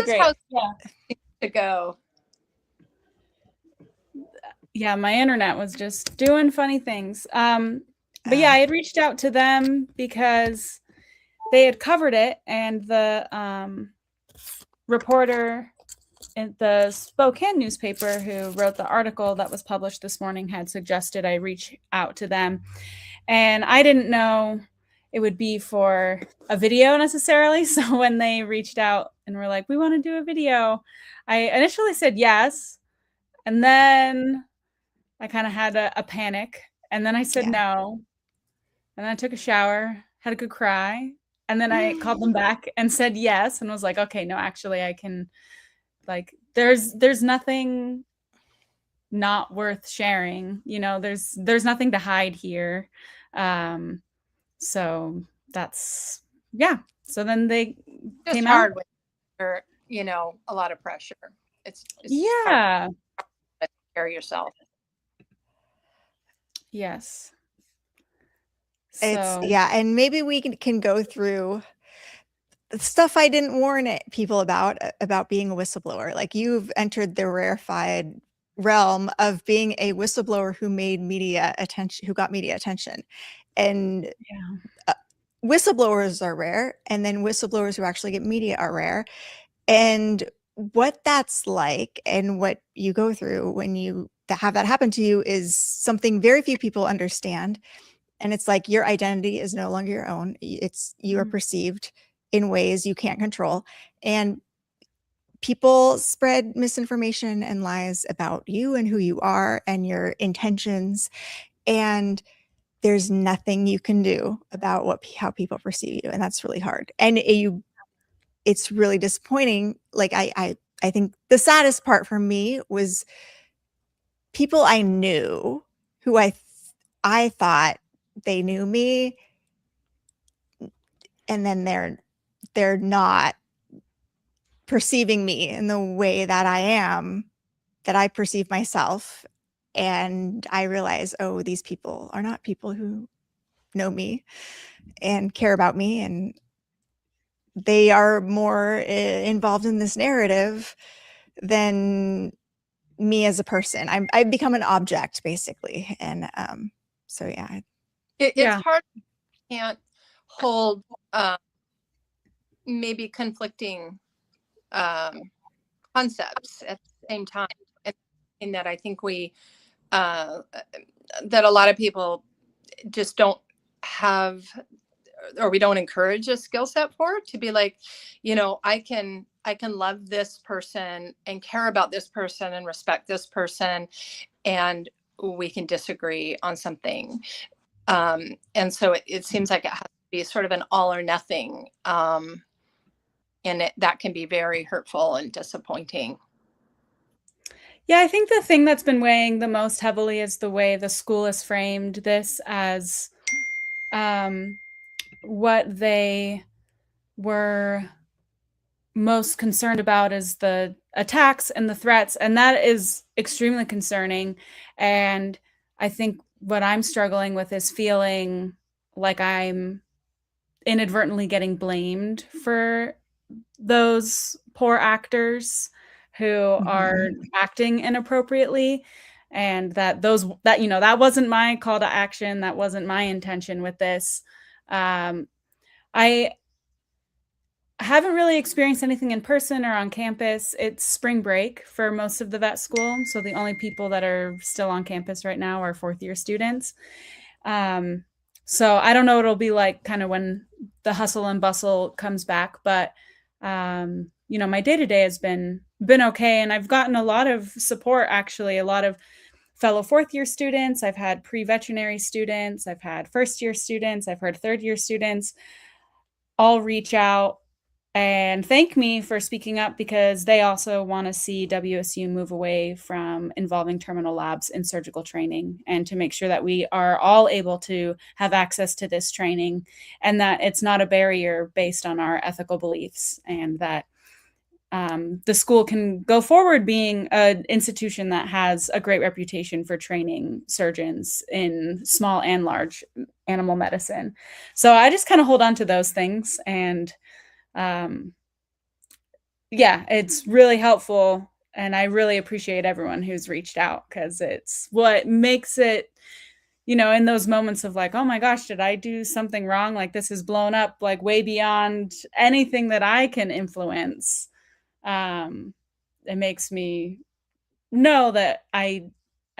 that's great. how Yeah. to go. Yeah, my internet was just doing funny things. But yeah, I had reached out to them because they had covered it, and the reporter in the Spokane newspaper who wrote the article that was published this morning had suggested I reach out to them. And I didn't know it would be for a video necessarily. So when they reached out and were like, we want to do a video, I initially said yes. And then I kind of had a panic. And then I said no. And then I took a shower, had a good cry. And then I called them back and said yes, and was like, okay, no, actually I can, like, there's nothing not worth sharing. You know, there's nothing to hide here. So that's, yeah. So then they Just came hard out. when you're, you know, a lot of pressure. It's hard Yeah. to take care of yourself. Yes. It's So and maybe we can go through stuff I didn't warn people about being a whistleblower. Like, you've entered the rarefied realm of being a whistleblower who made media attention, who got media attention. And yeah. Whistleblowers are rare, and then whistleblowers who actually get media are rare. And what that's like and what you go through when you have that happen to you is something very few people understand. And it's like, your identity is no longer your own. It's, you are perceived in ways you can't control. And people spread misinformation and lies about you and who you are and your intentions. And there's nothing you can do about how people perceive you. And that's really hard. And it's really disappointing. Like, I think the saddest part for me was people I knew who I thought they knew me, and then they're not perceiving me in the way that I perceive myself. And I realize, oh, these people are not people who know me and care about me, and they are more involved in this narrative than me as a person. I've become an object, basically. And so yeah. It's hard. You can't hold maybe conflicting concepts at the same time. And that I think that a lot of people just don't have, or we don't encourage a skill set for, to be like, you know, I can love this person and care about this person and respect this person, and we can disagree on something. And so it seems like it has to be sort of an all or nothing. And that can be very hurtful and disappointing. Yeah, I think the thing that's been weighing the most heavily is the way the school has framed this as what they were most concerned about is the attacks and the threats, and that is extremely concerning. And I think what I'm struggling with is feeling like I'm inadvertently getting blamed for those poor actors who are acting inappropriately, and that that wasn't my call to action, that wasn't my intention with this. I haven't really experienced anything in person or on campus. It's spring break for most of the vet school, so the only people that are still on campus right now are fourth-year students. So I don't know what it'll be like kind of when the hustle and bustle comes back, but you know, my day-to-day has been okay, and I've gotten a lot of support, actually, a lot of fellow fourth-year students. I've had pre-veterinary students, I've had first-year students, I've heard third-year students all reach out and thank me for speaking up, because they also want to see WSU move away from involving terminal labs in surgical training, and to make sure that we are all able to have access to this training, and that it's not a barrier based on our ethical beliefs, and that the school can go forward being an institution that has a great reputation for training surgeons in small and large animal medicine. So I just kind of hold on to those things, and yeah, it's really helpful. And I really appreciate everyone who's reached out, because it's what makes it, in those moments of like, oh my gosh, did I do something wrong? Like this is blown up like way beyond anything that I can influence. Um, it makes me know that I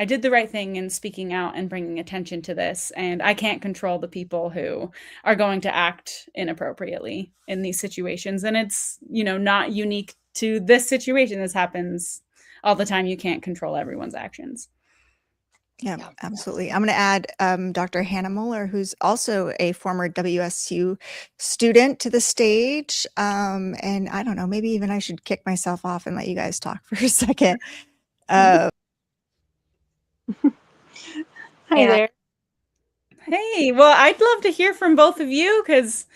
did the right thing in speaking out and bringing attention to this, and I can't control the people who are going to act inappropriately in these situations. And it's, not unique to this situation. This happens all the time. You can't control everyone's actions. Yeah, Yeah. absolutely. I'm going to add Dr. Hannah Muller, who's also a former WSU student, to the stage. And I don't know, maybe even I should kick myself off and let you guys talk for a second. Uh, Hi And there. Hey, well, I'd love to hear from both of you, because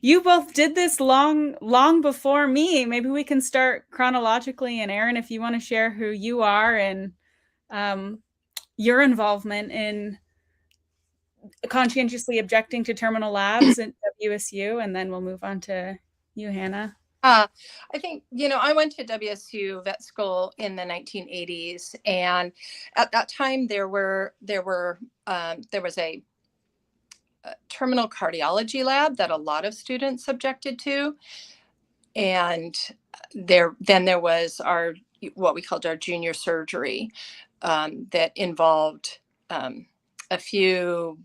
you both did this long before me. Maybe we can start chronologically. And Erin, if you want to share who you are and um, your involvement in conscientiously objecting to terminal labs at WSU, and then we'll move on to you, Hannah. I think, I went to WSU vet school in the 1980s, and at that time there was a terminal cardiology lab that a lot of students objected to, and there was our what we called our junior surgery, that involved a few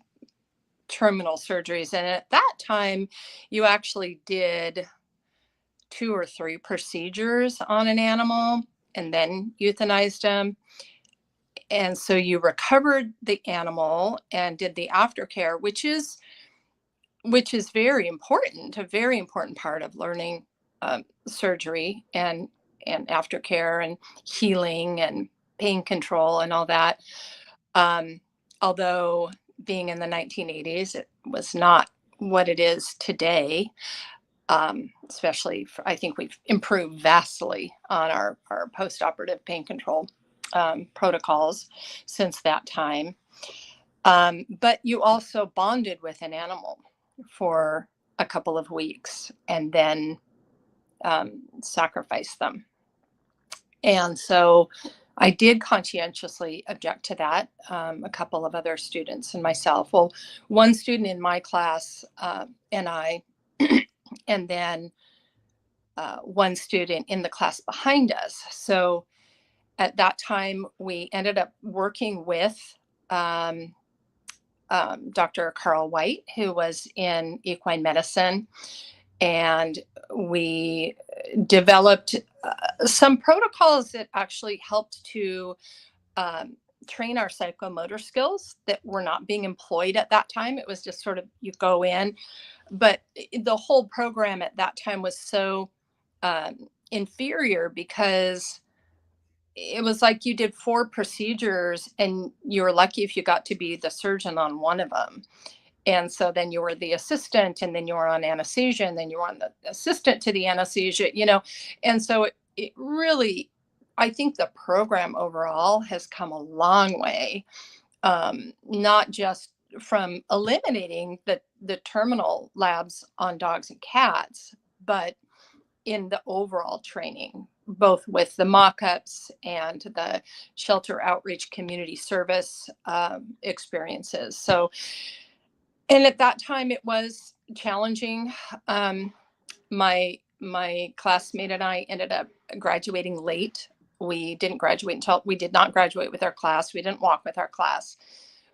terminal surgeries, and at that time you actually did 2 or 3 procedures on an animal and then euthanized them. And so you recovered the animal and did the aftercare, which is very important, a very important part of learning surgery and aftercare and healing and pain control and all that. Um, Although being in the 1980s, it was not what it is today. Especially I think we've improved vastly on our post-operative pain control protocols since that time. But you also bonded with an animal for a couple of weeks and then sacrifice them. And so I did conscientiously object to that. A couple of other students and myself. Well, one student in my class and I, and then one student in the class behind us. So at that time, we ended up working with um, Dr. Carl White, who was in equine medicine, and we developed some protocols that actually helped to um, train our psychomotor skills that were not being employed at that time. It was just sort of you go in, but the whole program at that time was so inferior because it was like you did 4 procedures and you were lucky if you got to be the surgeon on one of them. And so then you were the assistant, and then you were on anesthesia, and then you were on the assistant to the anesthesia. And so it really, I think the program overall has come a long way, not just from eliminating the terminal labs on dogs and cats, but in the overall training, both with the mock-ups and the shelter outreach community service experiences. So, and at that time it was challenging. Um, my classmate and I ended up graduating late. We did not graduate with our class. We didn't walk with our class.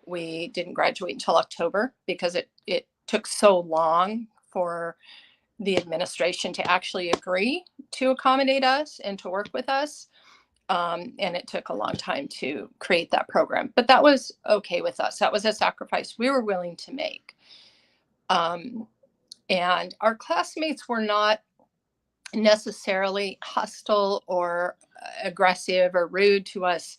We didn't graduate until October because it took so long for the administration to actually agree to accommodate us and to work with us. And it took a long time to create that program, but that was okay with us. That was a sacrifice we were willing to make. And our classmates were not necessarily hostile or aggressive or rude to us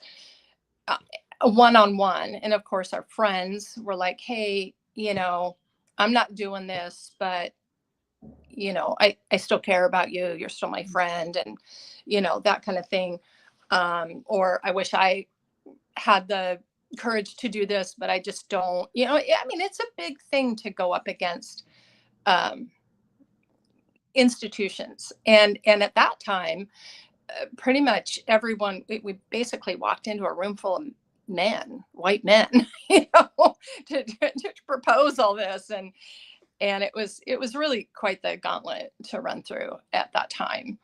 one-on-one. And of course, our friends were like, hey, I'm not doing this, but I still care about you. You're still my friend, and that kind of thing. Or I wish I had the courage to do this, but I just don't. I mean, it's a big thing to go up against, um, institutions. And at that time, pretty much everyone, we basically walked into a room full of men, white men, to propose all this. And it was really quite the gauntlet to run through at that time.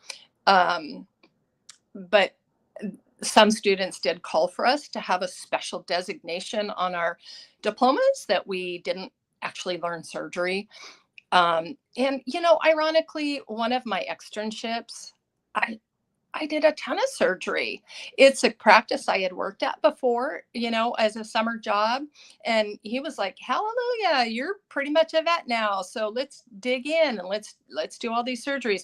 But some students did call for us to have a special designation on our diplomas that we didn't actually learn surgery. And, ironically, one of my externships, I did a ton of surgery. It's a practice I had worked at before, as a summer job. And he was like, hallelujah, you're pretty much a vet now. So let's dig in and let's do all these surgeries.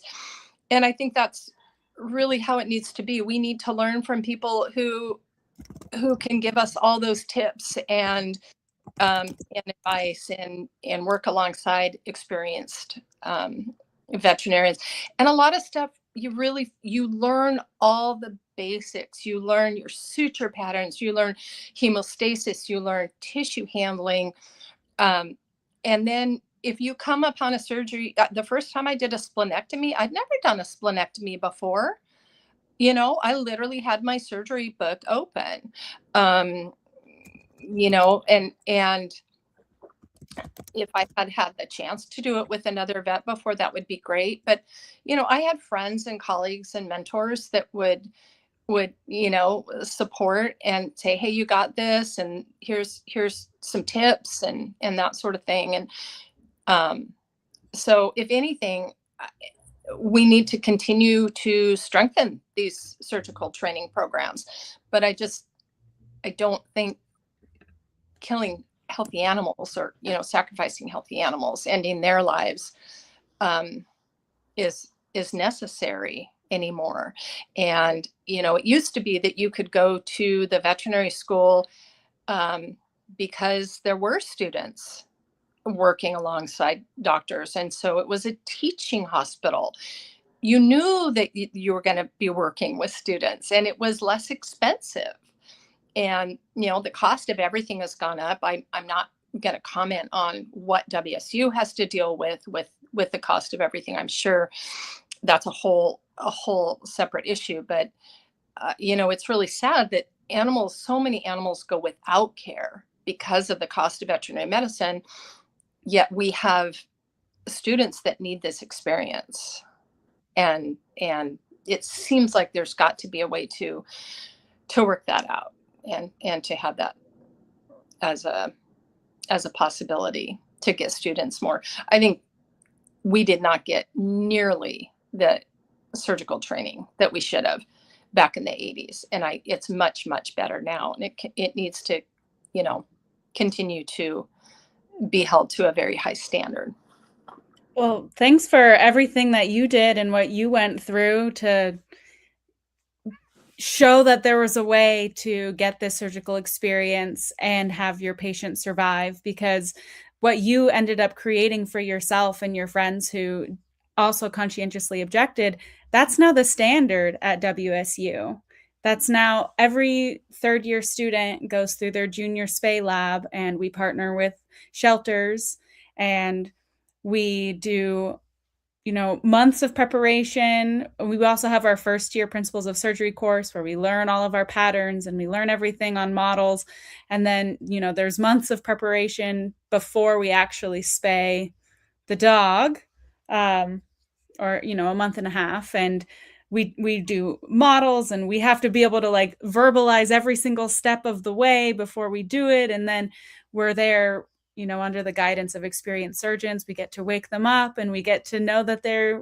And I think that's really how it needs to be. We need to learn from people who can give us all those tips and advice and work alongside experienced veterinarians. And a lot of stuff you learn all the basics. You learn your suture patterns, you learn hemostasis, you learn tissue handling. And then if you come upon a surgery, the first time I did a splenectomy, I'd never done a splenectomy before. I literally had my surgery book open. And if I had had the chance to do it with another vet before, that would be great. But, I had friends and colleagues and mentors that would, support and say, hey, you got this. And here's some tips and that sort of thing. And so if anything, we need to continue to strengthen these surgical training programs. But I don't think killing healthy animals or sacrificing healthy animals, ending their lives, is necessary anymore. And it used to be that you could go to the veterinary school because there were students working alongside doctors, and so it was a teaching hospital. You knew that you were going to be working with students, and it was less expensive. And, the cost of everything has gone up. I'm not going to comment on what WSU has to deal with the cost of everything. I'm sure that's a whole separate issue. But, it's really sad that so many animals go without care because of the cost of veterinary medicine. Yet we have students that need this experience. And it seems like there's got to be a way to work that out. And to have that as a possibility to get students more. I think we did not get nearly the surgical training that we should have back in the 80s, and it's much, much better now, and it needs to continue to be held to a very high standard. Well, thanks for everything that you did and what you went through to show that there was a way to get this surgical experience and have your patient survive, because what you ended up creating for yourself and your friends who also conscientiously objected, that's now the standard at WSU. That's now every third year student goes through their junior spay lab, and we partner with shelters, and we do months of preparation. We also have our first year principles of surgery course where we learn all of our patterns and we learn everything on models. And then, there's months of preparation before we actually spay the dog, or, a month and a half. And we do models, and we have to be able to verbalize every single step of the way before we do it. And then we're there under the guidance of experienced surgeons. We get to wake them up, and we get to know that they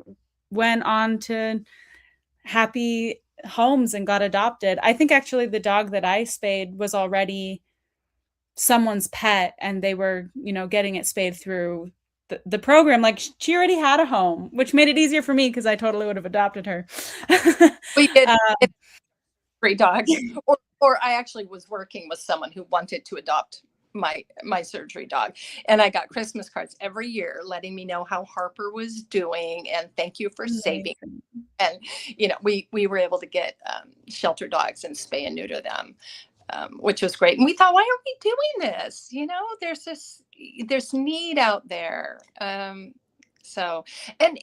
went on to happy homes and got adopted. I think actually the dog that I spayed was already someone's pet, and they were, getting it spayed through the program. She already had a home, which made it easier for me because I totally would have adopted her. We did. Great dogs. Or I actually was working with someone who wanted to adopt my surgery dog, and I got Christmas cards every year letting me know how Harper was doing and thank you for saving. And we were able to get shelter dogs and spay and neuter them, which was great. And we thought, why aren't we doing this? There's need out there. So, and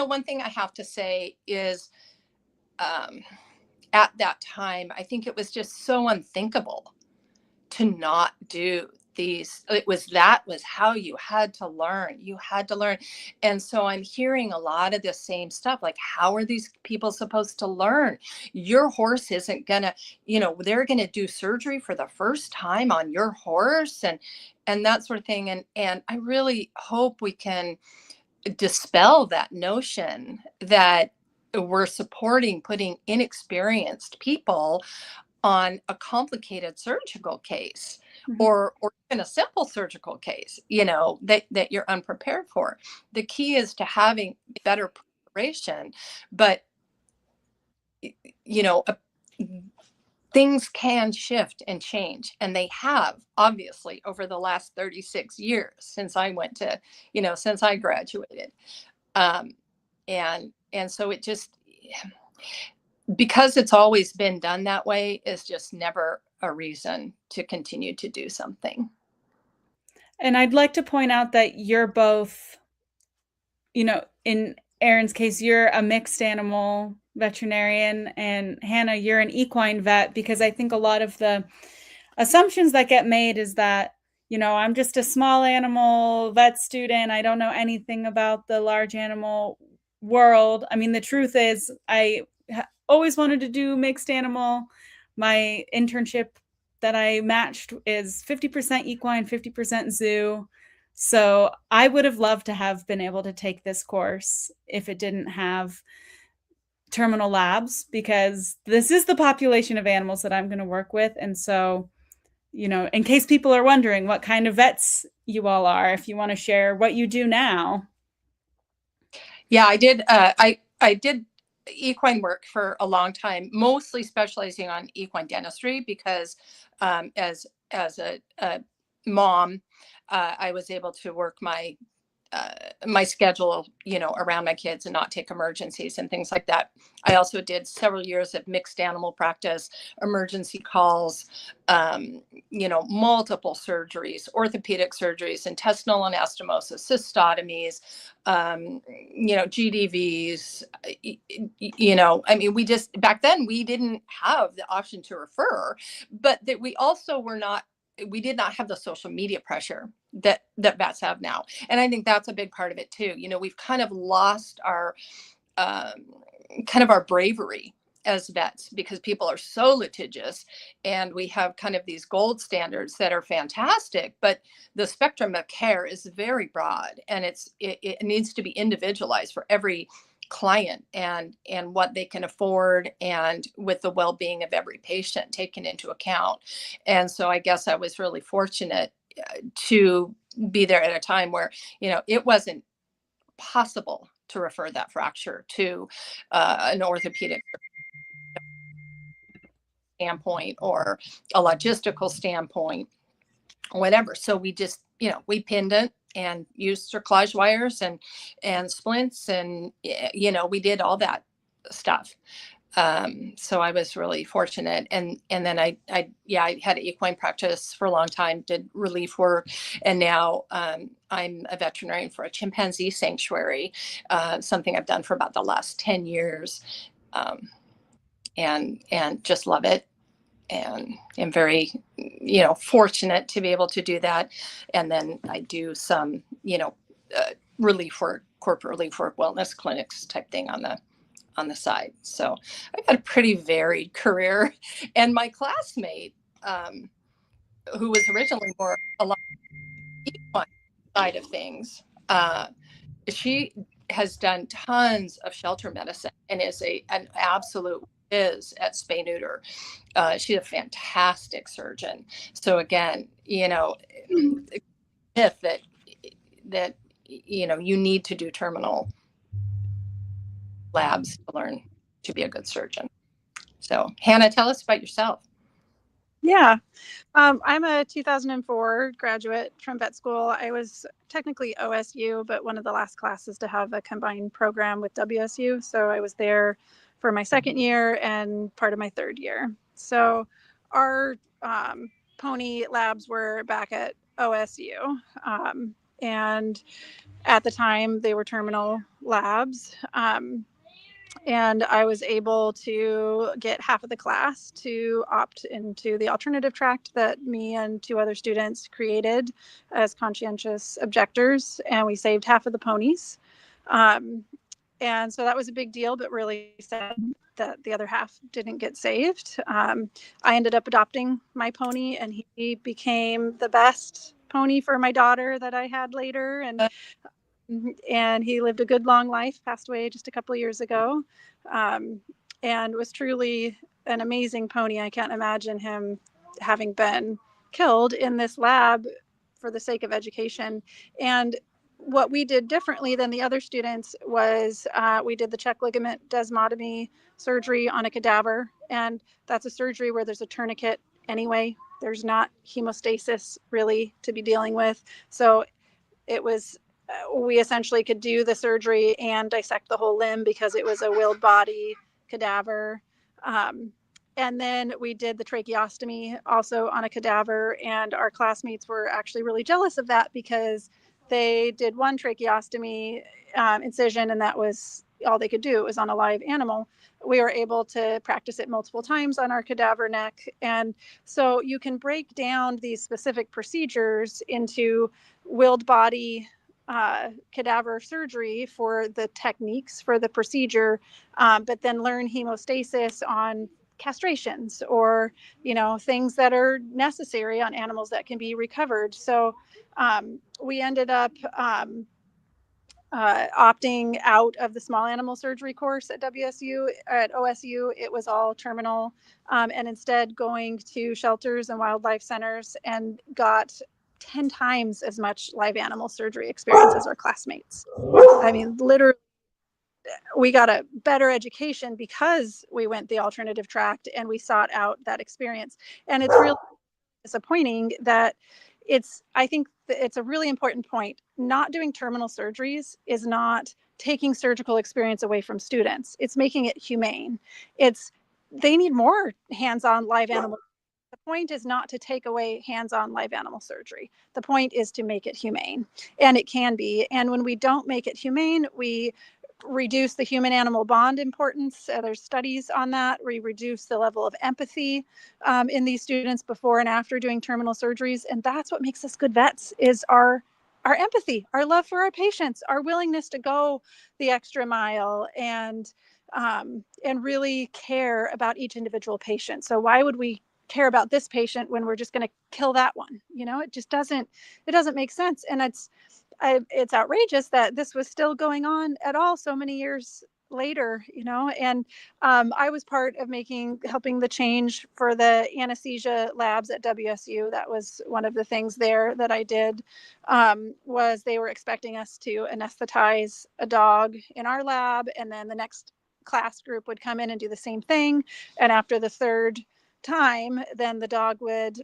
one thing I have to say is, um, at that time, I think it was just so unthinkable to not do these. That was how you had to learn. You had to learn. And so I'm hearing a lot of the same stuff, like, how are these people supposed to learn? Your horse isn't gonna, they're gonna do surgery for the first time on your horse, and that sort of thing. And I really hope we can dispel that notion that we're supporting putting inexperienced people on a complicated surgical case, Mhm. or even a simple surgical case, that you're unprepared for. The key is to having better preparation, but you know uh, things can shift and change, and they have, obviously, over the last 36 years since I went to, since I graduated. um, and so it just, because it's always been done that way, is just never a reason to continue to do something. And I'd like to point out that you're both, in Erin's case, you're a mixed animal veterinarian, and Hannah, you're an equine vet, because I think a lot of the assumptions that get made is that, I'm just a small animal vet student. I don't know anything about the large animal world. I mean, the truth is, always wanted to do mixed animal. My internship that I matched is 50% equine, 50% zoo. So I would have loved to have been able to take this course if it didn't have terminal labs, because this is the population of animals that I'm going to work with. And so, in case people are wondering what kind of vets you all are, if you want to share what you do now. Yeah, I did. I did equine work for a long time, mostly specializing on equine dentistry, because as a mom, I was able to work uh, my schedule, around my kids, and not take emergencies and things like that. I also did several years of mixed animal practice, emergency calls, multiple surgeries, orthopedic surgeries, intestinal anastomosis, cystotomies, GDVs. I mean, back then we didn't have the option to refer, but that we did not have the social media pressure that vets have now. And I think that's a big part of it too. We've kind of lost um, our bravery as vets, because people are so litigious, and we have kind of these gold standards that are fantastic, but the spectrum of care is very broad, and it needs to be individualized for every client, and what they can afford, and with the well-being of every patient taken into account. And so I guess I was really fortunate to be there at a time where, it wasn't possible to refer that fracture to an orthopedic standpoint, or a logistical standpoint, or whatever. So we just, we pinned it and used cerclage wires and splints, and we did all that stuff. So I was really fortunate, and then I had equine practice for a long time, did relief work, and now I'm a veterinarian for a chimpanzee sanctuary, something I've done for about the last 10 years, um, and just love it, and am very, fortunate to be able to do that. And then I do some, relief work, corporate relief work, wellness clinics type thing on the side. So I've had a pretty varied career. And my classmate, who was originally more along the equine side of things, she has done tons of shelter medicine, and is an absolute whiz at spay neuter. She's a fantastic surgeon. So again, myth that you need to do terminal labs to learn to be a good surgeon. So Hannah, tell us about yourself. Yeah. I'm a 2004 graduate from vet school. I was technically OSU, but one of the last classes to have a combined program with WSU. So I was there for my second year and part of my third year. So our pony labs were back at OSU. And at the time, they were terminal labs. And I was able to get half of the class to opt into the alternative tract that me and 2 other students created as conscientious objectors, and we saved half of the ponies. Um, and so that was a big deal, but really sad that the other half didn't get saved. I ended up adopting my pony, and he became the best pony for my daughter that I had later. And he lived a good long life, passed away just a couple of years ago, um, and was truly an amazing pony. I can't imagine him having been killed in this lab for the sake of education. And what we did differently than the other students was we did the check ligament desmotomy surgery on a cadaver. And that's a surgery where there's a tourniquet anyway. There's not hemostasis really to be dealing with. So it was we essentially could do the surgery and dissect the whole limb because it was a willed body cadaver. Um, and then we did the tracheostomy also on a cadaver, and our classmates were actually really jealous of that because they did one tracheostomy incision, and that was all they could do. It was on a live animal. We were able to practice it multiple times on our cadaver neck. And so you can break down these specific procedures into willed body cadaver surgery for the techniques for the procedure, but then learn hemostasis on castrations or things that are necessary on animals that can be recovered. So we ended up opting out of the small animal surgery course at WSU. At OSU, it was all terminal, and instead going to shelters and wildlife centers, and got 10 times as much live animal surgery experience as our classmates. I mean, literally, we got a better education because we went the alternative tract and we sought out that experience. And it's really disappointing that I think that it's a really important point. Not doing terminal surgeries is not taking surgical experience away from students. It's making it humane. They need more hands-on live animal. The point is not to take away hands-on live animal surgery. The point is to make it humane, and it can be. And when we don't make it humane, we reduce the human animal bond importance. There's studies on that. We reduce the level of empathy in these students before and after doing terminal surgeries. And that's what makes us good vets, is our empathy, our love for our patients, our willingness to go the extra mile, and really care about each individual patient. So why would we care about this patient when we're just going to kill that one? It just doesn't make sense. And it's outrageous that this was still going on at all so many years later. And I was part of helping the change for the anesthesia labs at WSU. That was one of the things there that I did, was they were expecting us to anesthetize a dog in our lab, and then the next class group would come in and do the same thing. And after the third time, then the dog would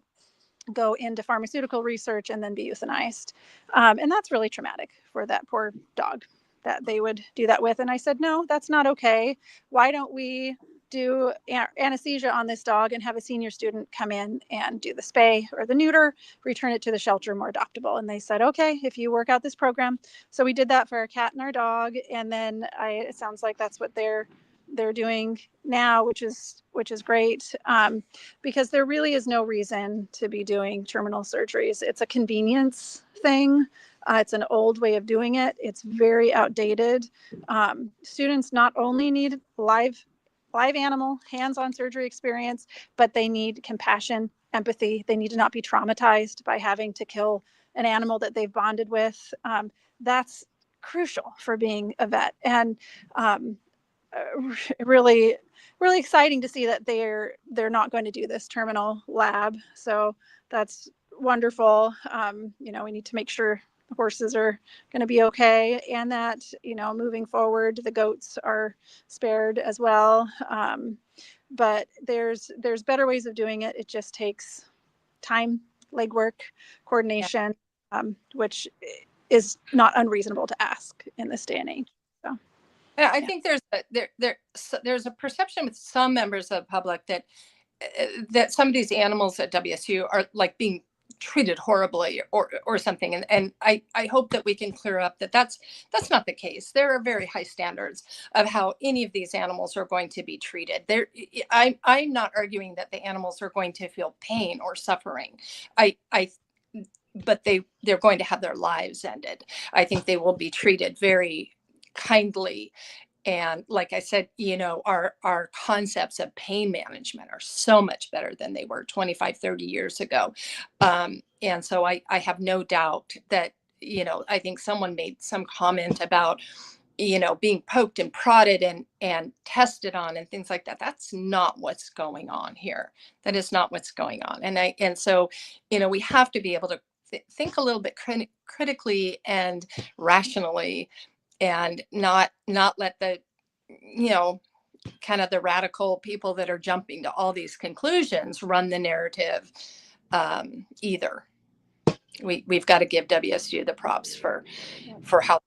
go into pharmaceutical research and then be euthanized. And that's really traumatic for that poor dog that they would do that with. And I said, no, that's not okay. Why don't we do anesthesia on this dog and have a senior student come in and do the spay or the neuter, return it to the shelter more adoptable? And they said, okay, if you work out this program. So we did that for our cat and our dog. And then it sounds like that's what they're doing now, which is great, because there really is no reason to be doing terminal surgeries. It's a convenience thing. It's an old way of doing it. It's very outdated. Students not only need live animal hands-on surgery experience, but they need compassion, empathy. They need to not be traumatized by having to kill an animal that they've bonded with. That's crucial for being a vet. And really exciting to see that they're not going to do this terminal lab. So that's wonderful. We need to make sure the horses are going to be okay, and that moving forward the goats are spared as well. But there's better ways of doing it. It just takes time, legwork, coordination, which is not unreasonable to ask in this day and age. So Yeah, I think there's a perception with some members of the public that some of these animals at WSU are like being treated horribly or something. And I hope that we can clear up that that's not the case. There are very high standards of how any of these animals are going to be treated. I'm not arguing that the animals are going to feel pain or suffering. But they're going to have their lives ended. I think they will be treated very kindly. And like I said, our concepts of pain management are so much better than they were 25, 30 years ago. And so I have no doubt that, I think someone made some comment about, being poked and prodded and tested on and things like that. That's not what's going on here. That is not what's going on. And so, we have to be able to think a little bit critically and rationally, and not let the kind of the radical people that are jumping to all these conclusions run the narrative either. We've got to give WSU the props for how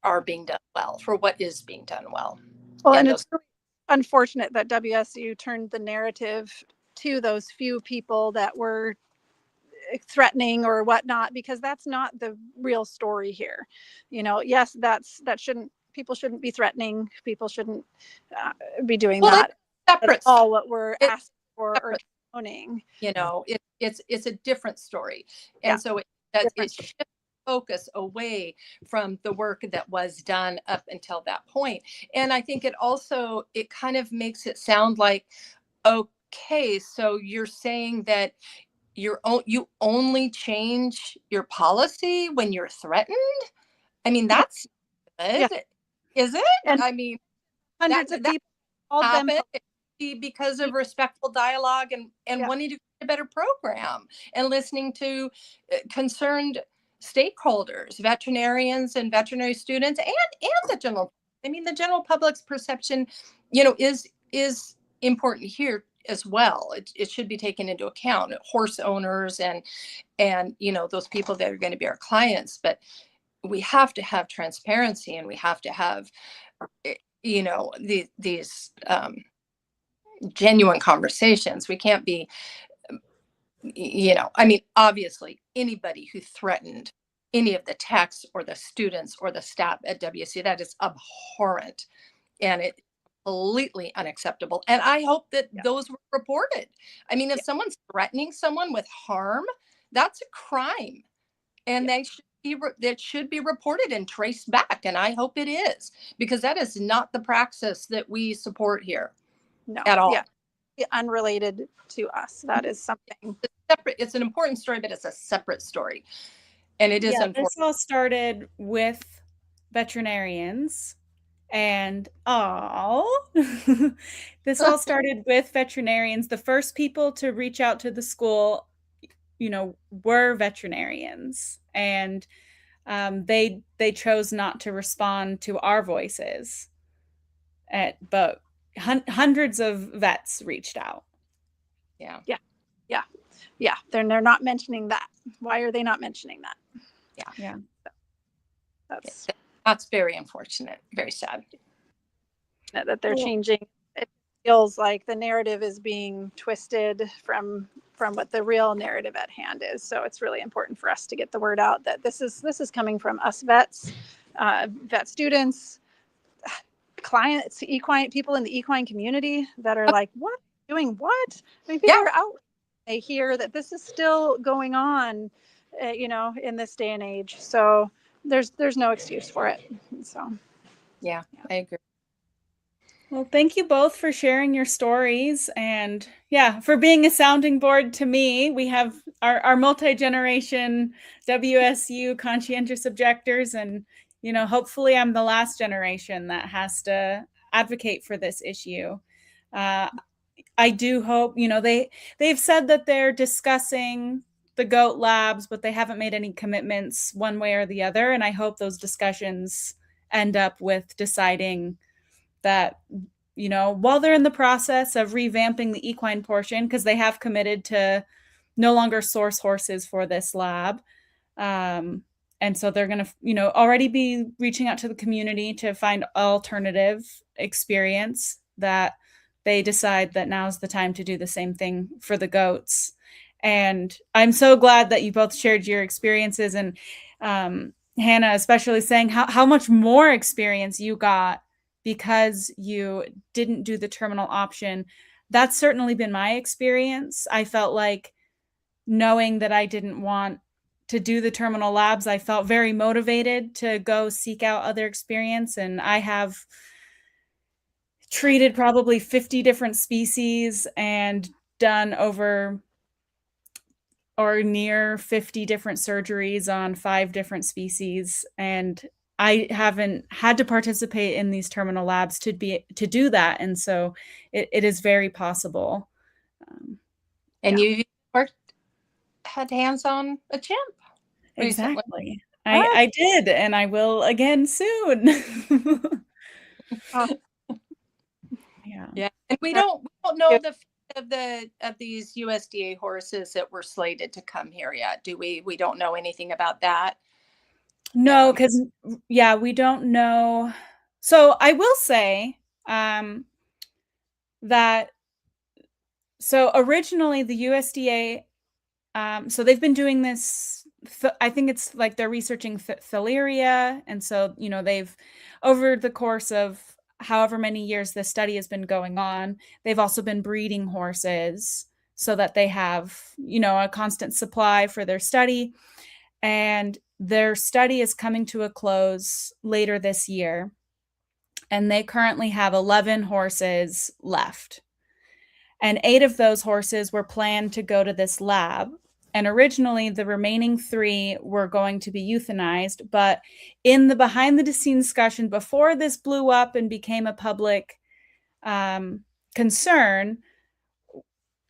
are being done well, for what is being done well. Well, and it's really unfortunate that WSU turned the narrative to those few people that were threatening or whatnot, because that's not the real story here. Yes, people shouldn't be threatening. People shouldn't be doing that. That's all what we're asking for or condoning. It's a different story. And so it shifts focus away from the work that was done up until that point. And I think it kind of makes it sound like, okay, so you're saying that you only change your policy when you're threatened? I mean, that's good. Yeah. Is it? And I mean, hundreds of people called them because of respectful dialogue and wanting to create a better program and listening to concerned stakeholders, veterinarians and veterinary students, and the general. I mean, the general public's perception, is important here as well. It should be taken into account. Horse owners and those people that are going to be our clients, but we have to have transparency, and we have to have these genuine conversations. We can't be I mean, obviously anybody who threatened any of the techs or the students or the staff at WSU, that is abhorrent, and it's completely unacceptable. And I hope that those were reported. I mean, if someone's threatening someone with harm, that's a crime, and that should be reported and traced back. And I hope it is, because that is not the praxis that we support here at all. Yeah. Unrelated to us. That is something separate. It's an important story, but it's a separate story. And it is unfortunate. This all started with veterinarians, and this all started with veterinarians. The first people to reach out to the school, were veterinarians, and they chose not to respond to our voices. But hundreds of vets reached out. Yeah. They're not mentioning that. Why are they not mentioning that? Yeah. That's very unfortunate. Very sad that they're changing. It feels like the narrative is being twisted from what the real narrative at hand is. So it's really important for us to get the word out that this is coming from us vets, vet students, clients, equine people in the equine community that are like, what? Doing what? I mean, people are out. They hear that this is still going on, in this day and age. So there's no excuse for it. So, I agree. Well, thank you both for sharing your stories, and for being a sounding board to me. We have our multi-generation WSU conscientious objectors, and hopefully I'm the last generation that has to advocate for this issue. I do hope, they've said that they're discussing the goat labs, but they haven't made any commitments one way or the other. And I hope those discussions end up with deciding that, while they're in the process of revamping the equine portion, because they have committed to no longer source horses for this lab. And so they're going to, already be reaching out to the community to find alternative experience, that they decide that now's the time to do the same thing for the goats. And I'm so glad that you both shared your experiences, and Hannah especially saying how much more experience you got because you didn't do the terminal option. That's certainly been my experience. I felt like, knowing that I didn't want to do the terminal labs, I felt very motivated to go seek out other experience. And I have treated probably 50 different species and done over or near 50 different surgeries on 5 different species. And I haven't had to participate in these terminal labs to do that. And so it is very possible. And you had hands on a chimp recently. Exactly. I did, and I will again soon. Oh. Yeah. Yeah, and we don't know the fate of these USDA horses that were slated to come here yet, do we? We don't know anything about that. No, because we don't know. So I will say that originally the USDA, so they've been doing this. I think it's like they're researching filaria, and so they've, over the course of however many years this study has been going on, they've also been breeding horses so that they have a constant supply for their study. And their study is coming to a close later this year, and they currently have 11 horses left. And 8 of those horses were planned to go to this lab. And originally, the remaining 3 were going to be euthanized. But in the behind the scenes discussion, before this blew up and became a public concern,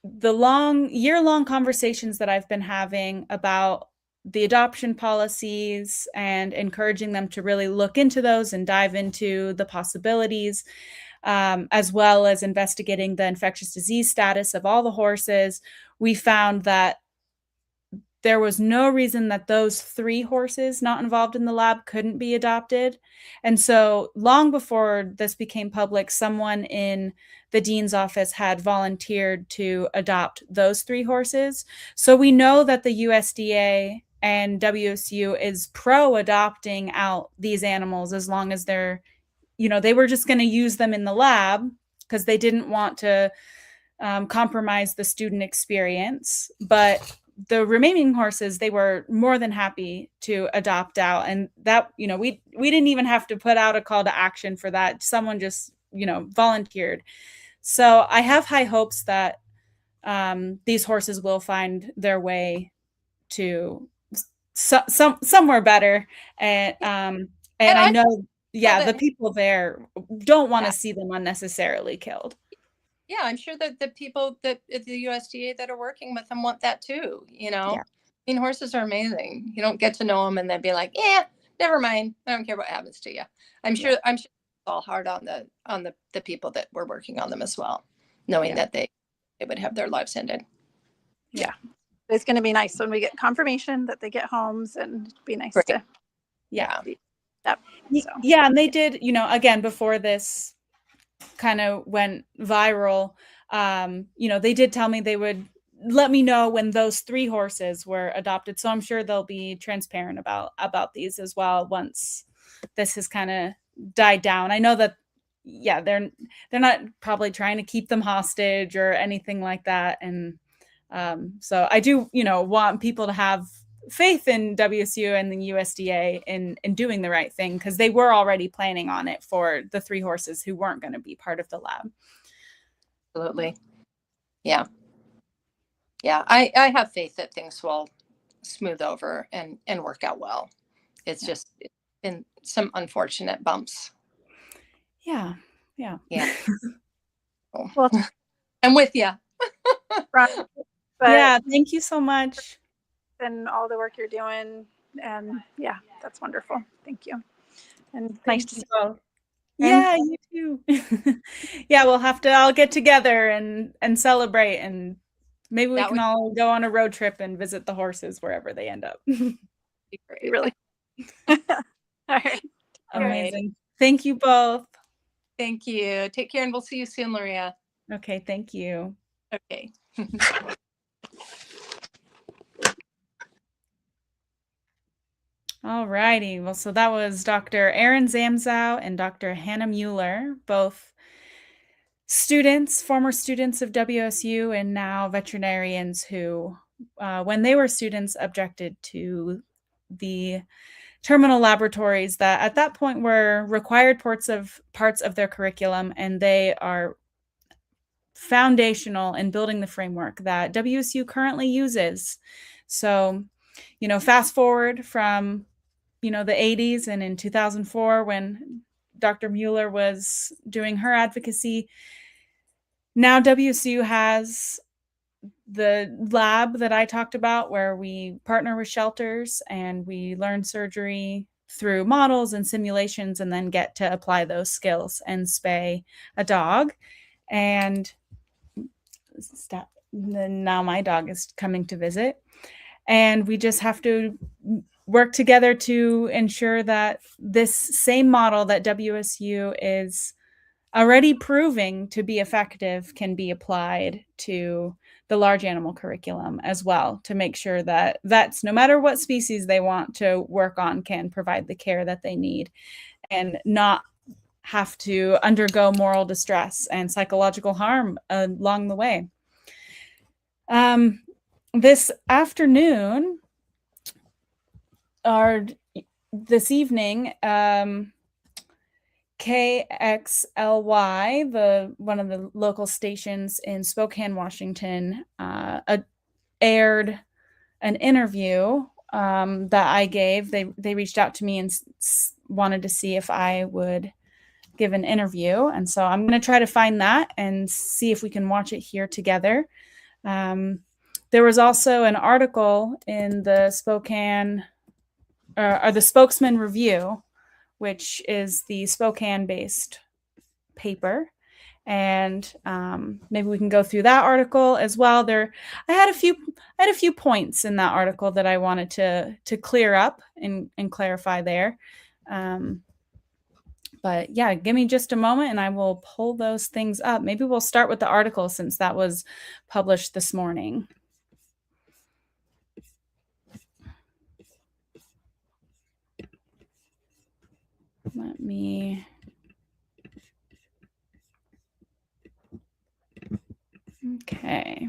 the year-long conversations that I've been having about the adoption policies and encouraging them to really look into those and dive into the possibilities, as well as investigating the infectious disease status of all the horses, we found that there was no reason that those 3 horses not involved in the lab couldn't be adopted. And so long before this became public, someone in the dean's office had volunteered to adopt those 3 horses. So we know that the USDA and WSU is pro adopting out these animals, as long as they're, they were just going to use them in the lab because they didn't want to compromise the student experience. But the remaining horses, they were more than happy to adopt out. And that, we didn't even have to put out a call to action for that. Someone just, volunteered. So I have high hopes that these horses will find their way to somewhere better. And I know, the people there don't want to see them unnecessarily killed. Yeah, I'm sure that the people that at the USDA that are working with them want that too. Yeah. I mean, horses are amazing. You don't get to know them and then be like, yeah, never mind. I don't care what happens to you. I'm sure it's all hard on the people that were working on them as well, knowing that they would have their lives ended. Yeah. It's going to be nice when we get confirmation that they get homes, and it'd be nice to. Yeah. Yeah. And they did, again, before this kind of went viral, they did tell me they would let me know when those 3 horses were adopted. So I'm sure they'll be transparent about these as well once this has kind of died down. I know that, they're not probably trying to keep them hostage or anything like that. And so I do, want people to have faith in WSU and the USDA in doing the right thing, because they were already planning on it for the 3 horses who weren't going to be part of the lab. Absolutely. Yeah. Yeah. I have faith that things will smooth over and work out well. It's just been some unfortunate bumps. Yeah. Well, I'm with you. Thank you so much. And all the work you're doing, and that's wonderful. Thank you. And nice to see you. Yeah, you too. We'll have to all get together and celebrate, and maybe we can all go on a road trip and visit the horses wherever they end up. Be great. Really. All right. Amazing. Thank you both. Thank you. Take care, and we'll see you soon, Loria. Okay, thank you. Okay. All righty. Well, so that was Dr. Erin Zamzow and Dr. Hannah Mueller, both students, former students of WSU, and now veterinarians who, when they were students, objected to the terminal laboratories that at that point were required parts of their curriculum, and they are foundational in building the framework that WSU currently uses. So, fast forward from, the 80s, and in 2004, when Dr. Mueller was doing her advocacy, now WSU has the lab that I talked about, where we partner with shelters and we learn surgery through models and simulations, and then get to apply those skills and spay a dog. And now my dog is coming to visit, and we just have to work together to ensure that this same model that WSU is already proving to be effective can be applied to the large animal curriculum as well, to make sure that vets, no matter what species they want to work on, can provide the care that they need and not have to undergo moral distress and psychological harm along the way. This afternoon, or this evening, KXLY, one of the local stations in Spokane, Washington, aired an interview that I gave. They reached out to me and wanted to see if I would give an interview, and so I'm going to try to find that and see if we can watch it here together. There was also an article in the Spokane, or the Spokesman Review, which is the Spokane-based paper, and maybe we can go through that article as well. I had a few points in that article that I wanted to clear up and clarify there. But yeah, give me just a moment and I will pull those things up. Maybe we'll start with the article since that was published this morning. Let me. Okay.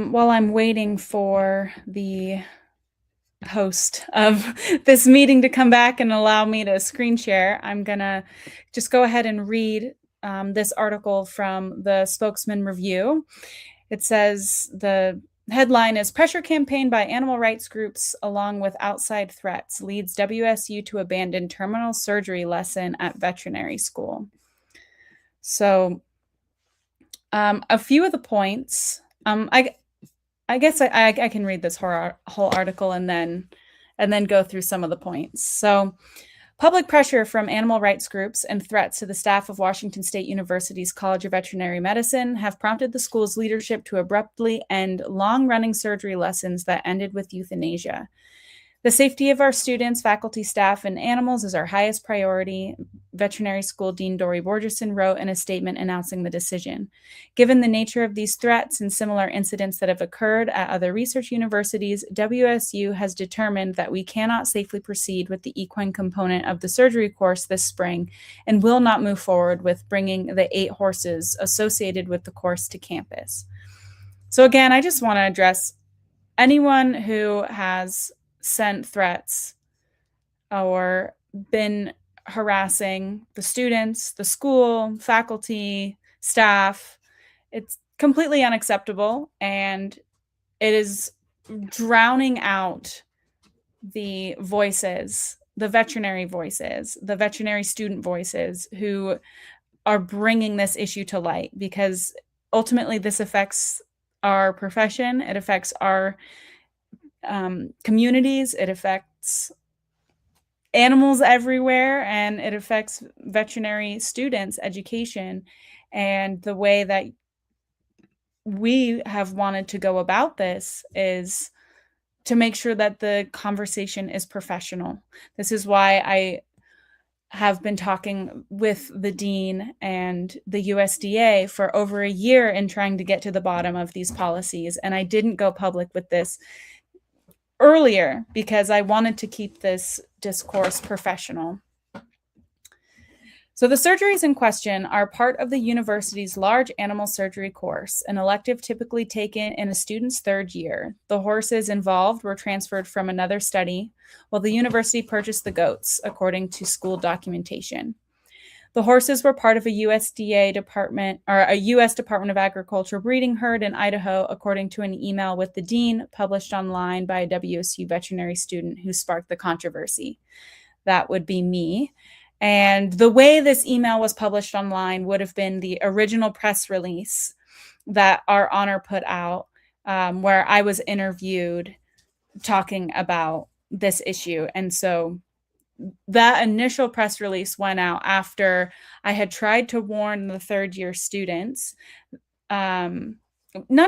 While I'm waiting for the host of this meeting to come back and allow me to screen share, I'm gonna just go ahead and read this article from the Spokesman Review. It says the headline is "Pressure Campaign by Animal Rights Groups Along with Outside Threats Leads WSU to Abandon Terminal Surgery Lesson at Veterinary School." So a few of the points, I guess I can read this whole article and then go through some of the points. So, public pressure from animal rights groups and threats to the staff of Washington State University's College of Veterinary Medicine have prompted the school's leadership to abruptly end long-running surgery lessons that ended with euthanasia. The safety of our students, faculty, staff, and animals is our highest priority, Veterinary School Dean Dori Borgerson wrote in a statement announcing the decision. Given the nature of these threats and similar incidents that have occurred at other research universities, WSU has determined that we cannot safely proceed with the equine component of the surgery course this spring and will not move forward with bringing the 8 horses associated with the course to campus. So again, I just want to address anyone who has sent threats or been harassing the students, the school, faculty, staff. It's completely unacceptable, and it is drowning out the voices, the veterinary voices, the veterinary student voices who are bringing this issue to light, because ultimately this affects our profession, it affects our communities, it affects animals everywhere, and it affects veterinary students' education. And the way that we have wanted to go about this is to make sure that the conversation is professional. This is why I have been talking with the dean and the USDA for over a year in trying to get to the bottom of these policies. And I didn't go public with this earlier because I wanted to keep this discourse professional. So the surgeries in question are part of the university's large animal surgery course, an elective typically taken in a student's third year. The horses involved were transferred from another study, while the university purchased the goats, according to school documentation. The horses were part of a USDA department or a U.S. Department of Agriculture breeding herd in Idaho, according to an email with the dean published online by a WSU veterinary student who sparked the controversy. That would be me. And the way this email was published online would have been the original press release that our honor put out, where I was interviewed talking about this issue. And so that initial press release went out after I had tried to warn the third year students, not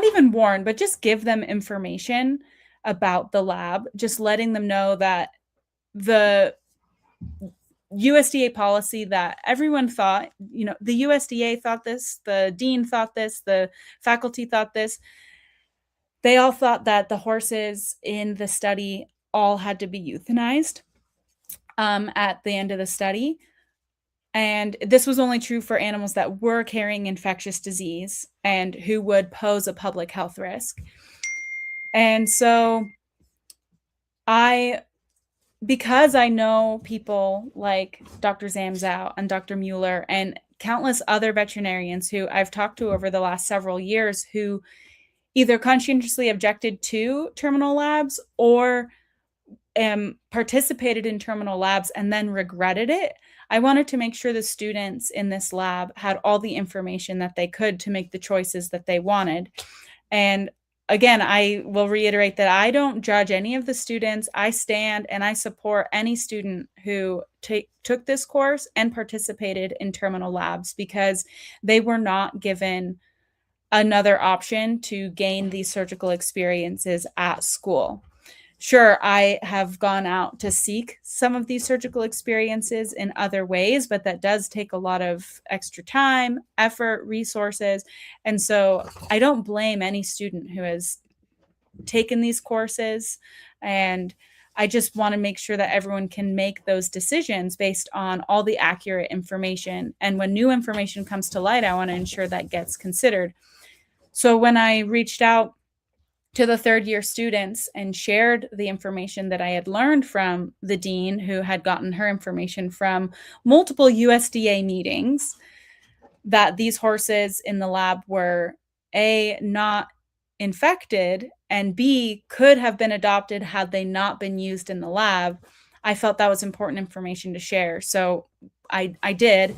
even warn, but just give them information about the lab, just letting them know that the USDA policy that everyone thought, the USDA thought this, the dean thought this, the faculty thought this. They all thought that the horses in the study all had to be euthanized at the end of the study. And this was only true for animals that were carrying infectious disease and who would pose a public health risk. And so because I know people like Dr. Zamzow and Dr. Mueller and countless other veterinarians who I've talked to over the last several years who either conscientiously objected to terminal labs or participated in terminal labs and then regretted it, I wanted to make sure the students in this lab had all the information that they could to make the choices that they wanted. And again, I will reiterate that I don't judge any of the students. I stand and I support any student who took this course and participated in terminal labs because they were not given another option to gain these surgical experiences at school. Sure, I have gone out to seek some of these surgical experiences in other ways, but that does take a lot of extra time, effort, resources. And so I don't blame any student who has taken these courses. And I just want to make sure that everyone can make those decisions based on all the accurate information. And when new information comes to light, I want to ensure that gets considered. So when I reached out to the third year students and shared the information that I had learned from the dean, who had gotten her information from multiple USDA meetings, that these horses in the lab were A, not infected, and B, could have been adopted had they not been used in the lab, I felt that was important information to share. So I did.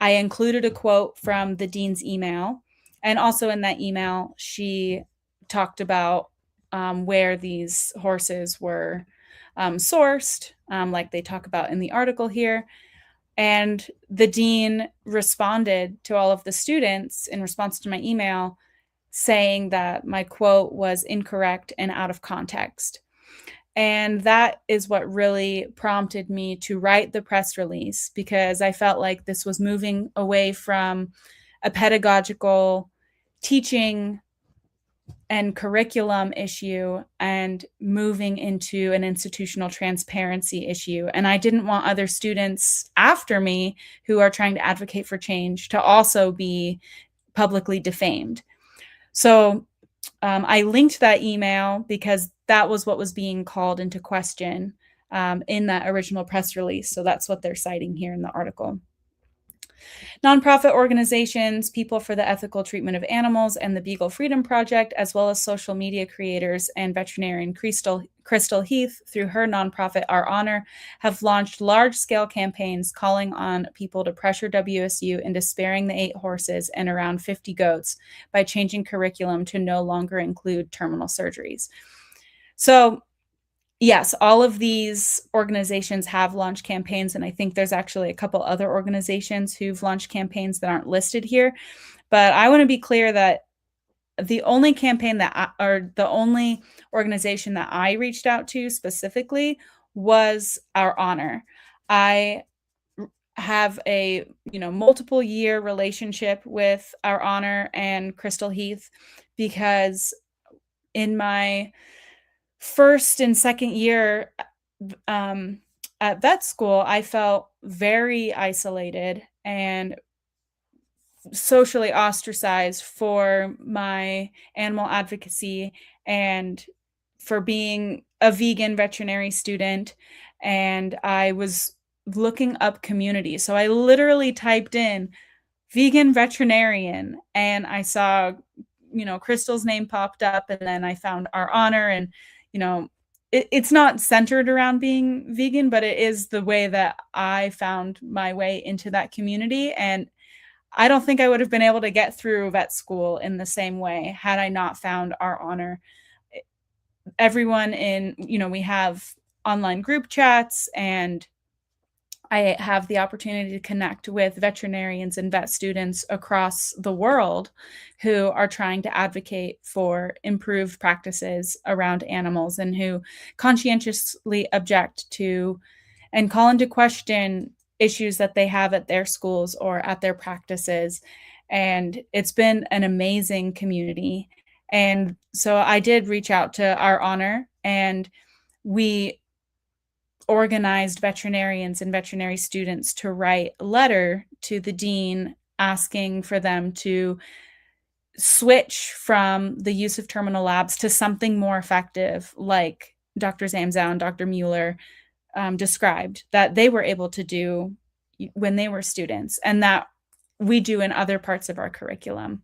I included a quote from the dean's email. And also in that email, she talked about where these horses were sourced, like they talk about in the article here. And the dean responded to all of the students in response to my email saying that my quote was incorrect and out of context. And that is what really prompted me to write the press release, because I felt like this was moving away from a pedagogical teaching and curriculum issue and moving into an institutional transparency issue. And I didn't want other students after me who are trying to advocate for change to also be publicly defamed. So I linked that email because that was what was being called into question in that original press release. So that's what they're citing here in the article. Nonprofit organizations, People for the Ethical Treatment of Animals, and the Beagle Freedom Project, as well as social media creators and veterinarian Crystal Heath, through her nonprofit Our Honor, have launched large-scale campaigns calling on people to pressure WSU into sparing the 8 horses and around 50 goats by changing curriculum to no longer include terminal surgeries. So yes, all of these organizations have launched campaigns, and I think there's actually a couple other organizations who've launched campaigns that aren't listed here. But I want to be clear that the only campaign or the only organization that I reached out to specifically was Our Honor. I have a multiple year relationship with Our Honor and Crystal Heath, because in my first and second year at vet school, I felt very isolated and socially ostracized for my animal advocacy and for being a vegan veterinary student. And I was looking up community. So I literally typed in vegan veterinarian and I saw, Crystal's name popped up, and then I found Our Honor. And, it's not centered around being vegan, but it is the way that I found my way into that community. And I don't think I would have been able to get through vet school in the same way had I not found Our Honor. Everyone we have online group chats, and I have the opportunity to connect with veterinarians and vet students across the world who are trying to advocate for improved practices around animals, and who conscientiously object to and call into question issues that they have at their schools or at their practices. And it's been an amazing community. And so I did reach out to Our Honor, and we organized veterinarians and veterinary students to write a letter to the dean asking for them to switch from the use of terminal labs to something more effective, like Dr. Zamzow and Dr. Mueller described that they were able to do when they were students, and that we do in other parts of our curriculum.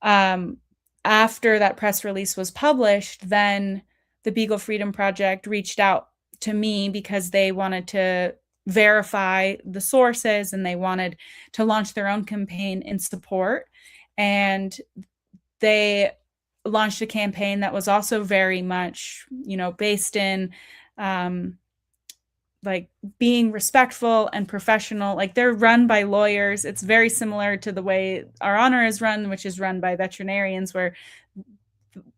After that press release was published, then the Beagle Freedom Project reached out to me because they wanted to verify the sources and they wanted to launch their own campaign in support. And they launched a campaign that was also very much, based in like being respectful and professional. Like, they're run by lawyers. It's very similar to the way Our Honor is run, which is run by veterinarians, where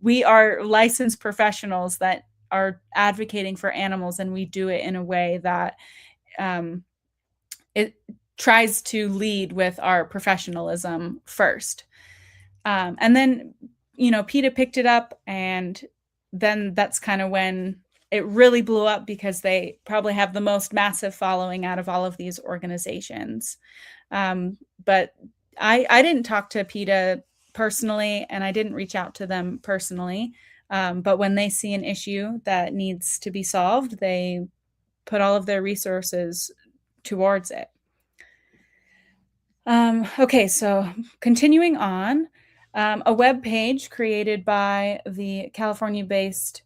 we are licensed professionals that are advocating for animals, and we do it in a way that it tries to lead with our professionalism first. And then, PETA picked it up, and then that's kind of when it really blew up, because they probably have the most massive following out of all of these organizations. But I didn't talk to PETA personally, and I didn't reach out to them personally. But when they see an issue that needs to be solved, they put all of their resources towards it. Okay, so continuing on, a web page created by the California-based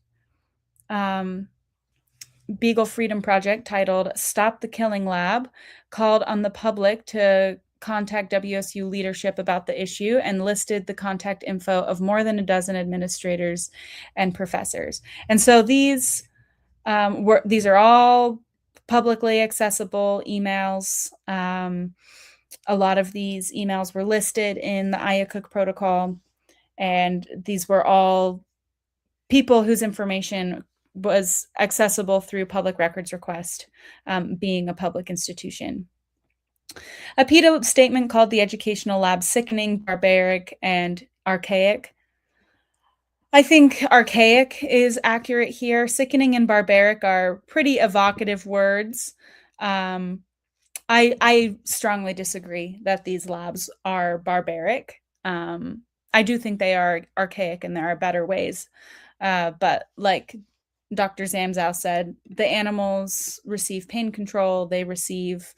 Beagle Freedom Project titled "Stop the Killing Lab" called on the public to contact WSU leadership about the issue, and listed the contact info of more than a dozen administrators and professors. And so these are all publicly accessible emails. A lot of these emails were listed in the IACUC protocol, and these were all people whose information was accessible through public records request, being a public institution. A PETA statement called the educational lab sickening, barbaric, and archaic. I think archaic is accurate here. Sickening and barbaric are pretty evocative words. I strongly disagree that these labs are barbaric. I do think they are archaic, and there are better ways. But like Dr. Zamzow said, the animals receive pain control, they receive,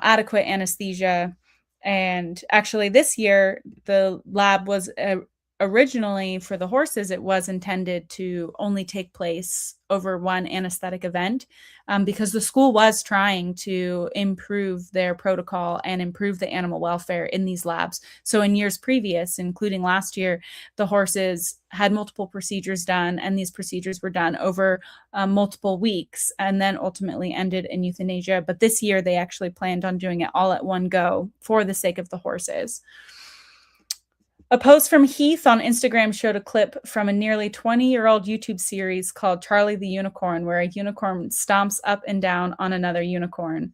adequate anesthesia. And actually this year, the lab was originally for the horses, it was intended to only take place over one anesthetic event, because the school was trying to improve their protocol and improve the animal welfare in these labs. So in years previous, including last year, the horses had multiple procedures done, and these procedures were done over multiple weeks and then ultimately ended in euthanasia. But this year, they actually planned on doing it all at one go for the sake of the horses. A post from Heath on Instagram showed a clip from a nearly 20-year-old YouTube series called Charlie the Unicorn, where a unicorn stomps up and down on another unicorn.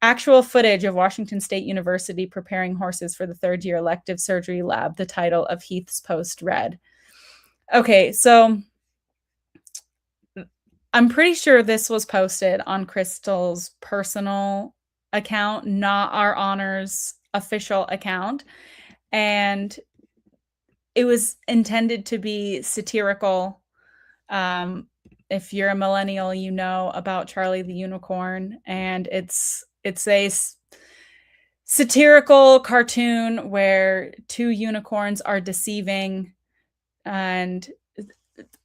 Actual footage of Washington State University preparing horses for the third-year elective surgery lab, the title of Heath's post read. Okay, so I'm pretty sure this was posted on Crystal's personal account, not our honors official account. And it was intended to be satirical. If you're a millennial, you know about Charlie the Unicorn, and it's a satirical cartoon where two unicorns are deceiving and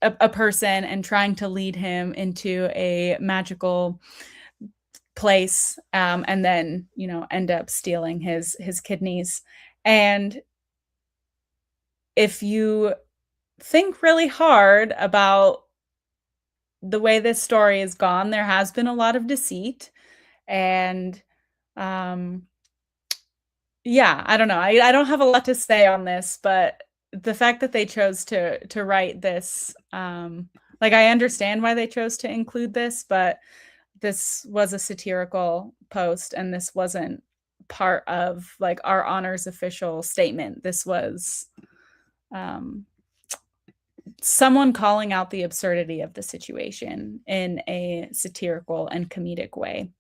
a person and trying to lead him into a magical place, and then end up stealing his kidneys. And if you think really hard about the way this story has gone, there has been a lot of deceit. And yeah, I don't know. I don't have a lot to say on this, but the fact that they chose to write this, like, I understand why they chose to include this, but this was a satirical post, and this wasn't part of like our honors official statement. This was someone calling out the absurdity of the situation in a satirical and comedic way.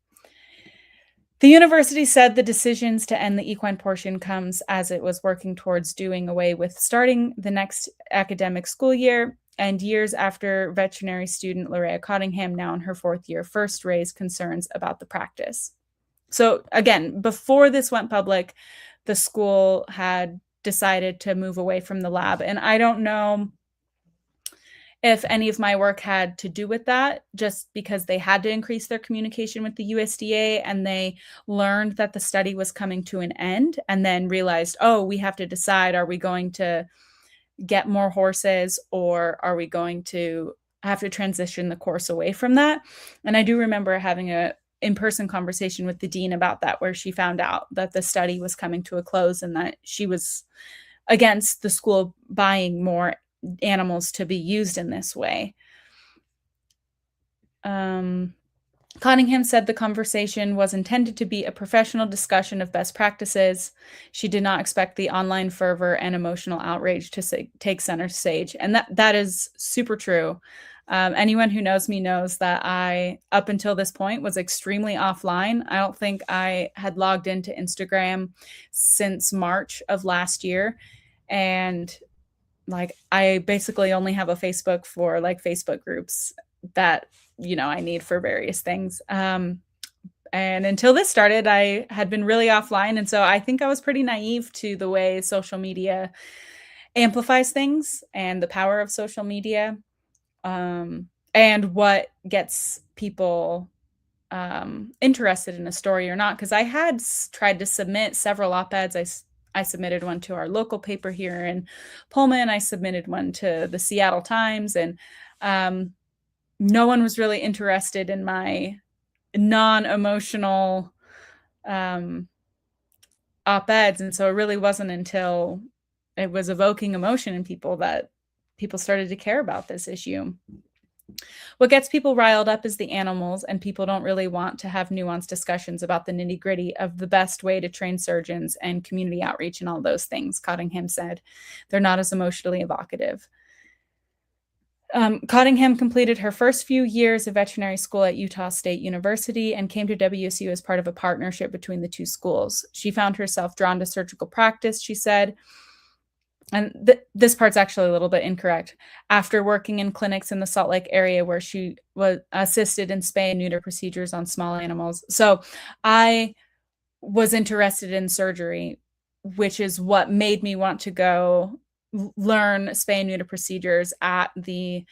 The university said the decisions to end the equine portion comes as it was working towards doing away with starting the next academic school year, and years after veterinary student Larea Cottingham, now in her fourth year, first raised concerns about the practice. So again, before this went public, the school had decided to move away from the lab. And I don't know if any of my work had to do with that, just because they had to increase their communication with the USDA, and they learned that the study was coming to an end, and then realized, oh, we have to decide, are we going to get more horses, or are we going to have to transition the course away from that? And I do remember having a in-person conversation with the dean about that, where she found out that the study was coming to a close and that she was against the school buying more animals to be used in this way. Cottingham said the conversation was intended to be a professional discussion of best practices. She did not expect the online fervor and emotional outrage to take center stage. And that is super true. Anyone who knows me knows that I, up until this point, was extremely offline. I don't think I had logged into Instagram since March of last year. And like, I basically only have a Facebook for like Facebook groups that, I need for various things. And until this started, I had been really offline. And so I think I was pretty naive to the way social media amplifies things and the power of social media, and what gets people interested in a story or not. Because I had tried to submit several op-eds. I submitted one to our local paper here in Pullman. I submitted one to the Seattle Times, and no one was really interested in my non-emotional op-eds. And so it really wasn't until it was evoking emotion in people that people started to care about this issue. What gets people riled up is the animals, and people don't really want to have nuanced discussions about the nitty-gritty of the best way to train surgeons and community outreach and all those things, Cottingham said. They're not as emotionally evocative. Cottingham completed her first few years of veterinary school at Utah State University and came to WSU as part of a partnership between the two schools. She found herself drawn to surgical practice, she said. And this part's actually a little bit incorrect. After working in clinics in the Salt Lake area where she was assisted in spay and neuter procedures on small animals. So I was interested in surgery, which is what made me want to go learn spay and neuter procedures at the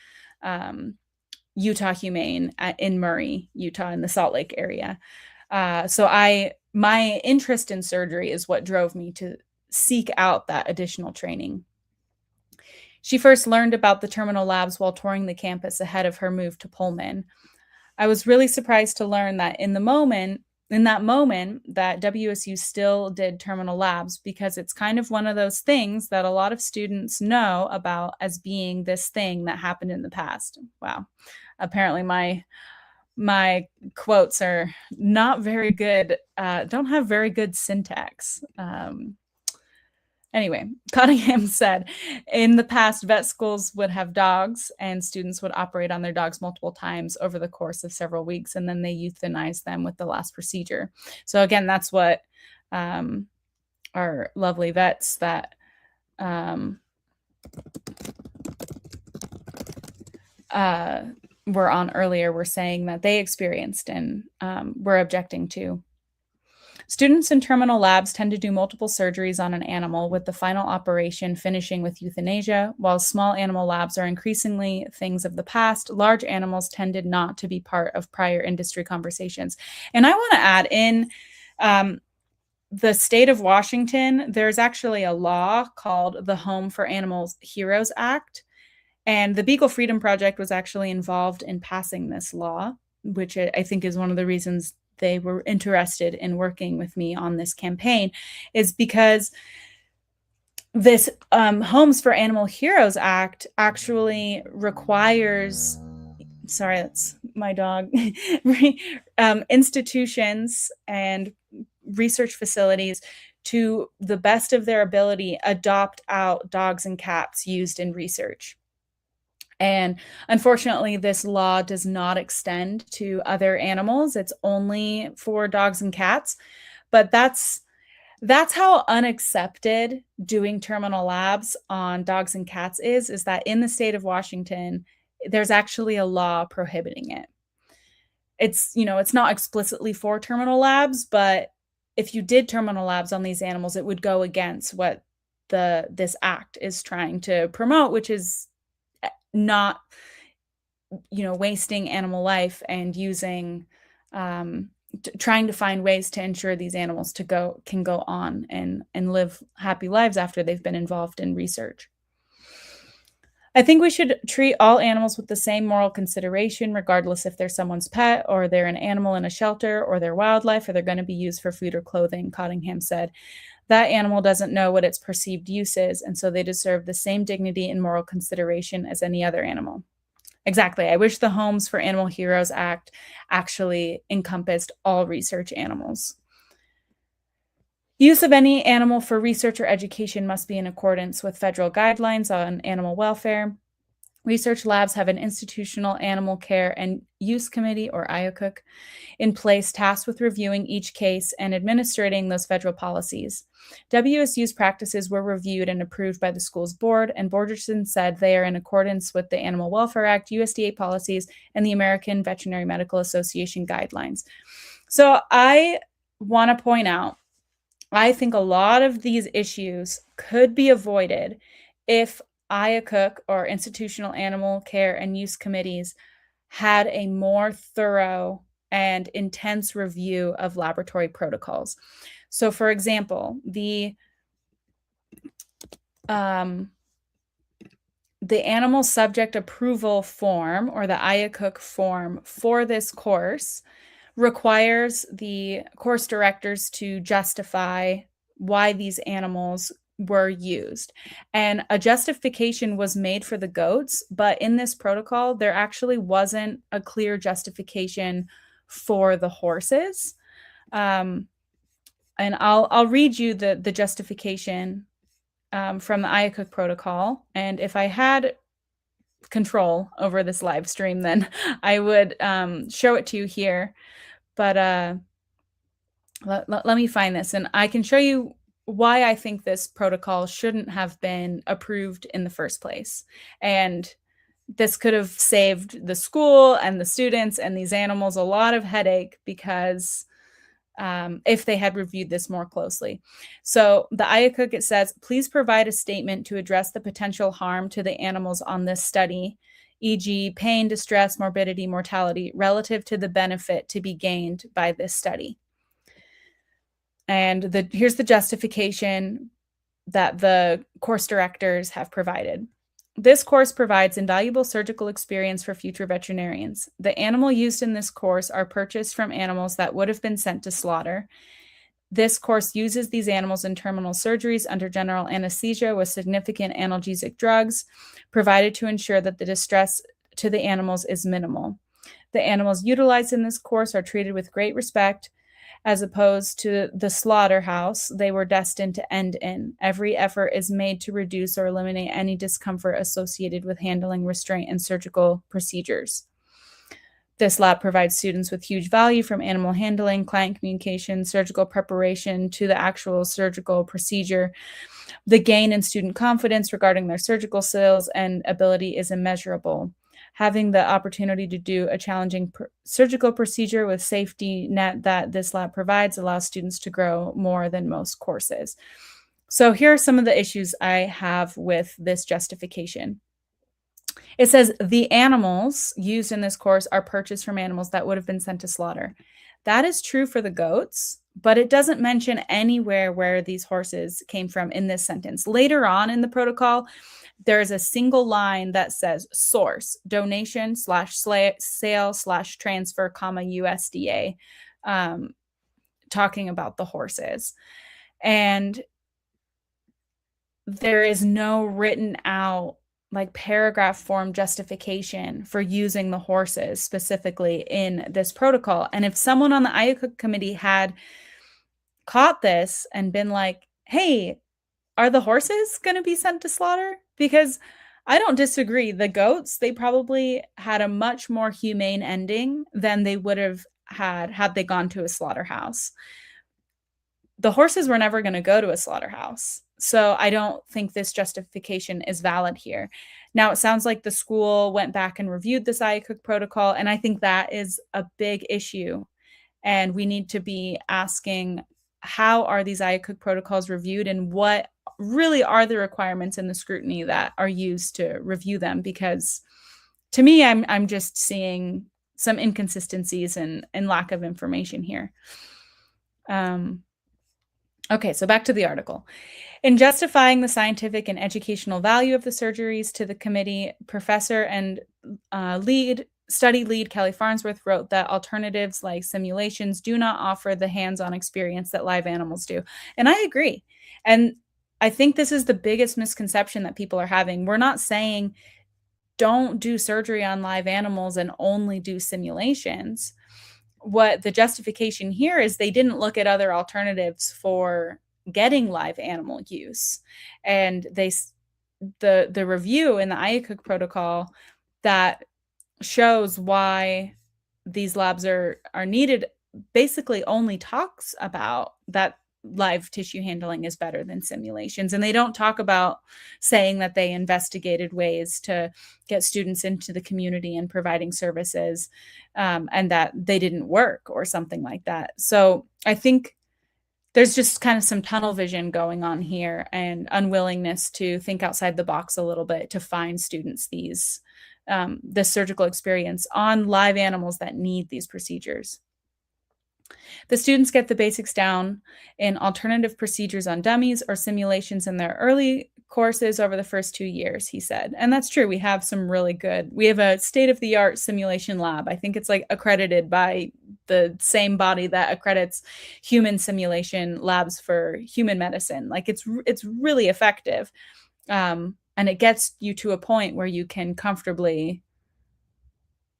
Utah Humane in Murray, Utah, in the Salt Lake area. So my interest in surgery is what drove me to seek out that additional training. She first learned about the terminal labs while touring the campus ahead of her move to Pullman. I was really surprised to learn that in that moment that WSU still did terminal labs, because it's kind of one of those things that a lot of students know about as being this thing that happened in the past. Wow. Apparently my quotes are not very good, don't have very good syntax. Anyway, Cottingham said, in the past, vet schools would have dogs and students would operate on their dogs multiple times over the course of several weeks, and then they euthanized them with the last procedure. So again, that's what our lovely vets that were on earlier were saying that they experienced and were objecting to. Students in terminal labs tend to do multiple surgeries on an animal, with the final operation finishing with euthanasia. While small animal labs are increasingly things of the past, large animals tended not to be part of prior industry conversations. And I want to add in the state of Washington, there's actually a law called the Home for Animals Heroes Act. And the Beagle Freedom Project was actually involved in passing this law, which I think is one of the reasons they were interested in working with me on this campaign, is because this Homes for Animal Heroes Act actually requires, sorry, that's my dog, institutions and research facilities to the best of their ability adopt out dogs and cats used in research. And unfortunately, this law does not extend to other animals. It's only for dogs and cats. But that's how unaccepted doing terminal labs on dogs and cats is that in the state of Washington, there's actually a law prohibiting it. It's not explicitly for terminal labs, but if you did terminal labs on these animals, it would go against what this act is trying to promote, which is not wasting animal life and using trying to find ways to ensure these animals can go on and live happy lives after they've been involved in research. I think we should treat all animals with the same moral consideration, regardless if they're someone's pet or they're an animal in a shelter or they're wildlife or they're going to be used for food or clothing, Cottingham said. That animal doesn't know what its perceived use is, and so they deserve the same dignity and moral consideration as any other animal. Exactly. I wish the Homes for Animal Heroes Act actually encompassed all research animals. Use of any animal for research or education must be in accordance with federal guidelines on animal welfare. Research labs have an institutional animal care and use committee, or IACUC, in place tasked with reviewing each case and administrating those federal policies. WSU's practices were reviewed and approved by the school's board, and Borgerson said they are in accordance with the Animal Welfare Act, USDA policies, and the American Veterinary Medical Association guidelines. So I want to point out, I think a lot of these issues could be avoided if IACUC, or institutional animal care and use committees, had a more thorough and intense review of laboratory protocols. So, for example, the animal subject approval form, or the IACUC form for this course, requires the course directors to justify why these animals were used. And a justification was made for the goats, but in this protocol, there actually wasn't a clear justification for the horses. And I'll read you the justification from the IACUC protocol. And if I had control over this live stream, then I would show it to you here. But let me find this, and I can show you why I think this protocol shouldn't have been approved in the first place. And this could have saved the school and the students and these animals a lot of headache, because if they had reviewed this more closely. So the IACUC, it says, please provide a statement to address the potential harm to the animals on this study, e.g. pain, distress, morbidity, mortality, relative to the benefit to be gained by this study. And here's the justification that the course directors have provided. This course provides invaluable surgical experience for future veterinarians. The animal used in this course are purchased from animals that would have been sent to slaughter. This course uses these animals in terminal surgeries under general anesthesia with significant analgesic drugs provided to ensure that the distress to the animals is minimal. The animals utilized in this course are treated with great respect, as opposed to the slaughterhouse they were destined to end in. Every effort is made to reduce or eliminate any discomfort associated with handling restraint and surgical procedures. This lab provides students with huge value from animal handling, client communication, surgical preparation to the actual surgical procedure. The gain in student confidence regarding their surgical skills and ability is immeasurable. Having the opportunity to do a challenging surgical procedure with safety net that this lab provides allows students to grow more than most courses. So here are some of the issues I have with this justification. It says the animals used in this course are purchased from animals that would have been sent to slaughter. That is true for the goats, but it doesn't mention anywhere where these horses came from in this sentence. Later on in the protocol, there's a single line that says source, donation / sale / transfer, comma, USDA, talking about the horses. And there is no written out like paragraph form justification for using the horses specifically in this protocol. And if someone on the IACUC committee had caught this and been like, hey, are the horses going to be sent to slaughter? Because I don't disagree. The goats, they probably had a much more humane ending than they would have had they gone to a slaughterhouse. The horses were never going to go to a slaughterhouse. So I don't think this justification is valid here. Now, it sounds like the school went back and reviewed this IACUC protocol, and I think that is a big issue. And we need to be asking, how are these IACUC protocols reviewed, and what really are the requirements and the scrutiny that are used to review them? Because to me, I'm just seeing some inconsistencies and lack of information here. Okay, so back to the article. In justifying the scientific and educational value of the surgeries to the committee, professor and study lead Kelly Farnsworth wrote that alternatives like simulations do not offer the hands-on experience that live animals do. And I agree. And I think this is the biggest misconception that people are having. We're not saying don't do surgery on live animals and only do simulations. What the justification here is, they didn't look at other alternatives for getting live animal use. And the review in the IACUC protocol that shows why these labs are needed basically only talks about that live tissue handling is better than simulations. And they don't talk about saying that they investigated ways to get students into the community and providing services, and that they didn't work or something like that. So I think there's just kind of some tunnel vision going on here, and unwillingness to think outside the box a little bit to find students this surgical experience on live animals that need these procedures. The students get the basics down in alternative procedures on dummies or simulations in their early courses over the first 2 years, he said. And that's true. We have a state-of-the-art simulation lab. I think it's like accredited by the same body that accredits human simulation labs for human medicine. Like it's really effective. And it gets you to a point where you can comfortably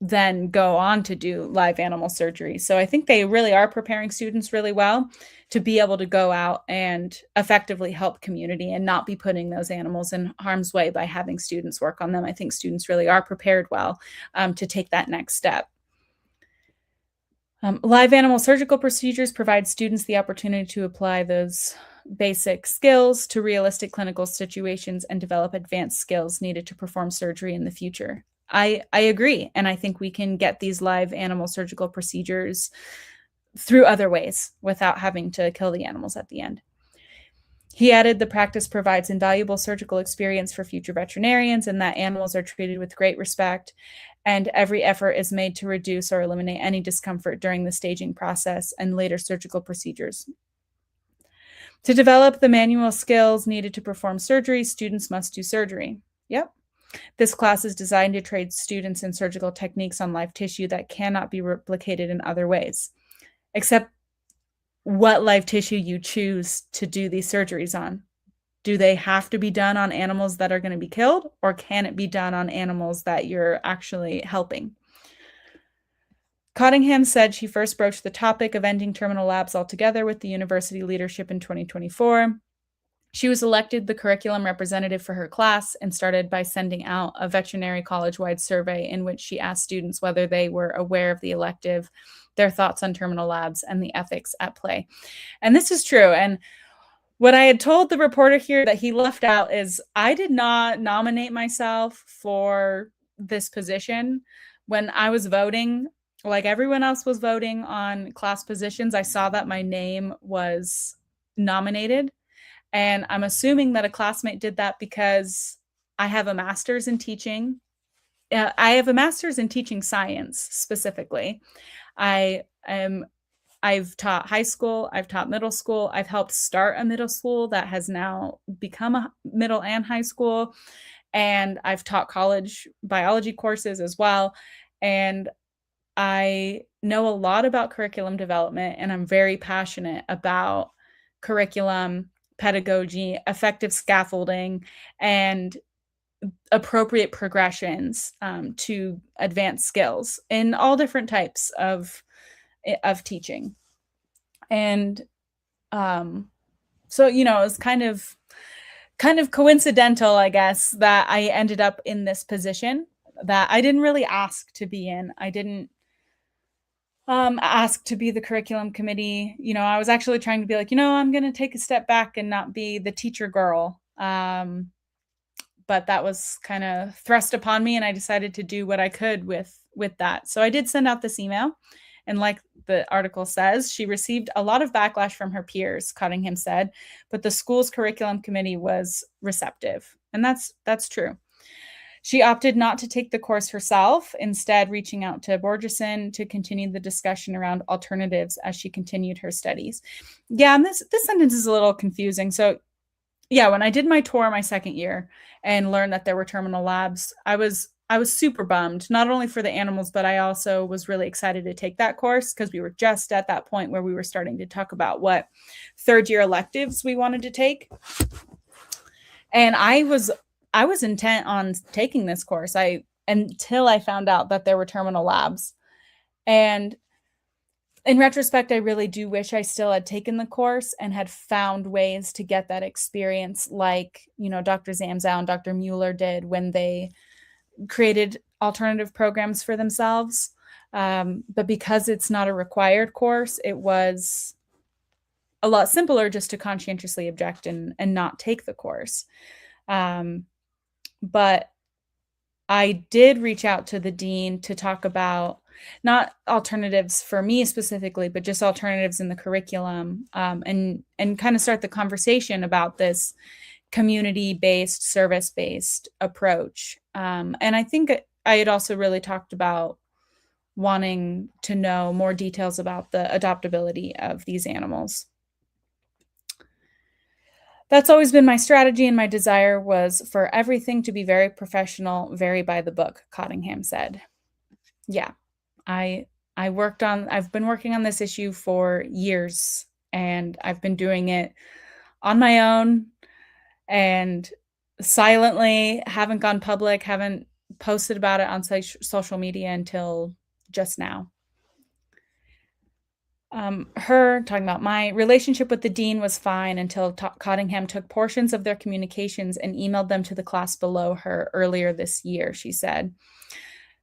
then go on to do live animal surgery. So I think they really are preparing students really well to be able to go out and effectively help community and not be putting those animals in harm's way by having students work on them. I think students really are prepared well to take that next step. Live animal surgical procedures provide students the opportunity to apply those basic skills to realistic clinical situations and develop advanced skills needed to perform surgery in the future. I agree. And I think we can get these live animal surgical procedures through other ways without having to kill the animals at the end. He added the practice provides invaluable surgical experience for future veterinarians and that animals are treated with great respect, and every effort is made to reduce or eliminate any discomfort during the staging process and later surgical procedures. To develop the manual skills needed to perform surgery, students must do surgery. Yep. This class is designed to train students in surgical techniques on live tissue that cannot be replicated in other ways, except what live tissue you choose to do these surgeries on. Do they have to be done on animals that are going to be killed, or can it be done on animals that you're actually helping? Cottingham said she first broached the topic of ending terminal labs altogether with the university leadership in 2024. She was elected the curriculum representative for her class and started by sending out a veterinary college-wide survey in which she asked students whether they were aware of the elective, their thoughts on terminal labs, and the ethics at play. And this is true. And what I had told the reporter here that he left out is I did not nominate myself for this position. When I was voting, like everyone else was voting on class positions, I saw that my name was nominated. And I'm assuming that a classmate did that because I have a master's in teaching. I have a master's in teaching science specifically. I've taught high school, I've taught middle school, I've helped start a middle school that has now become a middle and high school, and I've taught college biology courses as well. And I know a lot about curriculum development, and I'm very passionate about curriculum, pedagogy, effective scaffolding, and appropriate progressions to advance skills in all different types of teaching. And so, you know, it was kind of coincidental, I guess, that I ended up in this position that I didn't really ask to be in. I didn't ask to be the curriculum committee. You know, I was actually trying to be like, you know, I'm going to take a step back and not be the teacher girl. But that was kind of thrust upon me, and I decided to do what I could with that. So I did send out this email, and like the article says, she received a lot of backlash from her peers, Cottingham said, but the school's curriculum committee was receptive. And that's true. She opted not to take the course herself, instead reaching out to Borgeson to continue the discussion around alternatives as she continued her studies. Yeah, and this sentence is a little confusing. So yeah, when I did my tour my second year and learned that there were terminal labs, I was super bummed, not only for the animals, but I also was really excited to take that course because we were just at that point where we were starting to talk about what third year electives we wanted to take. And I was intent on taking this course until I found out that there were terminal labs. And in retrospect, I really do wish I still had taken the course and had found ways to get that experience like, you know, Dr. Zamzow and Dr. Mueller did when they created alternative programs for themselves. But because it's not a required course, it was a lot simpler just to conscientiously object and not take the course. But I did reach out to the dean to talk about not alternatives for me specifically, but just alternatives in the curriculum, and kind of start the conversation about this community-based, service-based approach. And I think I had also really talked about wanting to know more details about the adoptability of these animals. That's always been my strategy, and my desire was for everything to be very professional, very by the book, Cottingham said. Yeah, I've been working on this issue for years, and I've been doing it on my own and silently, haven't gone public, haven't posted about it on social media until just now. Talking about my relationship with the dean was fine until Cottingham took portions of their communications and emailed them to the class below her earlier this year, she said.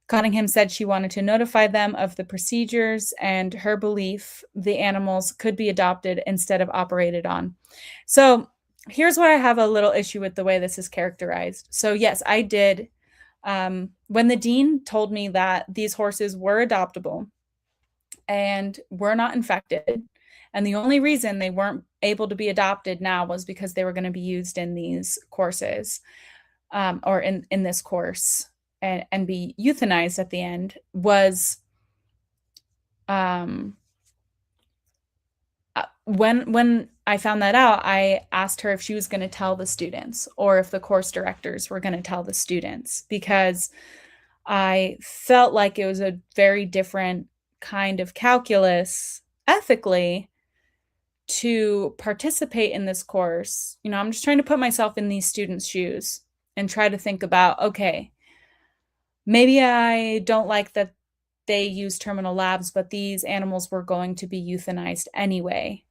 Cottingham said she wanted to notify them of the procedures and her belief the animals could be adopted instead of operated on. So here's where I have a little issue with the way this is characterized. So yes, I did. When the dean told me that these horses were adoptable, and were not infected. And the only reason they weren't able to be adopted now was because they were going to be used in these courses, or in this course, and be euthanized at the end, was um, when I found that out, I asked her if she was going to tell the students or if the course directors were going to tell the students, because I felt like it was a very different kind of calculus ethically to participate in this course. I'm just trying to put myself in these students' shoes and try to think about, okay, maybe I don't like that they use terminal labs, but these animals were going to be euthanized anyway.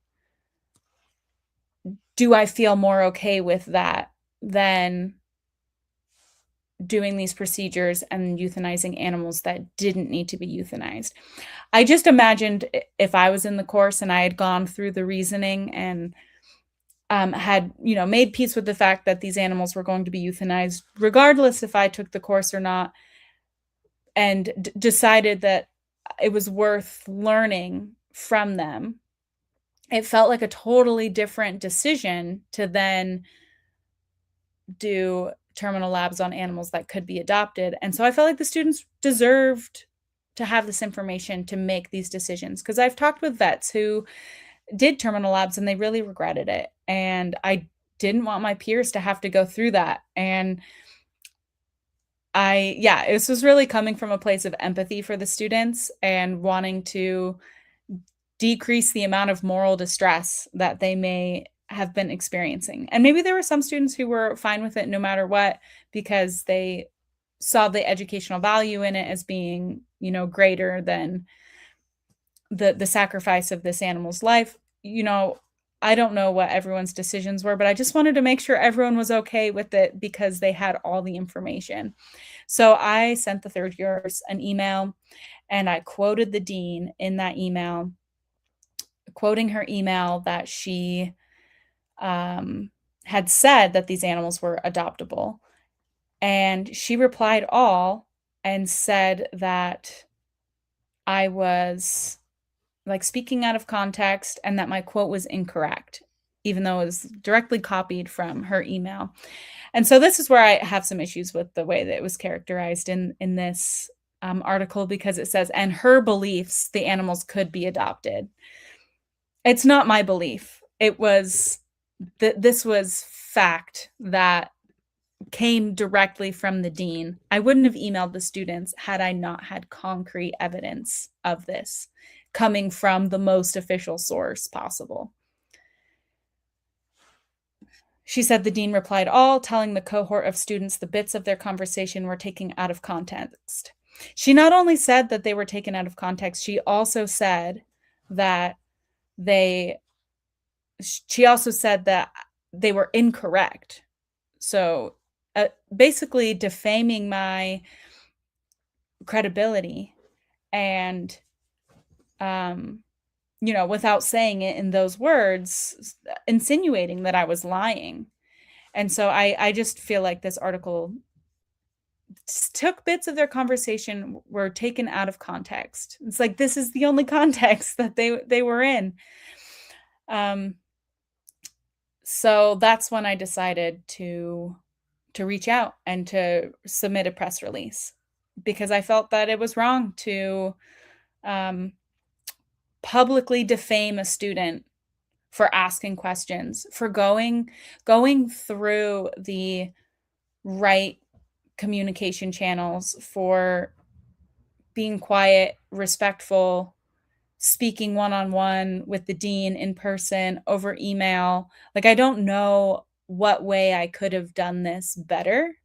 Do I feel more okay with that than doing these procedures and euthanizing animals that didn't need to be euthanized? I just imagined if I was in the course and I had gone through the reasoning and had made peace with the fact that these animals were going to be euthanized, regardless if I took the course or not, and decided that it was worth learning from them. It felt like a totally different decision to then do terminal labs on animals that could be adopted. And so I felt like the students deserved to have this information to make these decisions, because I've talked with vets who did terminal labs and they really regretted it. And I didn't want my peers to have to go through that. And this was really coming from a place of empathy for the students and wanting to decrease the amount of moral distress that they may have been experiencing. And maybe there were some students who were fine with it no matter what, because they saw the educational value in it as being, greater than the sacrifice of this animal's life. I don't know what everyone's decisions were, but I just wanted to make sure everyone was okay with it because they had all the information. So I sent the third years an email, and I quoted the dean in that email, quoting her email that she had said that these animals were adoptable. And she replied all and said that I was speaking out of context and that my quote was incorrect, even though it was directly copied from her email. And so this is where I have some issues with the way that it was characterized in this article, because it says, and her beliefs, the animals could be adopted. It's not my belief. It was this was fact that came directly from the dean. I wouldn't have emailed the students had I not had concrete evidence of this coming from the most official source possible. She said the dean replied all, telling the cohort of students the bits of their conversation were taken out of context. She not only said that they were taken out of context, she also said that they were incorrect. So basically defaming my credibility and without saying it in those words, insinuating that I was lying. And so I just feel like this article took bits of their conversation, were taken out of context. It's like, this is the only context that they were in. So that's when I decided to reach out and to submit a press release, because I felt that it was wrong to publicly defame a student for asking questions, for going through the right communication channels, for being quiet, respectful, speaking one-on-one with the dean in person, over email. I don't know what way I could have done this better.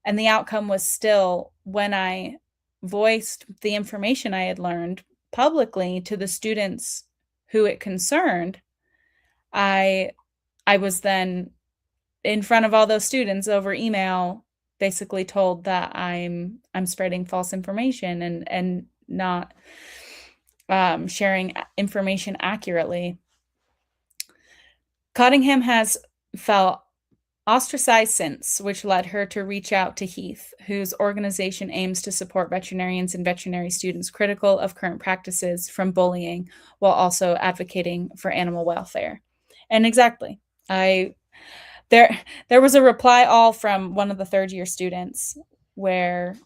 And the outcome was still, when I voiced the information I had learned publicly to the students who it concerned, I was then in front of all those students over email, basically told that I'm spreading false information and not sharing information accurately. Cottingham has felt ostracized since, which led her to reach out to Heath, whose organization aims to support veterinarians and veterinary students critical of current practices from bullying while also advocating for animal welfare. And exactly, I there was a reply all from one of the third year students where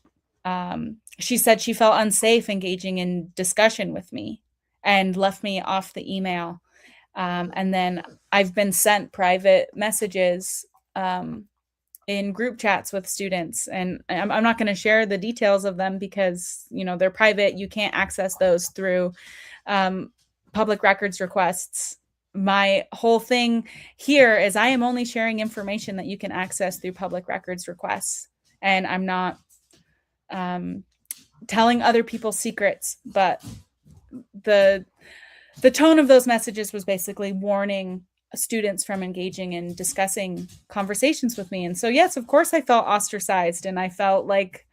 she said she felt unsafe engaging in discussion with me and left me off the email. And then I've been sent private messages in group chats with students, and I'm not going to share the details of them because they're private. You can't access those through public records requests. My whole thing here is I am only sharing information that you can access through public records requests, and I'm not telling other people's secrets. But the tone of those messages was basically warning students from engaging in discussing conversations with me. And so, yes, of course, I felt ostracized, and I felt like,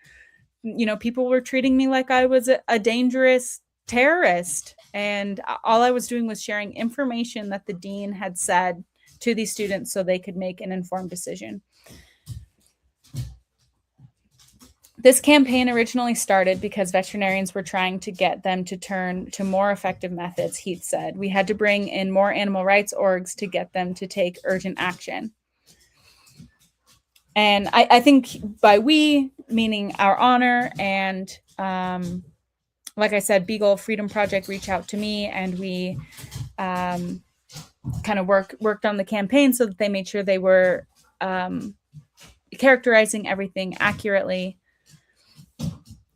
people were treating me like I was a dangerous terrorist. And all I was doing was sharing information that the dean had said to these students so they could make an informed decision. This campaign originally started because veterinarians were trying to get them to turn to more effective methods, Heath said. We had to bring in more animal rights orgs to get them to take urgent action. And I think by we, meaning our honor and, like I said, Beagle Freedom Project reached out to me, and we kind of worked on the campaign so that they made sure they were characterizing everything accurately.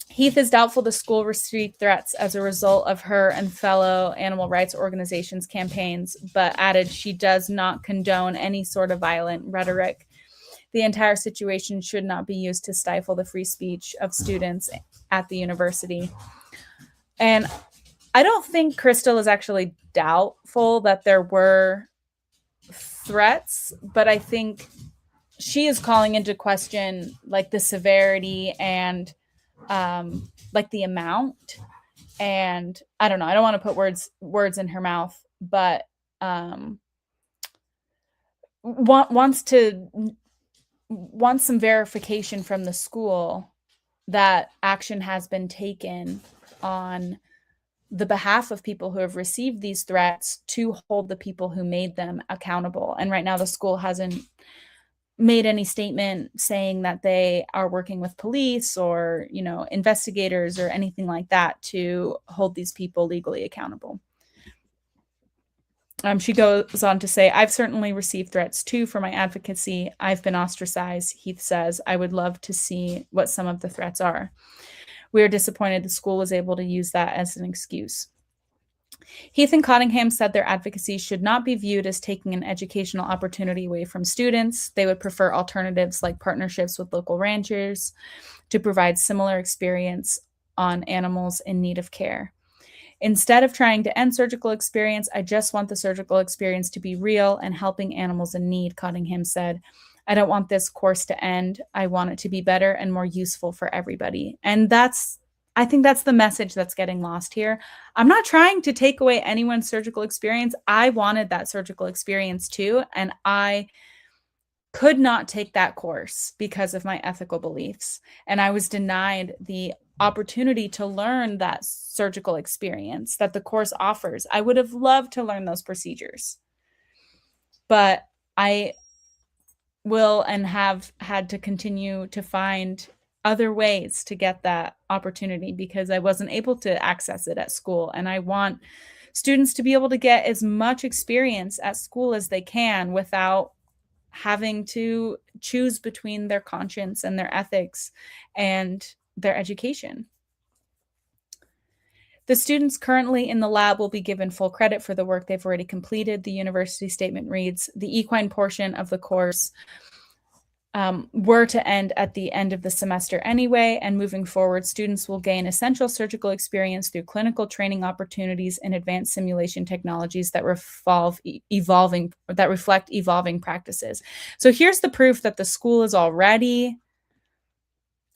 Heath is doubtful the school received threats as a result of her and fellow animal rights organizations' campaigns, but added she does not condone any sort of violent rhetoric. The entire situation should not be used to stifle the free speech of students at the university. And I don't think Crystal is actually doubtful that there were threats, but I think she is calling into question like the severity and like the amount. And I don't know, I don't want to put words in her mouth, but wants some verification from the school that action has been taken on the behalf of people who have received these threats to hold the people who made them accountable. And right now the school hasn't made any statement saying that they are working with police or, investigators or anything like that to hold these people legally accountable. She goes on to say, I've certainly received threats too for my advocacy. I've been ostracized, Heath says. I would love to see what some of the threats are. We are disappointed the school was able to use that as an excuse. Heath and Cottingham said their advocacy should not be viewed as taking an educational opportunity away from students. They would prefer alternatives like partnerships with local ranchers to provide similar experience on animals in need of care. Instead of trying to end surgical experience, I just want the surgical experience to be real and helping animals in need, Cottingham said. I don't want this course to end. I want it to be better and more useful for everybody. And I think that's the message that's getting lost here. I'm not trying to take away anyone's surgical experience. I wanted that surgical experience too, and I could not take that course because of my ethical beliefs. And I was denied the opportunity to learn that surgical experience that the course offers. I would have loved to learn those procedures, but I will and have had to continue to find other ways to get that opportunity because I wasn't able to access it at school. And I want students to be able to get as much experience at school as they can without having to choose between their conscience and their ethics and their education. The students currently in the lab will be given full credit for the work they've already completed. The university statement reads, the equine portion of the course were to end at the end of the semester anyway, and moving forward, students will gain essential surgical experience through clinical training opportunities and advanced simulation technologies that reflect evolving practices. So here's the proof that the school is already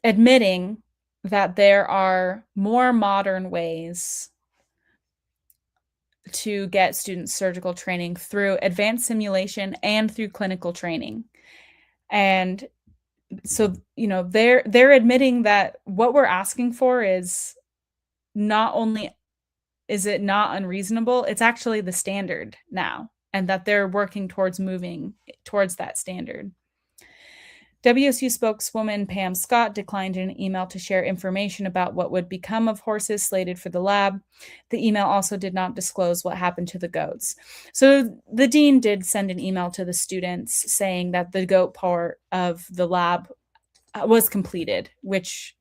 admitting that there are more modern ways to get students surgical training through advanced simulation and through clinical training. And so, they're admitting that what we're asking for is not only is it not unreasonable, it's actually the standard now, and that they're working towards moving towards that standard. WSU spokeswoman Pam Scott declined in an email to share information about what would become of horses slated for the lab. The email also did not disclose what happened to the goats. So the dean did send an email to the students saying that the goat part of the lab was completed, which,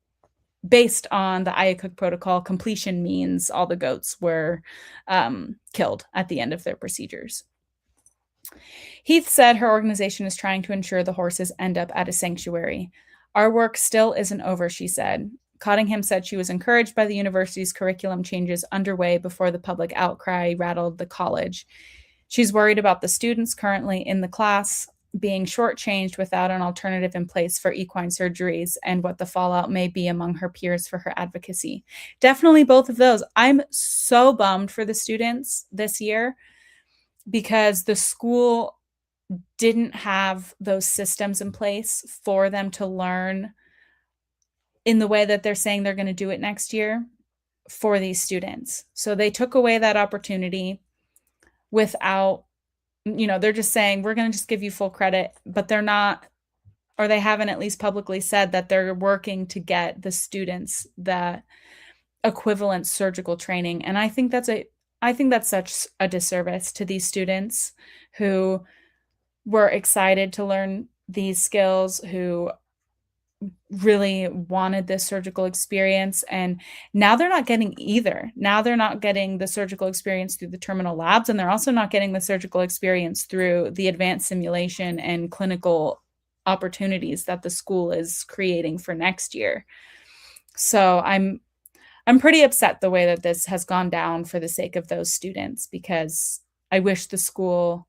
based on the Iacocca protocol, completion means all the goats were killed at the end of their procedures. Heath said her organization is trying to ensure the horses end up at a sanctuary. Our work still isn't over, she said. Cottingham said she was encouraged by the university's curriculum changes underway before the public outcry rattled the college. She's worried about the students currently in the class being shortchanged without an alternative in place for equine surgeries and what the fallout may be among her peers for her advocacy. Definitely both of those. I'm so bummed for the students this year because the school didn't have those systems in place for them to learn in the way that they're saying they're going to do it next year for these students. So they took away that opportunity without, they're just saying, we're going to just give you full credit, but they're not, or they haven't at least publicly said that they're working to get the students the equivalent surgical training. And I think that's such a disservice to these students who were excited to learn these skills, who really wanted this surgical experience. And now they're not getting either. Now they're not getting the surgical experience through the terminal labs, and they're also not getting the surgical experience through the advanced simulation and clinical opportunities that the school is creating for next year. So I'm pretty upset the way that this has gone down for the sake of those students, because I wish the school,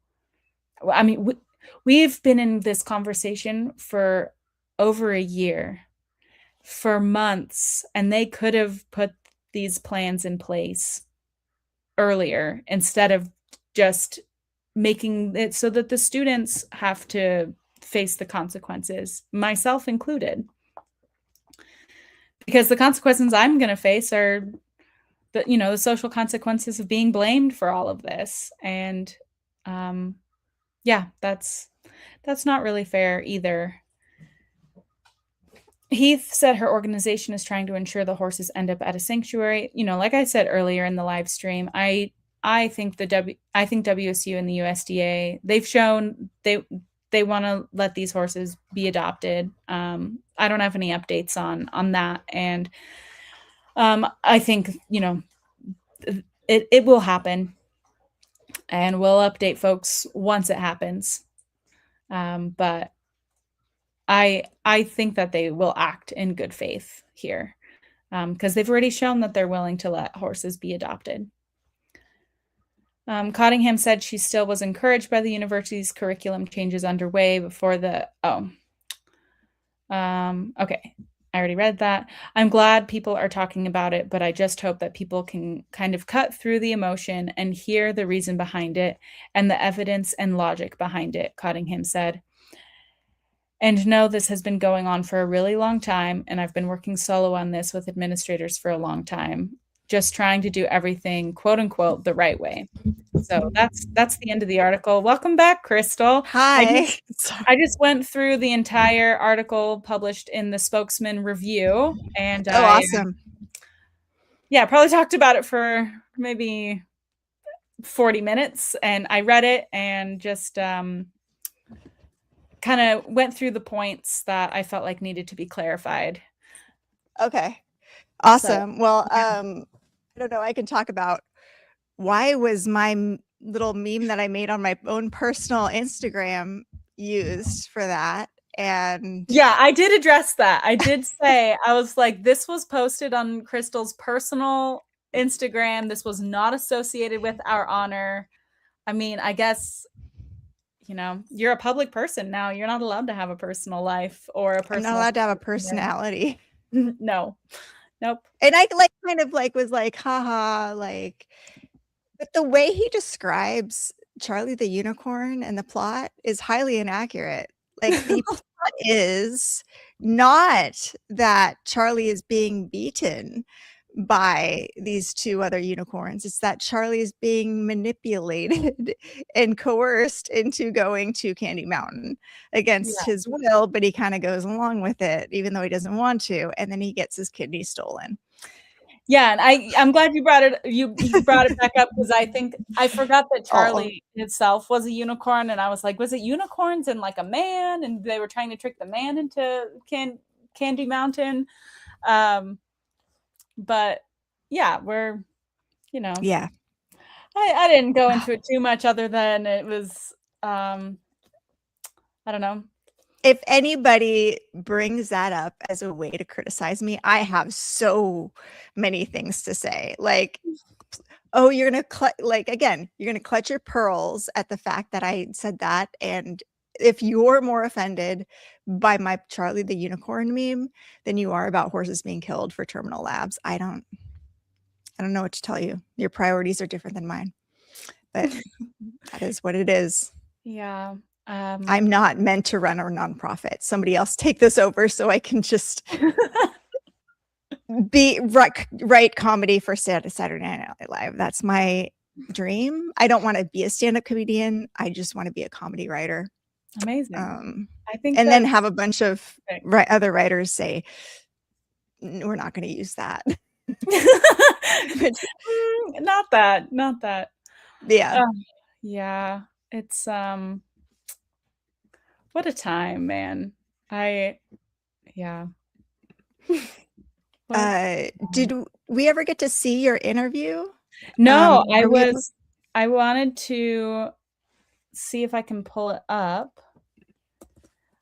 we've been in this conversation for over a year, for months, and they could have put these plans in place earlier instead of just making it so that the students have to face the consequences, myself included. Because the consequences I'm going to face are the social consequences of being blamed for all of this. And that's not really fair either. Heath said her organization is trying to ensure the horses end up at a sanctuary. Like I said earlier in the live stream, I think WSU and the USDA, they've shown they want to let these horses be adopted. I don't have any updates on that, and I think it will happen, and we'll update folks once it happens. But I think that they will act in good faith here, because they've already shown that they're willing to let horses be adopted. Cottingham said she still was encouraged by the university's curriculum changes underway before the, okay, I already read that. I'm glad people are talking about it, but I just hope that people can kind of cut through the emotion and hear the reason behind it and the evidence and logic behind it, Cottingham said. And no, this has been going on for a really long time, and I've been working solo on this with administrators for a long time, just trying to do everything, quote unquote, the right way. So that's the end of the article. Welcome back, Crystal. Hi. I just went through the entire article published in the Spokesman Review, and awesome. Probably talked about it for maybe 40 minutes, and I read it and just kind of went through the points that I felt like needed to be clarified. Okay. Awesome. So, well, I don't know. I can talk about why was my little meme that I made on my own personal Instagram used for that. And yeah, I did address that. I did say, I was like, this was posted on Crystal's personal Instagram. This was not associated with our honor. I mean, I guess, you're a public person now. You're not allowed to have a personal life or a personal. I'm not allowed to have a personality. No. Nope. And I was like, haha, but the way he describes Charlie the unicorn and the plot is highly inaccurate. Like the plot is not that Charlie is being beaten by these two other unicorns. It's that Charlie is being manipulated and coerced into going to Candy Mountain against Yeah. his will, but he kind of goes along with it, even though he doesn't want to. And then he gets his kidney stolen. Yeah, and I'm glad you brought it back up, because I think I forgot that Charlie itself was a unicorn, and I was like, was it unicorns and like a man, and they were trying to trick the man into Candy Mountain? But yeah, we're Yeah. I didn't go into it too much, other than it was I don't know. If anybody brings that up as a way to criticize me, I have so many things to say. Like, oh, you're gonna you're gonna clutch your pearls at the fact that I said that. And if you're more offended by my Charlie the Unicorn meme than you are about horses being killed for terminal labs, I don't know what to tell you. Your priorities are different than mine, but that is what it is. Yeah. I'm not meant to run a nonprofit. Somebody else take this over so I can just write comedy for Saturday Night Live. That's my dream. I don't want to be a stand-up comedian. I just want to be a comedy writer. Amazing. I think, and then have a bunch of other writers say, we're not going to use that. Not that. Yeah. Yeah. It's what a time, man. Yeah. Did we ever get to see your interview? No, I wanted to see if I can pull it up.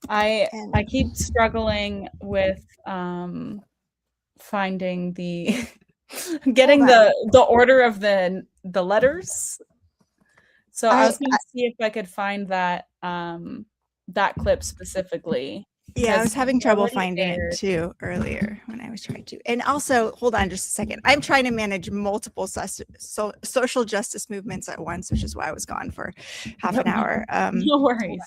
I keep struggling with finding the getting the order of the letters. So I was going to see if I could find that that clip specifically. Yeah, I was having trouble finding it too earlier when I was trying to. And also, hold on just a second. I'm trying to manage multiple social justice movements at once, which is why I was gone for half an hour. No worries.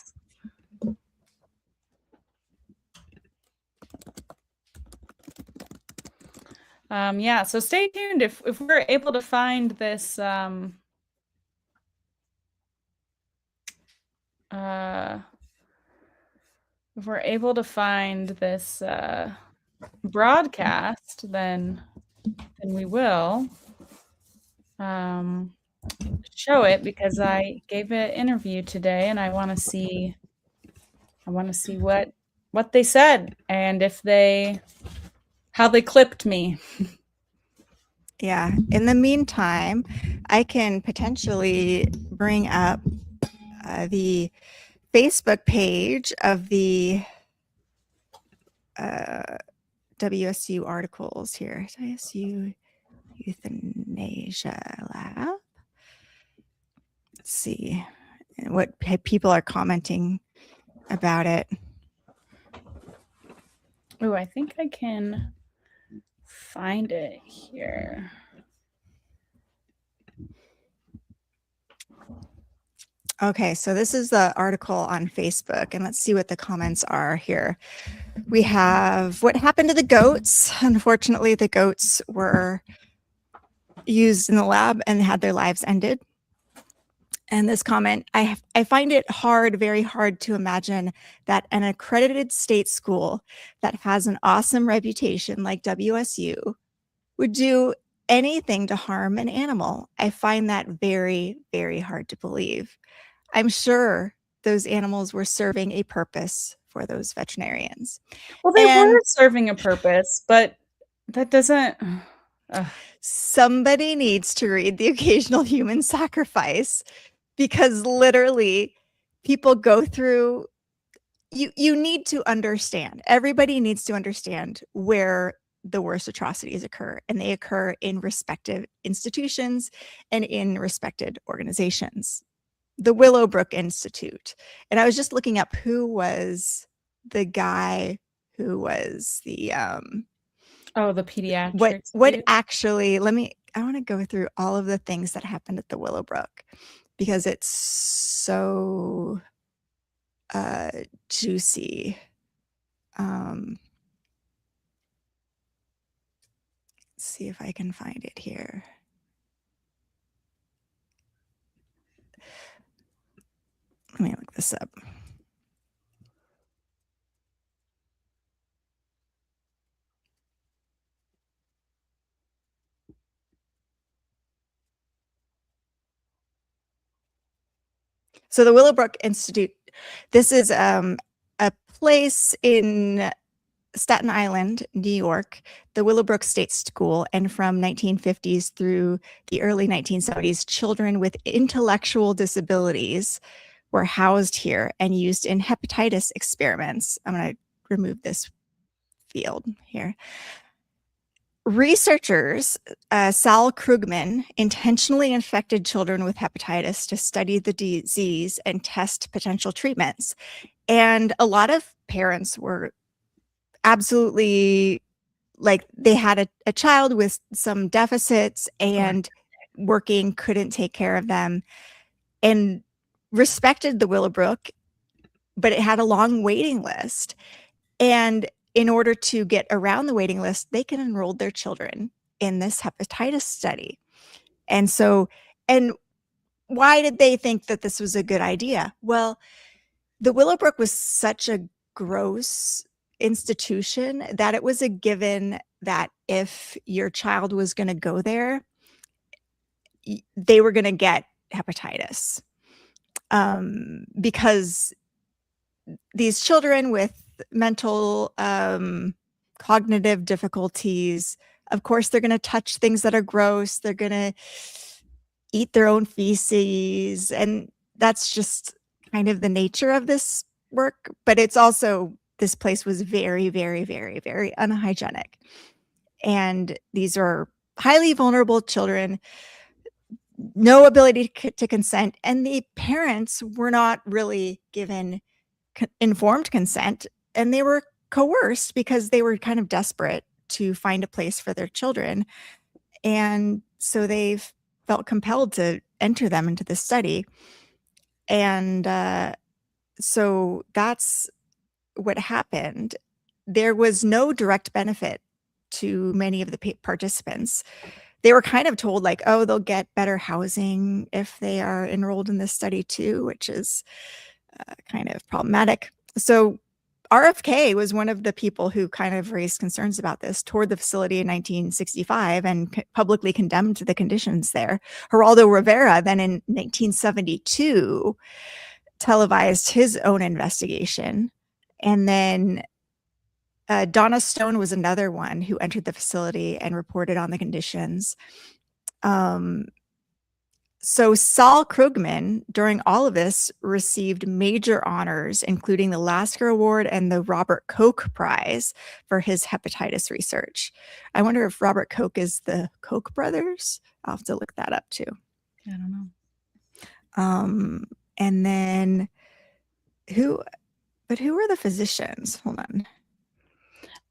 Yeah, so stay tuned if we're able to find this if we're able to find this broadcast, then we will show it, because I gave an interview today and I want to see what they said, and how they clipped me. Yeah. In the meantime, I can potentially bring up the Facebook page of the WSU articles here. WSU Euthanasia Lab. Let's see what people are commenting about it. Oh, I think I can find it here. Okay, so this is the article on Facebook, and let's see what the comments are here. We have what happened to the goats. Unfortunately, the goats were used in the lab and had their lives ended. And this comment, I find it very hard to imagine that an accredited state school that has an awesome reputation like WSU would do anything to harm an animal. I find that very, very hard to believe. I'm sure those animals were serving a purpose for those veterinarians. Well, they were serving a purpose, but that doesn't... Somebody needs to read The Occasional Human Sacrifice, because literally people go through... You need to understand. Everybody needs to understand where the worst atrocities occur, and they occur in respective institutions and in respected organizations. The Willowbrook Institute. And I was just looking up who was the guy who was the the pediatrics. What actually, I want to go through all of the things that happened at the Willowbrook, because it's so juicy. Let's see if I can find it here. Let me look this up. So the Willowbrook Institute, this is a place in Staten Island, New York, the Willowbrook State School, and from 1950s through the early 1970s, children with intellectual disabilities were housed here and used in hepatitis experiments. I'm going to remove this field here. Researchers, Sal Krugman, intentionally infected children with hepatitis to study the disease and test potential treatments. And a lot of parents were absolutely like they had a child with some deficits and working couldn't take care of them and respected the Willowbrook, but it had a long waiting list. And in order to get around the waiting list, they can enroll their children in this hepatitis study. And so, and why did they think that this was a good idea? Well, the Willowbrook was such a gross institution that it was a given that if your child was going to go there, they were going to get hepatitis. Because these children with mental cognitive difficulties, of course, they're going to touch things that are gross. They're going to eat their own feces. And that's just kind of the nature of this work. But it's also, this place was very, very, very, very unhygienic. And these are highly vulnerable children, no ability to consent. And the parents were not really given informed consent, and they were coerced because they were kind of desperate to find a place for their children. And so they felt compelled to enter them into the study. And so that's what happened. There was no direct benefit to many of the participants. They were kind of told like, oh, they'll get better housing if they are enrolled in this study too, which is kind of problematic. So RFK was one of the people who kind of raised concerns about this, toured the facility in 1965 and publicly condemned the conditions there. Geraldo Rivera then in 1972 televised his own investigation. And then Donna Stone was another one who entered the facility and reported on the conditions. So Saul Krugman, during all of this, received major honors, including the Lasker Award and the Robert Koch Prize for his hepatitis research. I wonder if Robert Koch is the Koch brothers. I'll have to look that up too. I don't know. And then who are the physicians? Hold on.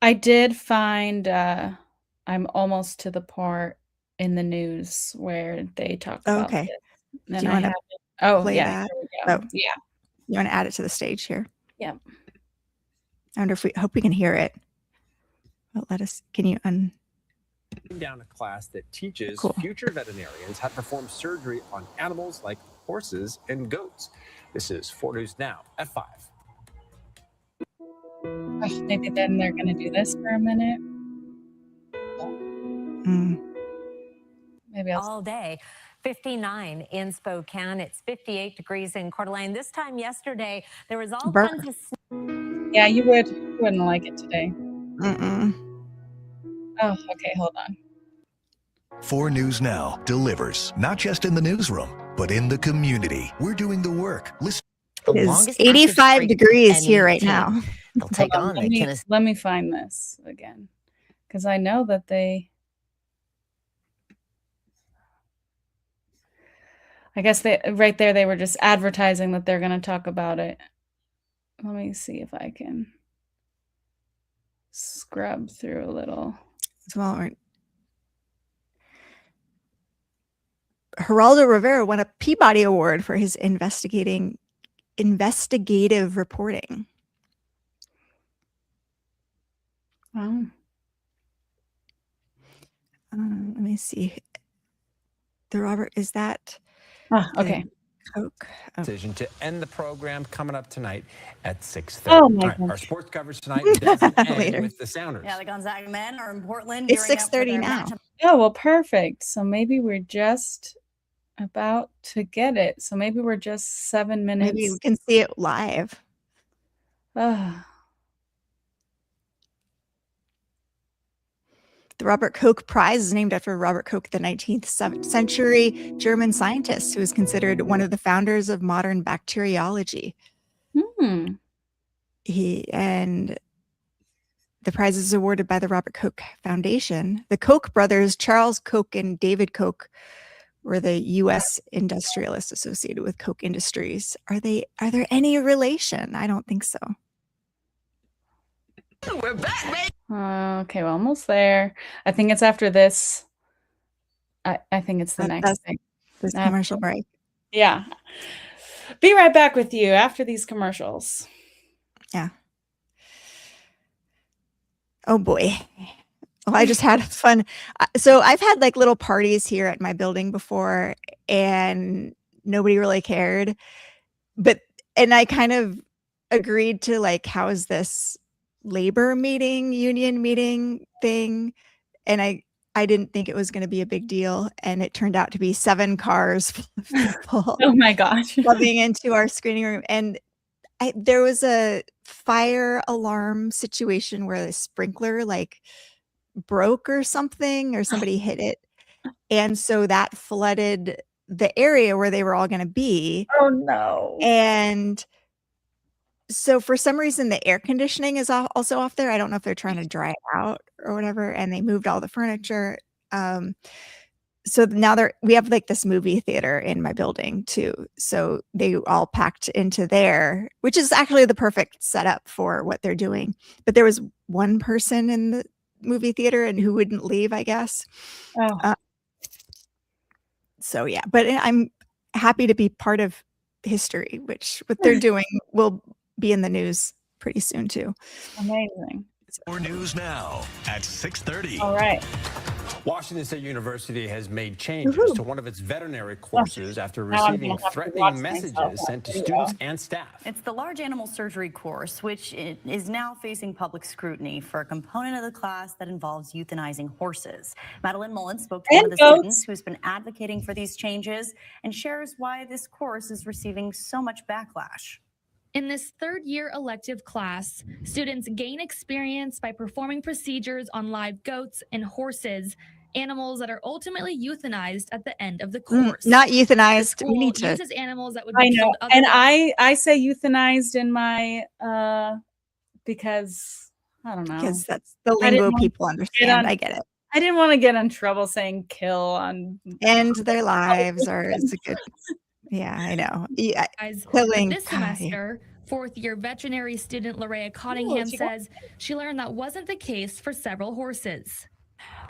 I did find I'm almost to the part in the news where they talk about Okay. this. Do you want to play that? Here we go. Oh. Yeah. You want to add it to the stage here? Yeah. I wonder if we hope we can hear it. Well, can you down a class that teaches Cool. future veterinarians how to perform surgery on animals like horses and goats. This is 4 News Now at 5. Maybe then they're going to do this for a minute. Maybe all day. 59 in Spokane. It's 58 degrees in Coeur d'Alene. This time yesterday, there was all kinds of Yeah, you wouldn't like it today. Mm-mm. Oh, okay, hold on. 4 News Now delivers, not just in the newsroom, but in the community. We're doing the work. Listen. It's 85 degrees here right now. They'll take on Let me find this again, because I know that I guess right there they were just advertising that they're going to talk about it. Let me see if I can scrub through a little. Well, Geraldo Rivera won a Peabody Award for his investigating investigative reporting. Wow. Let me see. The Robert, is that Ah, okay. Coke? Oh. Decision to end the program coming up tonight at 6:30. Oh my All right, gosh. our sports coverage tonight doesn't end Later. with the Sounders. Yeah, the Gonzaga men are in Portland. It's gearing up for 6:30 their now. matchup. Oh, well, perfect. So maybe we're just about to get it. So maybe we're just 7 minutes. Maybe you can see it live. Ah. The Robert Koch Prize is named after Robert Koch, the 19th century German scientist who is considered one of the founders of modern bacteriology. Hmm. And the prize is awarded by the Robert Koch Foundation. The Koch brothers, Charles Koch and David Koch, were the U.S. industrialists associated with Koch Industries. Are there any relation? I don't think so. We're back, baby. Okay, well, almost there. I think it's after this. I think it's the next thing. This commercial break. Yeah. Be right back with you after these commercials. Yeah. Oh boy. Well, I just had fun. So I've had like little parties here at my building before and nobody really cared. And I kind of agreed to like, how is this labor meeting, union meeting thing? And I didn't think it was going to be a big deal. And it turned out to be 7 cars full of people Oh my gosh. coming into our screening room. And there was a fire alarm situation where the sprinkler like broke or something, or somebody hit it. And so that flooded the area where they were all going to be. Oh no. And so for some reason, the air conditioning is also off there. I don't know if they're trying to dry it out or whatever. And they moved all the furniture. So now we have like this movie theater in my building too. So they all packed into there, which is actually the perfect setup for what they're doing. But there was one person in the movie theater and who wouldn't leave, I guess. Oh. So yeah, but I'm happy to be part of history, which what they're doing will be in the news pretty soon too. Amazing. More news now at 6:30. All right. Washington State University has made changes Woohoo. to one of its veterinary courses after Now I'm receiving gonna have to threatening watch messages myself. sent to There you students go. and staff. It's the large animal surgery course, which is now facing public scrutiny for a component of the class that involves euthanizing horses. Madeline Mullen spoke to one of the And goats. students who's been advocating for these changes and shares why this course is receiving so much backlash. In this third-year elective class, students gain experience by performing procedures on live goats and horses, animals that are ultimately euthanized at the end of the course. Not The euthanized. We school need to. uses animals that would I be know. killed And otherwise. I say euthanized in my because I don't know. Because that's the I didn't lingo want people on- understand. I get it. I didn't want to get in trouble saying kill on End their lives, or it's a good. Yeah, I know. Yeah, But killing. this God, yeah. semester, fourth-year veterinary student Larea Cottingham she got- says she learned that wasn't the case for several horses.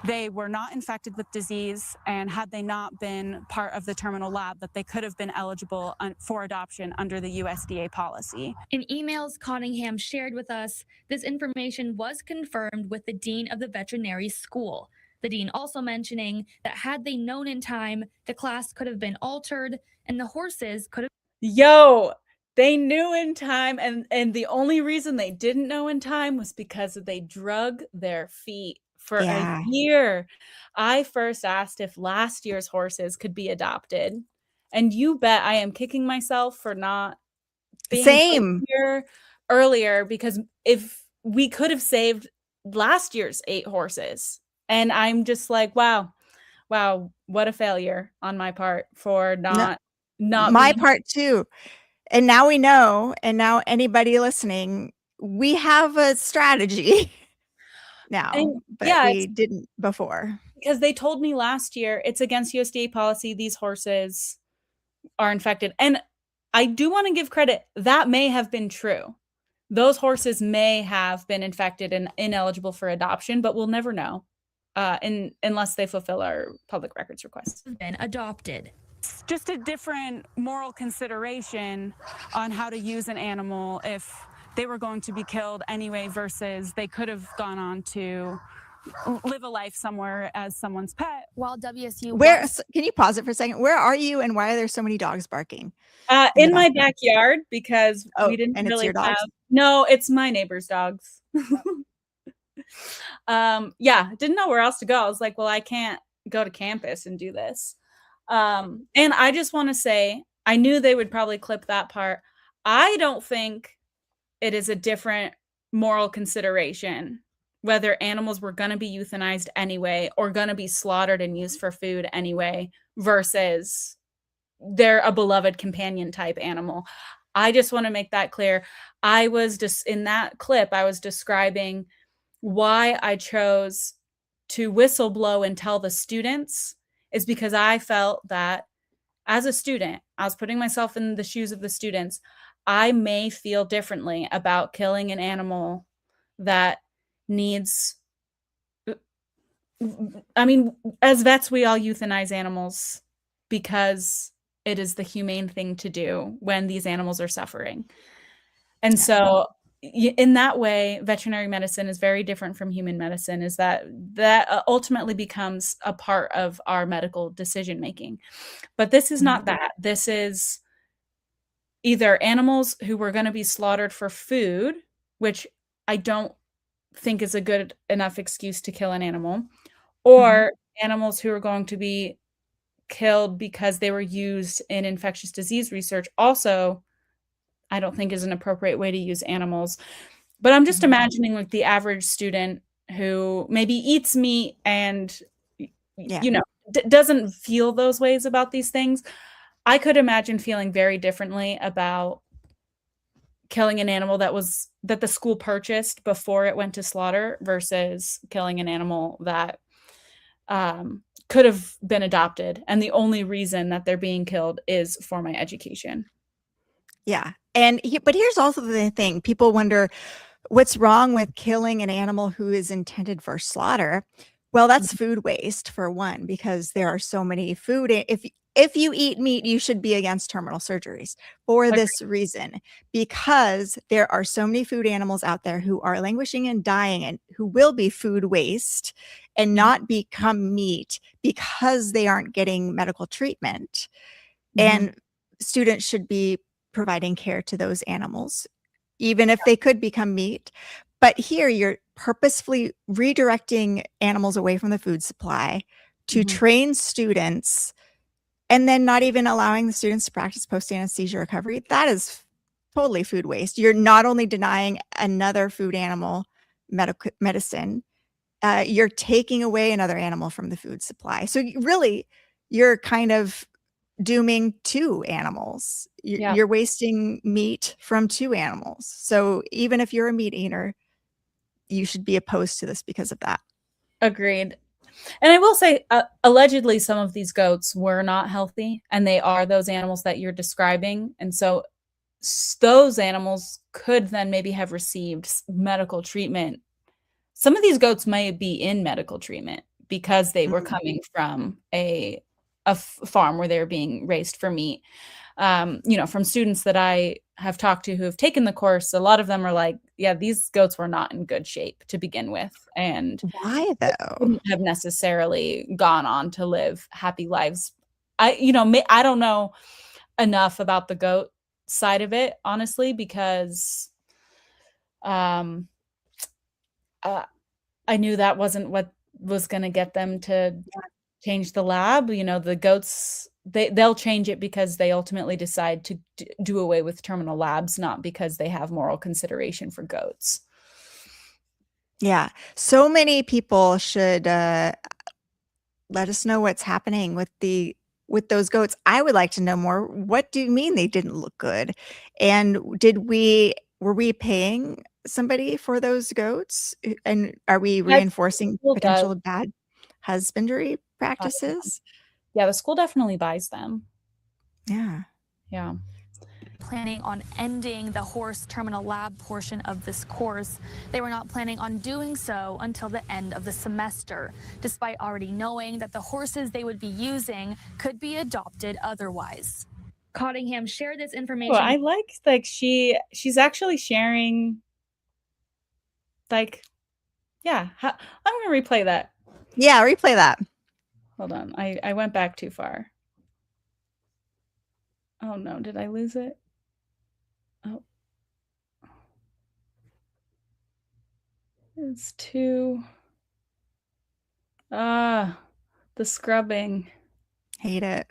They were not infected with disease, and had they not been part of the terminal lab, that they could have been eligible for adoption under the USDA policy. In emails Cottingham shared with us, this information was confirmed with the dean of the veterinary school. The dean also mentioning that had they known in time, the class could have been altered and the horses could have. Yo, they knew in time, and the only reason they didn't know in time was because they drug their feet for Yeah. a year. I first asked if last year's horses could be adopted, and you bet I am kicking myself for not being Same. here earlier, because if we could have saved last year's 8 horses, and I'm just like, wow, what a failure on my part for not My being part too. And now we know, and now anybody listening, we have a strategy now, And, but yeah, we didn't before. because they told me last year it's against USDA policy. These horses are infected. And I do want to give credit. That may have been true. Those horses may have been infected and ineligible for adoption, but we'll never know unless they fulfill our public records requests. Been adopted. just a different moral consideration on how to use an animal if they were going to be killed anyway versus they could have gone on to live a life somewhere as someone's pet. While WSU Can you pause it for a second? Where are you and why are there so many dogs barking? In my backyard, because we didn't and it's really your dogs? have. No, it's my neighbor's dogs. Yeah, didn't know where else to go. I was like, well, I can't go to campus and do this. And I just want to say, I knew they would probably clip that part. I don't think it is a different moral consideration whether animals were going to be euthanized anyway or going to be slaughtered and used for food anyway versus they're a beloved companion type animal. I just want to make that clear. I was just in that clip, I was describing why I chose to whistleblow and tell the students is because I felt that as a student, I was putting myself in the shoes of the students. I may feel differently about killing an animal that needs, I mean, as vets, we all euthanize animals because it is the humane thing to do when these animals are suffering. And so in that way, veterinary medicine is very different from human medicine, is that ultimately becomes a part of our medical decision making. But this is not that. This is either animals who were going to be slaughtered for food, which I don't think is a good enough excuse to kill an animal, or animals who are going to be killed because they were used in infectious disease research. Also, I don't think is an appropriate way to use animals. But I'm just imagining like the average student who maybe eats meat and, you know, doesn't feel those ways about these things. I could imagine feeling very differently about killing an animal that the school purchased before it went to slaughter versus killing an animal that could have been adopted. And the only reason that they're being killed is for my education. Yeah. But here's also the thing. People wonder what's wrong with killing an animal who is intended for slaughter. Well, that's food waste for one, because there are so many food. If you eat meat, you should be against terminal surgeries for this reason, because there are so many food animals out there who are languishing and dying and who will be food waste and not become meat because they aren't getting medical treatment. And students should be providing care to those animals, even if they could become meat. But here you're purposefully redirecting animals away from the food supply to train students and then not even allowing the students to practice post-anesthesia recovery. That is totally food waste. You're not only denying another food animal medicine, you're taking away another animal from the food supply. So really, you're kind of dooming two animals. You're wasting meat from two animals. So even if you're a meat eater, you should be opposed to this because of that. Agreed. And I will say, allegedly, some of these goats were not healthy, and they are those animals that you're describing. And so those animals could then maybe have received medical treatment. Some of these goats may be in medical treatment because they were coming from a farm where they were being raised for meat. From students that I have talked to who have taken the course, a lot of them are like, yeah, these goats were not in good shape to begin with. And why though? Wouldn't have necessarily gone on to live happy lives. I don't know enough about the goat side of it, honestly, because I knew that wasn't what was going to get them to change the lab. The goats, they'll change it because they ultimately decide to do away with terminal labs, not because they have moral consideration for goats. Yeah. So many people should let us know what's happening with those goats. I would like to know more. What do you mean they didn't look good? And were we paying somebody for those goats? And are we reinforcing potential bad husbandry practices? Yeah, the school definitely buys them. Yeah. Yeah. planning on ending the horse terminal lab portion of this course. They were not planning on doing so until the end of the semester, despite already knowing that the horses they would be using could be adopted otherwise. Cottingham shared this information. Well, I like she's actually sharing, like, yeah. I'm gonna replay that. Yeah, replay that. Hold on, I went back too far. Oh no, did I lose it? Oh, it's too. The scrubbing. Hate it.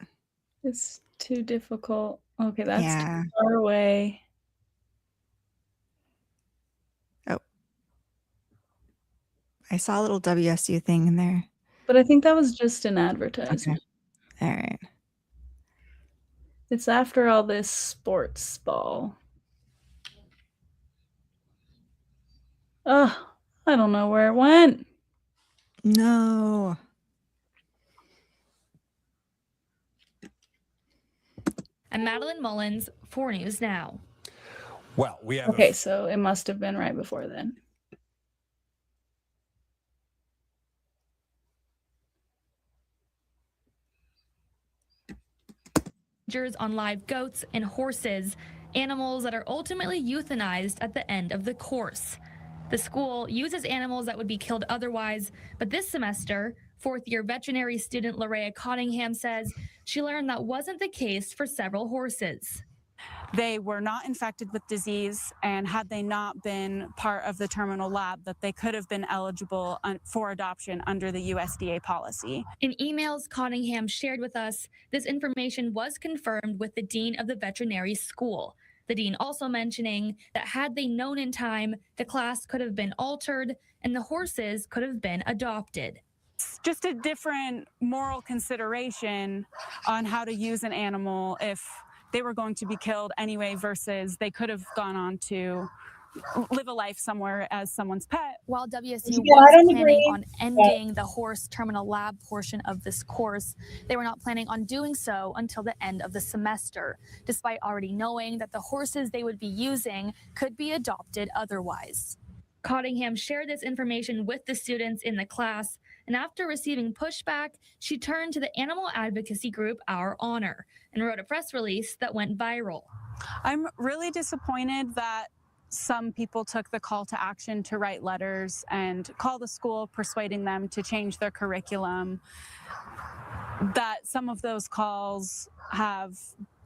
It's too difficult. Okay, that's Yeah. too far away. Oh. I saw a little WSU thing in there. But I think that was just an advertisement. Okay. All right. It's after all this sports ball. Oh, I don't know where it went. No. And Madeline Mullins, 4 News Now. Well, we have Okay, so it must have been right before then. On live goats and horses, animals that are ultimately euthanized at the end of the course. The school uses animals that would be killed otherwise, but this semester, fourth-year veterinary student Larea Cottingham says she learned that wasn't the case for several horses. They were not infected with disease, and had they not been part of the terminal lab, that they could have been eligible for adoption under the USDA policy. In emails Cottingham shared with us, this information was confirmed with the dean of the veterinary school. The dean also mentioning that had they known in time, the class could have been altered and the horses could have been adopted. It's just a different moral consideration on how to use an animal if they were going to be killed anyway versus they could have gone on to live a life somewhere as someone's pet. While WSU was planning agree. on ending the horse terminal lab portion of this course, they were not planning on doing so until the end of the semester, despite already knowing that the horses they would be using could be adopted otherwise. Cottingham shared this information with the students in the class, and after receiving pushback, she turned to the animal advocacy group Our Honor and wrote a press release that went viral. I'm really disappointed that some people took the call to action to write letters and call the school, persuading them to change their curriculum. That some of those calls have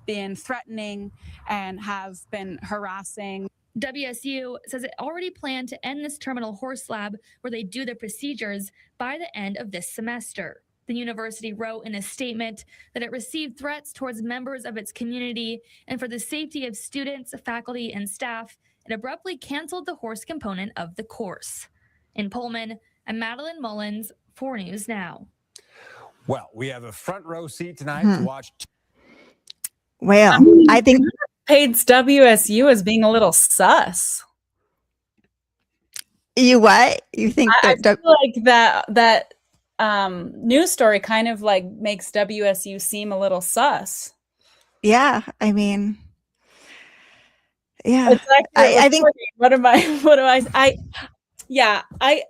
been threatening and have been harassing. WSU says it already planned to end this terminal horse lab where they do the procedures by the end of this semester. The university wrote in a statement that it received threats towards members of its community, and for the safety of students, faculty, and staff, it abruptly canceled the horse component of the course. In Pullman, I'm Madeline Mullins, 4 News Now. Well, we have a front row seat tonight to watch. Well, I think Paid's WSU as being a little sus. you what? You think I that feel like that news story kind of like makes WSU seem a little sus. yeah, I mean, yeah. It's actually I think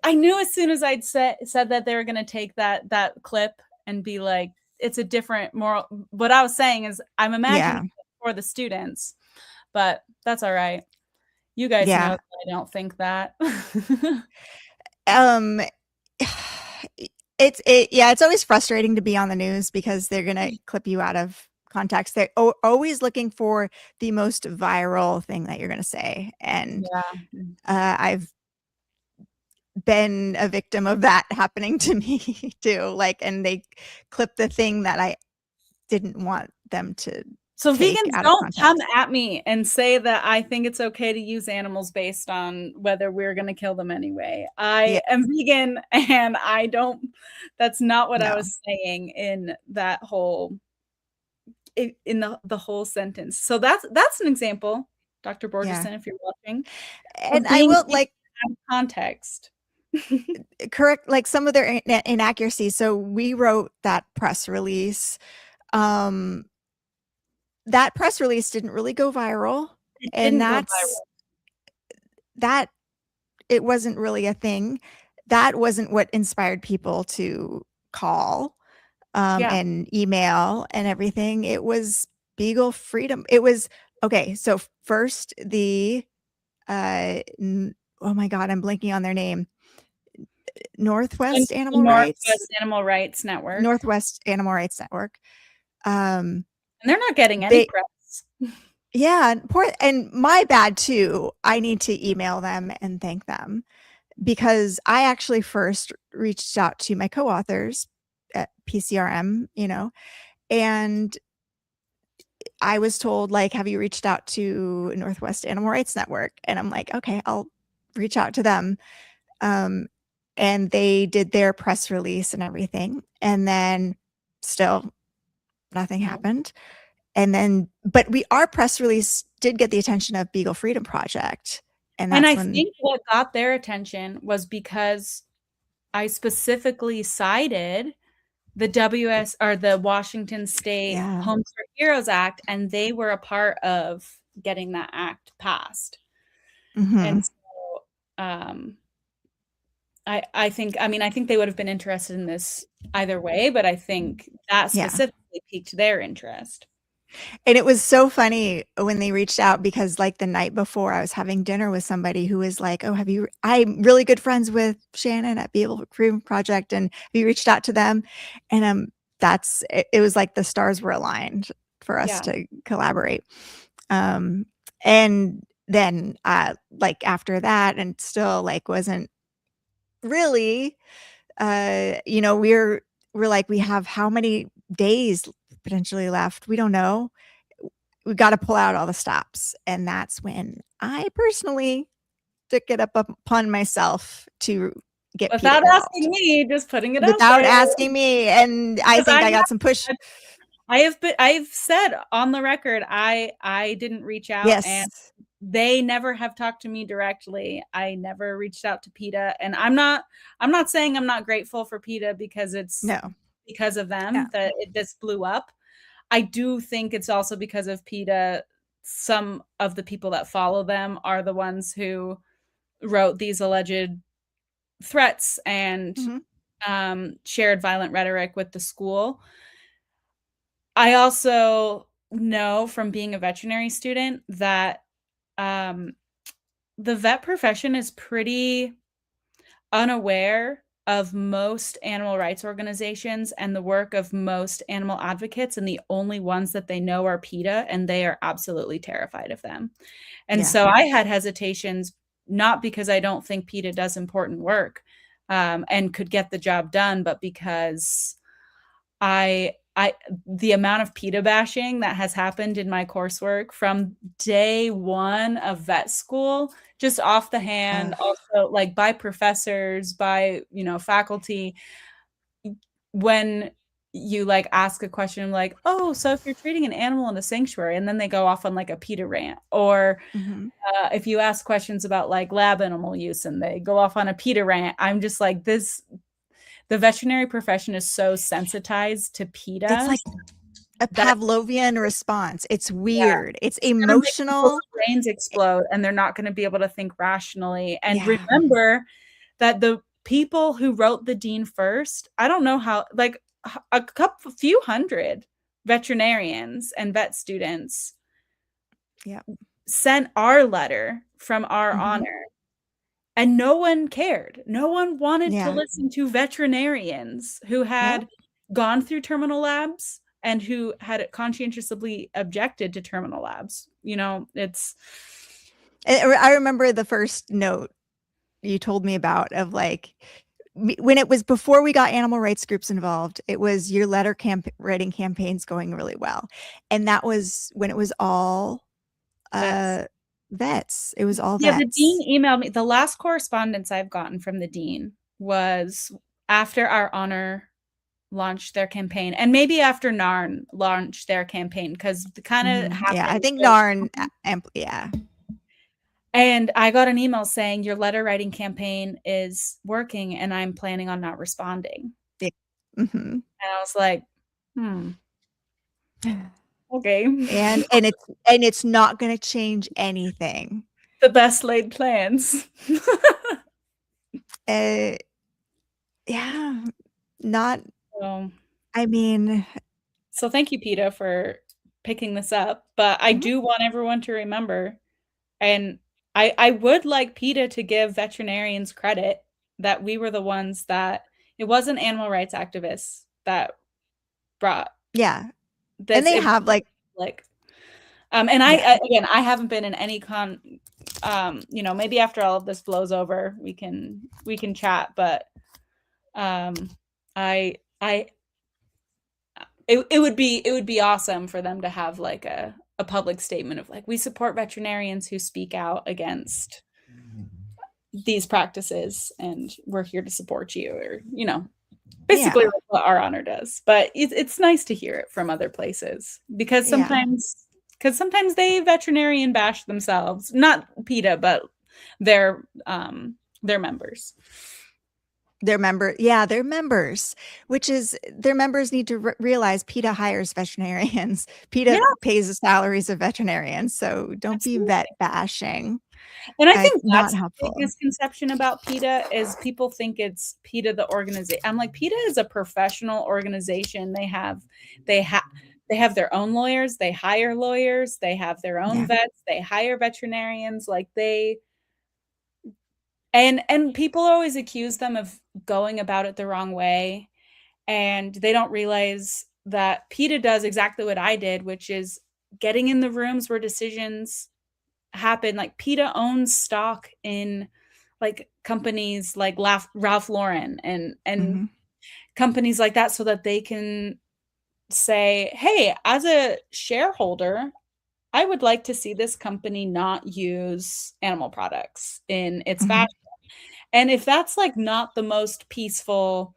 I knew as soon as I'd said that they were going to take that clip and be like, it's a different moral. What I was saying is I'm imagining for the students, but that's all right. You guys know that I don't think that. It's always frustrating to be on the news because they're going to clip you out of context. They're always looking for the most viral thing that you're going to say. And I've been a victim of that happening to me too. Like, and they clip the thing that I didn't want them to. So vegans don't come at me and say that I think it's okay to use animals based on whether we're going to kill them anyway. I am vegan and I don't, that's not what I was saying in that whole, in the whole sentence. So that's an example, Dr. Borgeson, if you're watching. And I will like context. correct like some of their inaccuracies. So we wrote that press release. that press release didn't really go viral. It And didn't go viral. that it wasn't really a thing. That wasn't what inspired people to call Yeah. and email and everything. It was Beagle Freedom. It was okay. So first the oh my God, I'm blanking on their name. Northwest Animal Rights. Northwest Animal Rights Network. Northwest Animal Rights Network. And they're not getting any press. Yeah, and my bad too. I need to email them and thank them because I actually first reached out to my co-authors at PCRM, and I was told, like, have you reached out to Northwest Animal Rights Network? And I'm like, okay, I'll reach out to them. And they did their press release and everything. And then still nothing happened. And then, but our press release did get the attention of Beagle Freedom Project. And I when think what got their attention was because I specifically cited the Washington State Homes for Heroes Act, and they were a part of getting that act passed. And so I think they would have been interested in this either way, but I think that specifically piqued their interest. And it was so funny when they reached out because, like, the night before I was having dinner with somebody who was like, oh, I'm really good friends with Shannon at Beagle Freedom Project, and have you reached out to them? And it was like the stars were aligned for us to collaborate. And then like after that, and still like wasn't really we're like, we have how many days potentially left? We don't know. We've got to pull out all the stops. And that's when I personally took it upon myself to get without asking me, just putting it without out there. asking me. And I think I got some push. I've said on the record, I didn't reach out, and they never have talked to me directly. I never reached out to PETA, and I'm not saying I'm not grateful for PETA because it's because of them that this blew up. I do think it's also because of PETA. Some of the people that follow them are the ones who wrote these alleged threats and shared violent rhetoric with the school. I also know from being a veterinary student that the vet profession is pretty unaware of most animal rights organizations and the work of most animal advocates, and the only ones that they know are PETA, and they are absolutely terrified of them. And so I had hesitations, not because I don't think PETA does important work and could get the job done, but because the amount of PETA bashing that has happened in my coursework from day one of vet school, just off the hand, also like by professors, by, faculty, when you like ask a question like, oh, so if you're treating an animal in a sanctuary, and then they go off on like a PETA rant, or if you ask questions about like lab animal use and they go off on a PETA rant, I'm just like, the veterinary profession is so sensitized to PETA. It's like a Pavlovian response. It's weird. It's emotional. Brains explode, and they're not going to be able to think rationally. And remember that the people who wrote the dean first, I don't know how, like a few hundred veterinarians and vet students sent our letter from our honor. And no one cared. No one wanted to listen to veterinarians who had gone through terminal labs and who had conscientiously objected to terminal labs. I remember the first note you told me about of like, when it was before we got animal rights groups involved, it was your letter writing campaigns going really well. And that was when it was all vets. It was all vets. The dean emailed me. The last correspondence I've gotten from the dean was after our honor launched their campaign, and maybe after NARN launched their campaign, because the kind of I think NARN And I got an email saying your letter writing campaign is working and I'm planning on not responding. And I was like, Okay. And it's not going to change anything. The best laid plans. Uh, yeah, not. So, I mean, so thank you, PETA, for picking this up. But I mhm. do want everyone to remember, and I would like PETA to give veterinarians credit that we were the ones that it wasn't animal rights activists that brought Yeah, this. and they It was have like public. And yeah, again, I haven't been in any maybe after all of this blows over, we can chat. But I it would be awesome for them to have like a public statement of like, we support veterinarians who speak out against these practices, and we're here to support you, or basically yeah, what our honor does. But it's nice to hear it from other places, because yeah. sometimes they veterinarian bash themselves, not PETA, but their members. Their members, which is their members need to realize PETA hires veterinarians. Yeah, PETA pays the salaries of veterinarians, so don't be absolutely. vet bashing. And I It's think not that's the big helpful. misconception about PETA, is people think it's PETA the organization. I'm like, PETA is a professional organization. They have their own lawyers, they hire lawyers, they have their own Yeah. vets, they hire veterinarians, like and people always accuse them of going about it the wrong way, and they don't realize that PETA does exactly what I did, which is getting in the rooms where decisions happen. Like, PETA owns stock in like companies like Ralph Lauren and Mhm. companies like that, so that they can say, hey, as a shareholder, I would like to see this company not use animal products in its Mhm. fashion. And if that's like not the most peaceful,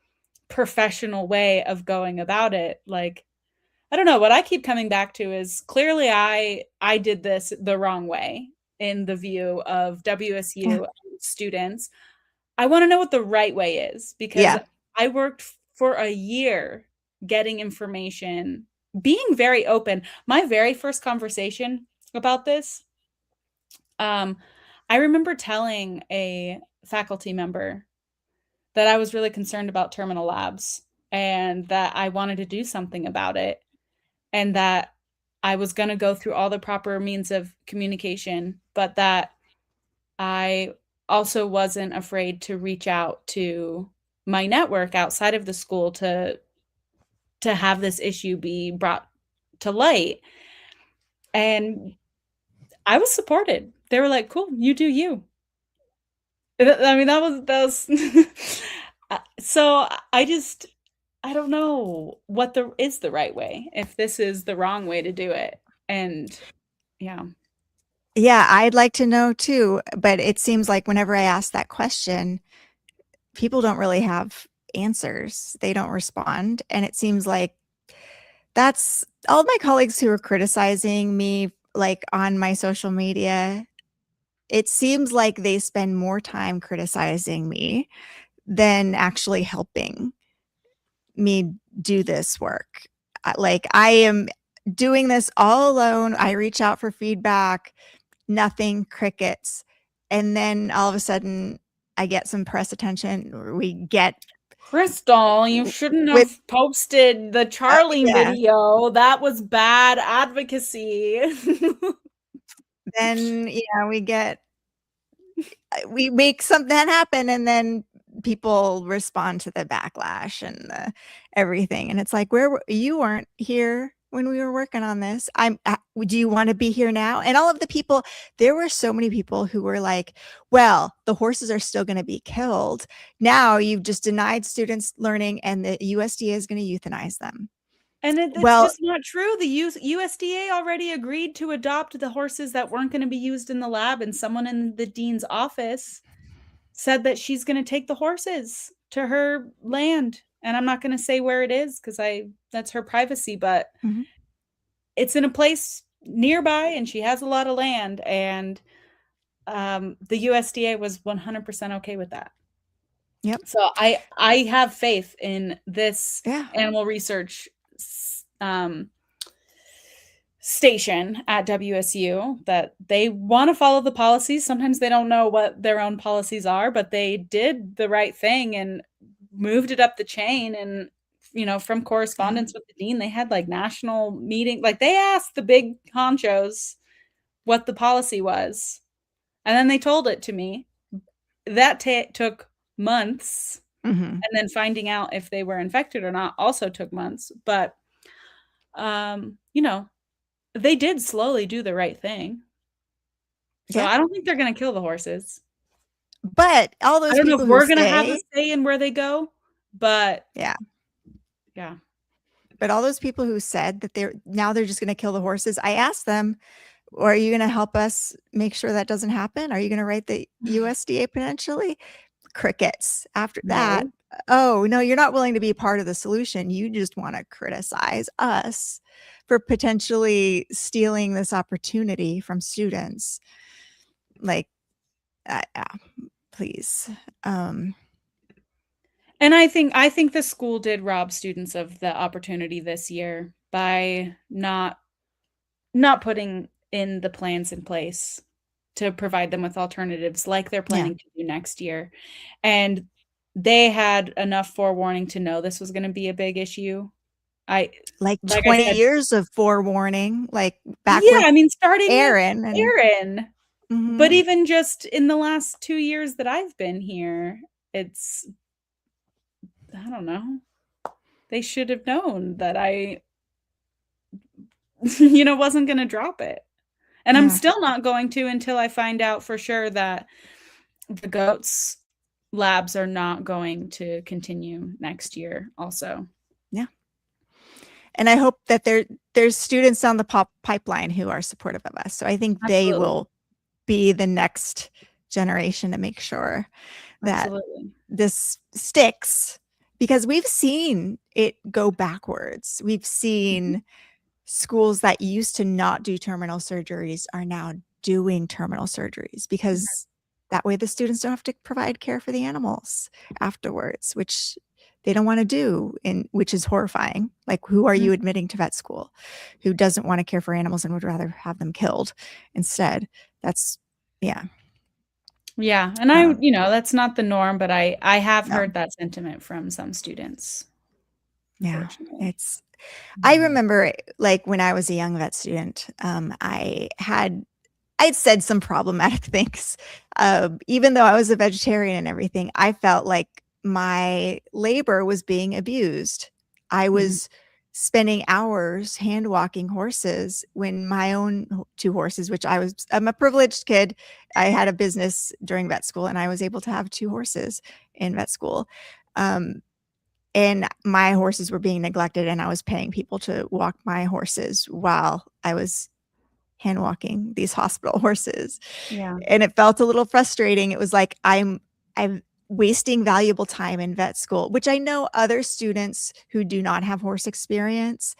professional way of going about it, like, I don't know, what I keep coming back to is, clearly I did this the wrong way in the view of Yeah. WSU students. I want to know what the right way is, because Yeah. I worked for a year getting information, being very open. My very first conversation about this, I remember telling a faculty member that I was really concerned about terminal labs, and that I wanted to do something about it, and that I was going to go through all the proper means of communication, but that I also wasn't afraid to reach out to my network outside of the school to have this issue be brought to light. And I was supported. They were like, cool, you do you. I mean, that was so I don't know what is the right way, if this is the wrong way to do it. And yeah. Yeah, I'd like to know too, but it seems like whenever I ask that question, people don't really have answers. They don't respond, and it seems like that's all of my colleagues who are criticizing me, like, on my social media. It seems like they spend more time criticizing me than actually helping me do this work. Like, I am doing this all alone. I reach out for feedback, nothing, crickets. And then all of a sudden, I get some press attention, or we get Crystal, you shouldn't with have posted the Charlie yeah. video. That was bad advocacy. Then, we make something happen, and then people respond to the backlash and the everything. And it's like, you weren't here when we were working on this. Do you want to be here now? And all of the people, there were so many people who were like, well, the horses are still going to be killed. Now you've just denied students learning, and the USDA is going to euthanize them. And it's Well, just not true. The USDA already agreed to adopt the horses that weren't going to be used in the lab, and someone in the dean's office said that she's going to take the horses to her land. And I'm not going to say where it is, because that's her privacy, but mhm. it's in a place nearby, and she has a lot of land, and the USDA was 100% okay with that. Yep. So I have faith in this Yeah. animal research station at WSU that they want to follow the policies. Sometimes they don't know what their own policies are, but they did the right thing and moved it up the chain. And, from correspondence with the dean, they had like national meeting. Like they asked the big honchos what the policy was. And then they told it to me. That took months. And then finding out if they were infected or not also took months. But, they did slowly do the right thing. So Yeah. I don't think they're going to kill the horses. But all those I don't know people if who we're going to have a say, say in where they go, but yeah. Yeah. But all those people who said that they're just going to kill the horses, I asked them, or are you going to help us make sure that doesn't happen? Are you going to write the USDA potentially? Crickets. After that, No. oh, no, you're not willing to be a part of the solution. You just want to criticize us for potentially stealing this opportunity from students. Like, please. And I think the school did rob students of the opportunity this year by not putting in the plans in place to provide them with alternatives like they're planning to do next year. And they had enough forewarning to know this was going to be a big issue. Like I 20 said, years of forewarning, like back yeah, with I mean, starting Aaron. with And, Aaron. Mhm. But even just in the last 2 years that I've been here, it's, I don't know. They should have known that I, wasn't going to drop it. And I'm Yeah. still not going to until I find out for sure that the goats labs are not going to continue next year also. Yeah. And I hope that there's students down the pipeline who are supportive of us. So I think they Absolutely. will be the next generation to make sure that Absolutely. this sticks, because we've seen it go backwards. We've seen schools that used to not do terminal surgeries are now doing terminal surgeries because that way the students don't have to provide care for the animals afterwards, which they don't want to do, and which is horrifying. Like, who are you admitting to vet school who doesn't want to care for animals and would rather have them killed instead? That's, yeah. Yeah. And that's not the norm, but I have heard that sentiment from some students. Yeah. I remember, like, when I was a young vet student, I'd said some problematic things. Even though I was a vegetarian and everything, I felt like my labor was being abused. I was spending hours hand walking horses when my own 2 horses, which I'm a privileged kid. I had a business during vet school and I was able to have 2 horses in vet school. And my horses were being neglected and I was paying people to walk my horses while I was hand walking these hospital horses. Yeah. And it felt a little frustrating. It was like, I'm wasting valuable time in vet school, which I know other students who do not have horse experience,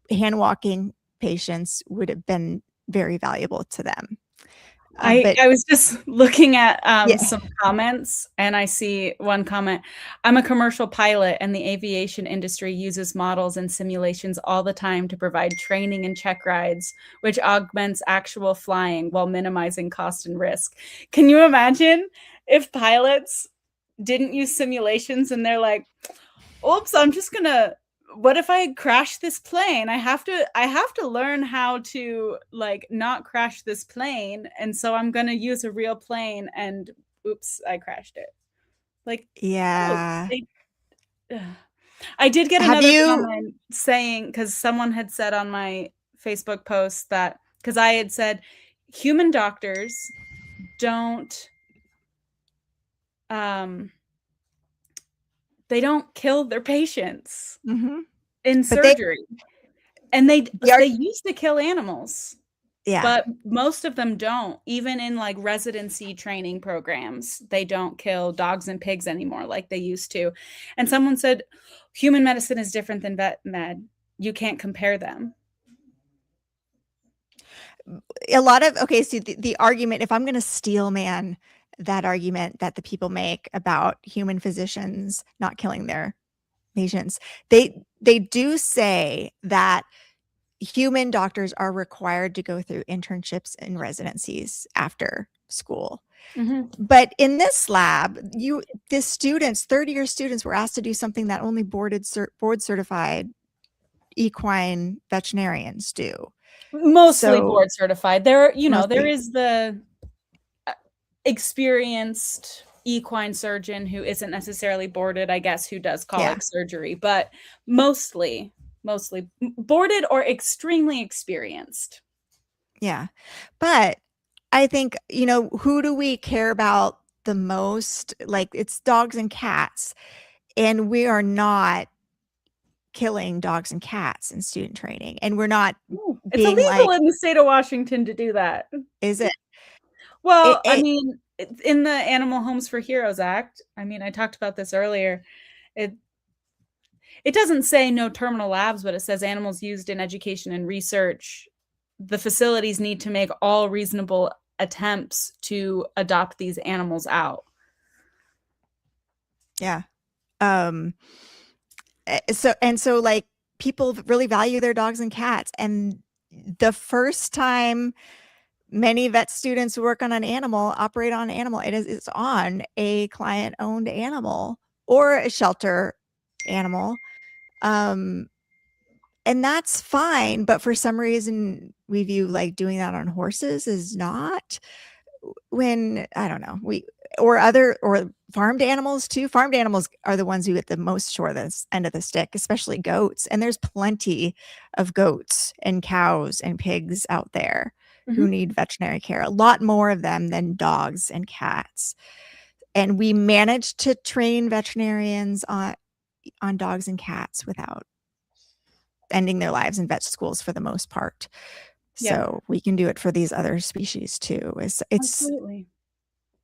hand walking patients would have been very valuable to them. I was just looking at some comments, and I see one comment. I'm a commercial pilot, and the aviation industry uses models and simulations all the time to provide training and check rides, which augments actual flying while minimizing cost and risk. Can you imagine if pilots didn't use simulations and they're like, oops, what if I crash this plane? I have to learn how to, like, not crash this plane. And so I'm going to use a real plane, and oops, I crashed it. Like, yeah. I did get another comment saying, because someone had said on my Facebook post that, because I had said human doctors don't, they don't kill their patients in surgery. And they used to kill animals. Yeah. But most of them don't. Even in, like, residency training programs, they don't kill dogs and pigs anymore like they used to. And someone said, human medicine is different than vet med. You can't compare them. A lot of, so the argument, if I'm going to steel man that argument that the people make about human physicians not killing their patients, they do say that human doctors are required to go through internships and residencies after school. But in this lab, the students, third-year students, were asked to do something that only board certified equine veterinarians do. Mostly So- board certified. There, there Mostly. is the experienced equine surgeon who isn't necessarily boarded, I guess, who does colic surgery, but mostly boarded or extremely experienced. Yeah. But I think, who do we care about the most? Like, it's dogs and cats, and we are not killing dogs and cats in student training, and we're not It's being illegal like, in the state of Washington to do that. is it? Well, I mean, in the Animal Homes for Heroes Act, I mean, I talked about this earlier. It doesn't say no terminal labs, but it says animals used in education and research. The facilities need to make all reasonable attempts to adopt these animals out. Yeah. So like, people really value their dogs and cats, and the first time many vet students who work on an animal, operate on an animal, it's on a client-owned animal or a shelter animal. And that's fine, but for some reason we view like doing that on horses is not, when I don't know, or farmed animals too. Farmed animals are the ones who get the most short end of the stick, especially goats. And there's plenty of goats and cows and pigs out there who need veterinary care, a lot more of them than dogs and cats. And we managed to train veterinarians on dogs and cats without ending their lives in vet schools for the most part. So we can do it for these other species too. It's Absolutely.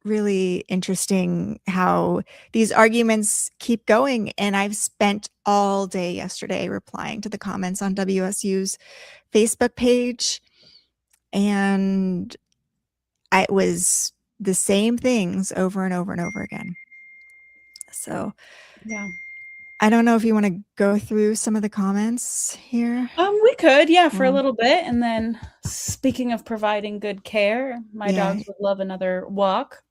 really interesting how these arguments keep going. And I've spent all day yesterday replying to the comments on WSU's Facebook page, and it was the same things over and over and over again. So yeah, I don't know if you want to go through some of the comments here. We could, for a little bit. And then, speaking of providing good care, my dogs would love another walk.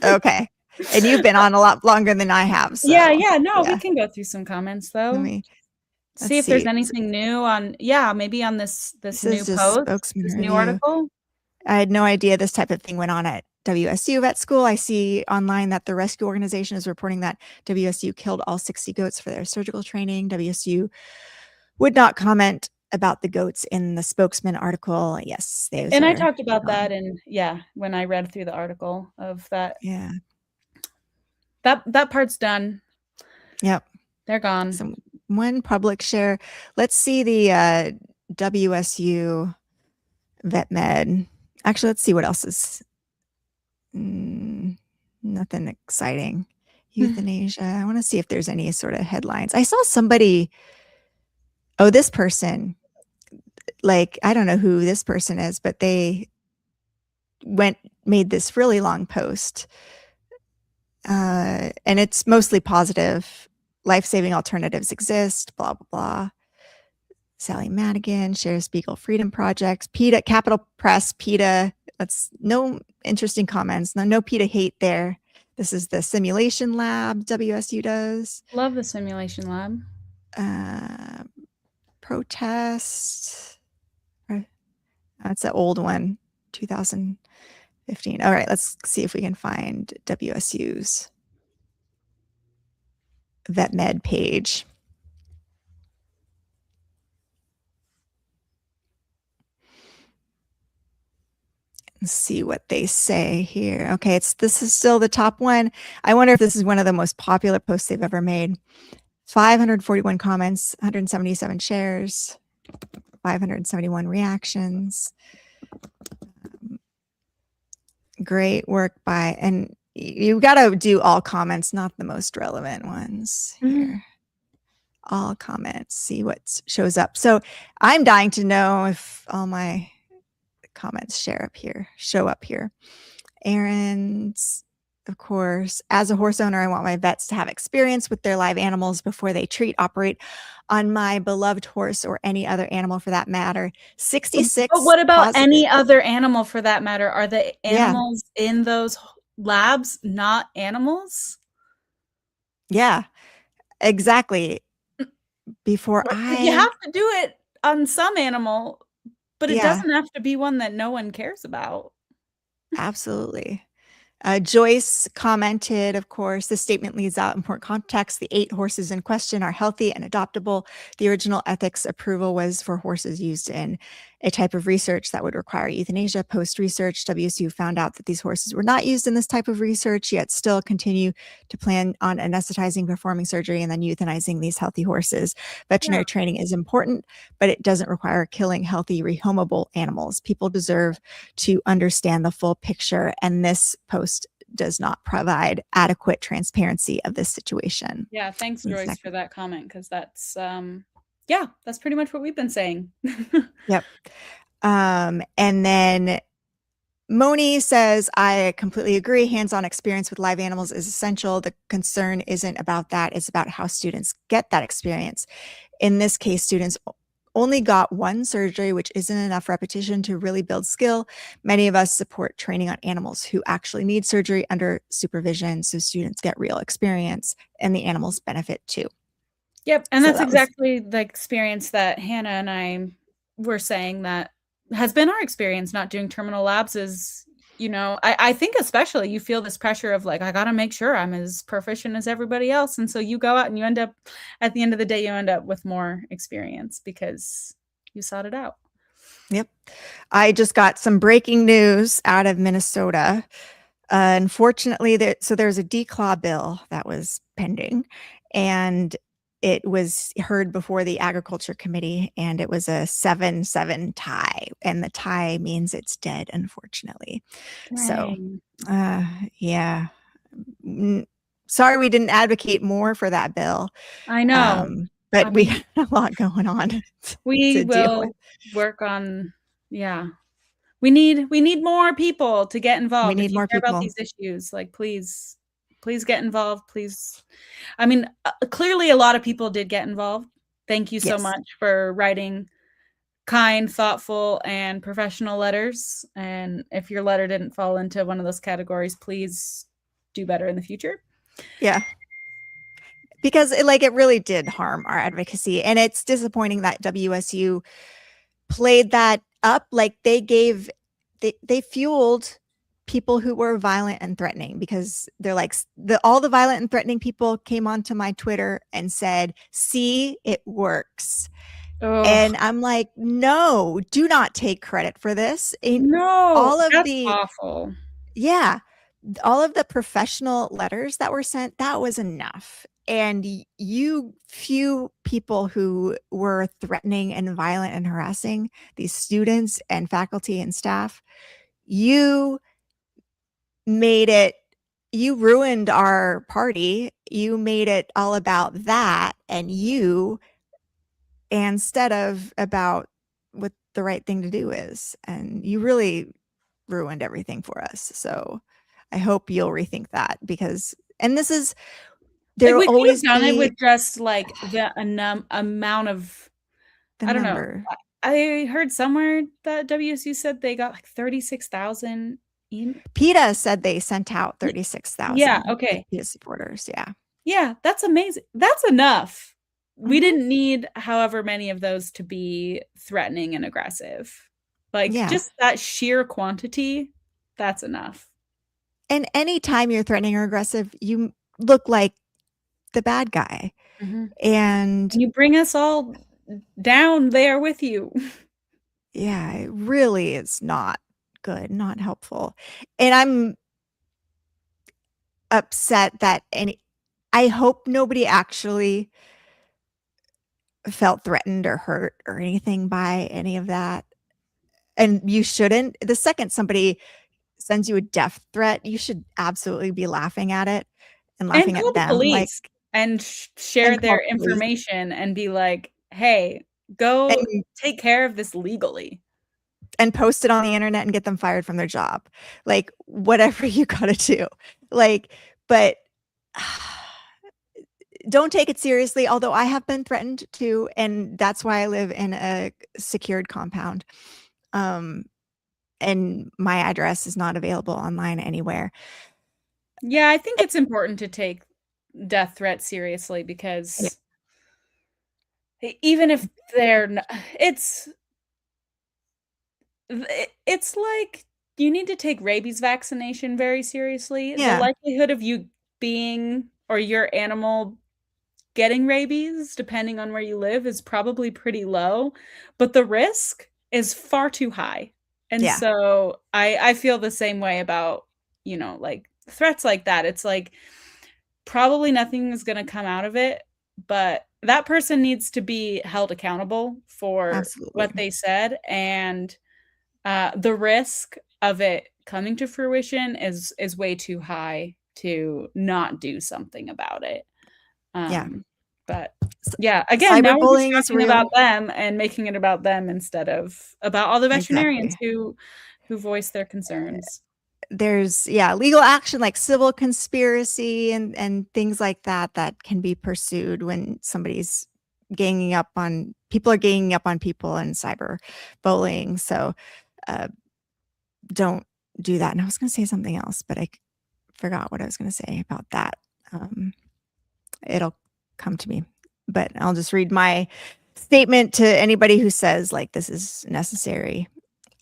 Okay. And you've been on a lot longer than I have. So, we can go through some comments though. Let's see if there's anything new on, maybe on this new post, spokesman this review. new article. I had no idea this type of thing went on at WSU vet school. I see online that the rescue organization is reporting that WSU killed all 60 goats for their surgical training. WSU would not comment about the goats in the spokesman article. Yes, and I talked about that, and when I read through the article of that. Yeah, that part's done. Yep, they're gone. One public share. Let's see the WSU vet med. Actually, let's see what else is. Nothing exciting. Euthanasia. I want to see if there's any sort of headlines. I saw somebody. Oh, this person. Like, I don't know who this person is, but they made this really long post. And it's mostly positive. Life-saving alternatives exist. Blah blah blah. Sally Madigan shares Beagle Freedom Projects. PETA, Capital Press, PETA. That's no interesting comments. No PETA hate there. This is the simulation lab WSU does. Love the simulation lab. Protest. That's an old one, 2015. All right, let's see if we can find WSU's vet med page. Let's see what they say here. Okay, this is still the top one. I wonder if this is one of the most popular posts they've ever made. 541 comments, 177 shares, 571 reactions. Great work and you got to do all comments, not the most relevant ones here. All comments, see what shows up. So I'm dying to know if all my comments show up here. Aaron's, of course, as a horse owner, I want my vets to have experience with their live animals before they treat, operate on my beloved horse or any other animal for that matter. 66 But what about positive. any other animal for that matter? Are the Yeah. animals in those labs not animals? Yeah, exactly. Before You have to do it on some animal, but it Yeah. doesn't have to be one that no one cares about. Absolutely. Joyce commented, of course, this statement leaves out important context. The 8 horses in question are healthy and adoptable. The original ethics approval was for horses used in a type of research that would require euthanasia. Post-research, WSU found out that these horses were not used in this type of research, yet still continue to plan on anesthetizing, performing surgery, and then euthanizing these healthy horses. Veterinary training is important, but it doesn't require killing healthy, rehomable animals. People deserve to understand the full picture, and this post does not provide adequate transparency of this situation. Yeah, thanks, One Joyce, second. for that comment, because that's yeah, that's pretty much what we've been saying. Yep. And then Moni says, I completely agree. Hands-on experience with live animals is essential. The concern isn't about that. It's about how students get that experience. In this case, students only got one surgery, which isn't enough repetition to really build skill. Many of us support training on animals who actually need surgery under supervision, so students get real experience and the animals benefit too. Yep, and So that's that was- exactly the experience that Hannah and I were saying that has been our experience not doing terminal labs is, you know, I think especially you feel this pressure of like, I got to make sure I'm as proficient as everybody else. And so you go out and you end up, at the end of the day, you end up with more experience because you sought it out. Yep. I just got some breaking news out of Minnesota. Unfortunately, there's a declaw bill that was pending, and it was heard before the Agriculture Committee, and it was a 7-7 tie, and the tie means it's dead, unfortunately. So, yeah. Sorry we didn't advocate more for that bill. I know. But we had a lot going on. We will work on, yeah. We need more people to get involved. We need if you more care about people. these issues, like please get involved. Please. I mean, clearly a lot of people did get involved. Thank you so Yes. much for writing kind, thoughtful, and professional letters. And if your letter didn't fall into one of those categories, please do better in the future. Yeah. Because it really did harm our advocacy. And it's disappointing that WSU played that up. Like they fueled people who were violent and threatening, because they're like, all the violent and threatening people came onto my Twitter and said, see, it works. Ugh. And I'm like, no, do not take credit for this. No, that's awful. Yeah. All of the professional letters that were sent, that was enough. And you few people who were threatening and violent and harassing these students and faculty and staff, you ruined our party. You made it all about that and you, instead of about what the right thing to do is. And you really ruined everything for us. So I hope you'll rethink that, because, and this is, there will always done it be with just like the amount of, I don't know. I heard somewhere that WSU said they got like 36,000. PETA said they sent out 36,000. Yeah. Okay. PETA supporters. Yeah. Yeah. That's amazing. That's enough. We didn't need however many of those to be threatening and aggressive. Like just that sheer quantity, that's enough. And anytime you're threatening or aggressive, you look like the bad guy. And you bring us all down there with you. Yeah, it really is not good, not helpful. And I'm upset that I hope nobody actually felt threatened or hurt or anything by any of that. And you shouldn't. The second somebody sends you a death threat, you should absolutely be laughing at it and laughing call at them. the police like and share and their call police. information and be like, hey, go take care of this legally. And post it on the internet and get them fired from their job. Like whatever you gotta do. Like, but don't take it seriously, although I have been threatened too, and that's why I live in a secured compound. And my address is not available online anywhere. Yeah, I think it's important to take death threats seriously Yeah. because even if they're it's like you need to take rabies vaccination very seriously. The Yeah. likelihood of you being or your animal getting rabies, depending on where you live, is probably pretty low, but the risk is far too high. And Yeah. so I feel the same way about, like threats like that. It's like probably nothing is going to come out of it, but that person needs to be held accountable for Absolutely. what they said. And the risk of it coming to fruition is way too high to not do something about it. Yeah. But yeah, again, now we're just Cyberbullying is talking about real. them and making it about them instead of about all the veterinarians Exactly. who voice their concerns. There's legal action like civil conspiracy and things like that that can be pursued when somebody's ganging up on people and cyber bullying. So don't do that. And I was going to say something else, but I forgot what I was going to say about that. It'll come to me, but I'll just read my statement to anybody who says like this is necessary,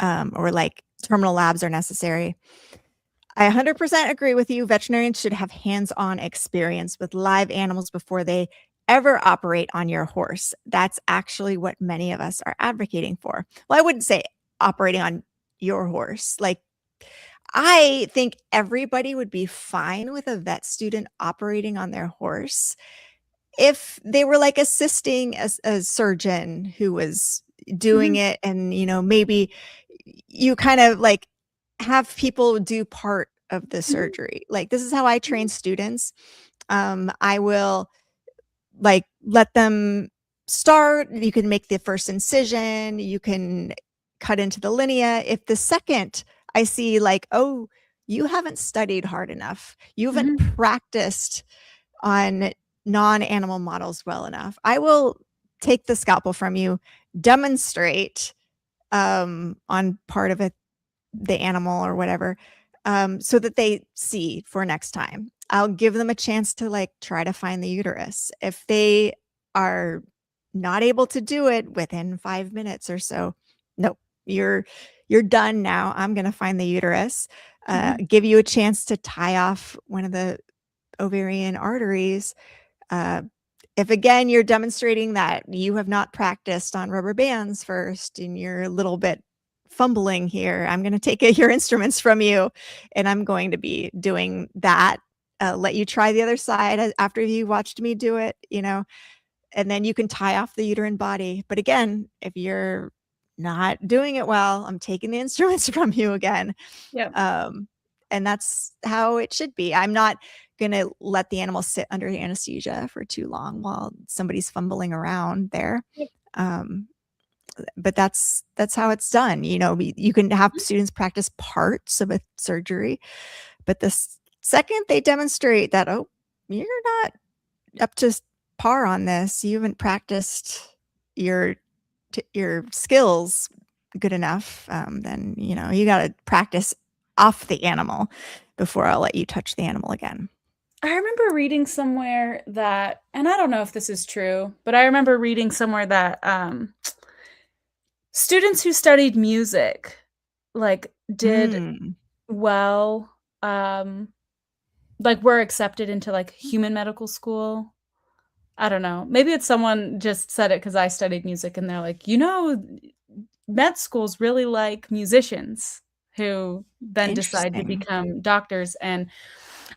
or like terminal labs are necessary. I 100% agree with you. Veterinarians should have hands-on experience with live animals before they ever operate on your horse. That's actually what many of us are advocating for. Well, I wouldn't say operating on your horse. Like, I think everybody would be fine with a vet student operating on their horse if they were like assisting a surgeon who was doing Mhm. it, and maybe you kind of like have people do part of the Mhm. surgery. Like, this is how I train Mhm. students. I will like let them start. You can make the first incision, you can cut into the linea. If the second I see like, oh, you haven't studied hard enough, you haven't Mhm. practiced on non-animal models well enough, I will take the scalpel from you, demonstrate on part of it, the animal or whatever, so that they see for next time. I'll give them a chance to like try to find the uterus. If they are not able to do it within 5 minutes or so, nope, you're done now. I'm gonna find the uterus, Mhm. give you a chance to tie off one of the ovarian arteries. Uh, if again you're demonstrating that you have not practiced on rubber bands first and you're a little bit fumbling here, I'm going to take your instruments from you and I'm going to be doing that. Let you try the other side after you watched me do it, and then you can tie off the uterine body. But again, if you're not doing it well, I'm taking the instruments from you again. Yep. Um, and that's how it should be. I'm not going to let the animal sit under anesthesia for too long while somebody's fumbling around there. Yep. But that's how it's done. You can have students practice parts of a surgery, but the second they demonstrate that, oh, you're not up to par on this, you haven't practiced your your skills good enough, then you got to practice off the animal before I'll let you touch the animal again. I remember reading somewhere that, and I don't know if this is true, but I remember reading somewhere that students who studied music like did Mm, well, like were accepted into like human medical school. I don't know. Maybe it's someone just said it because I studied music and they're like, med schools really like musicians who then decide to interesting. become doctors. And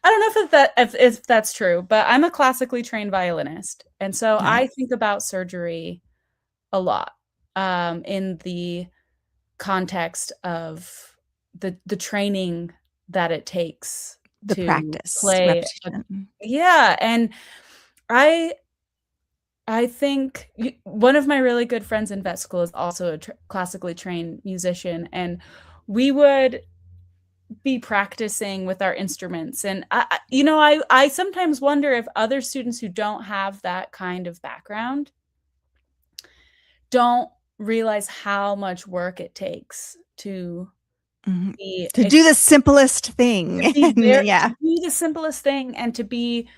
I don't know if that's true, but I'm a classically trained violinist. And so I Nice. think about surgery a lot, in the context of the training that it takes The to practice, play repetition. yeah, and I think one of my really good friends in vet school is also a classically trained musician, and we would be practicing with our instruments. And I sometimes wonder if other students who don't have that kind of background don't realize how much work it takes to be To do the simplest thing. to be Yeah. to do the simplest thing and to be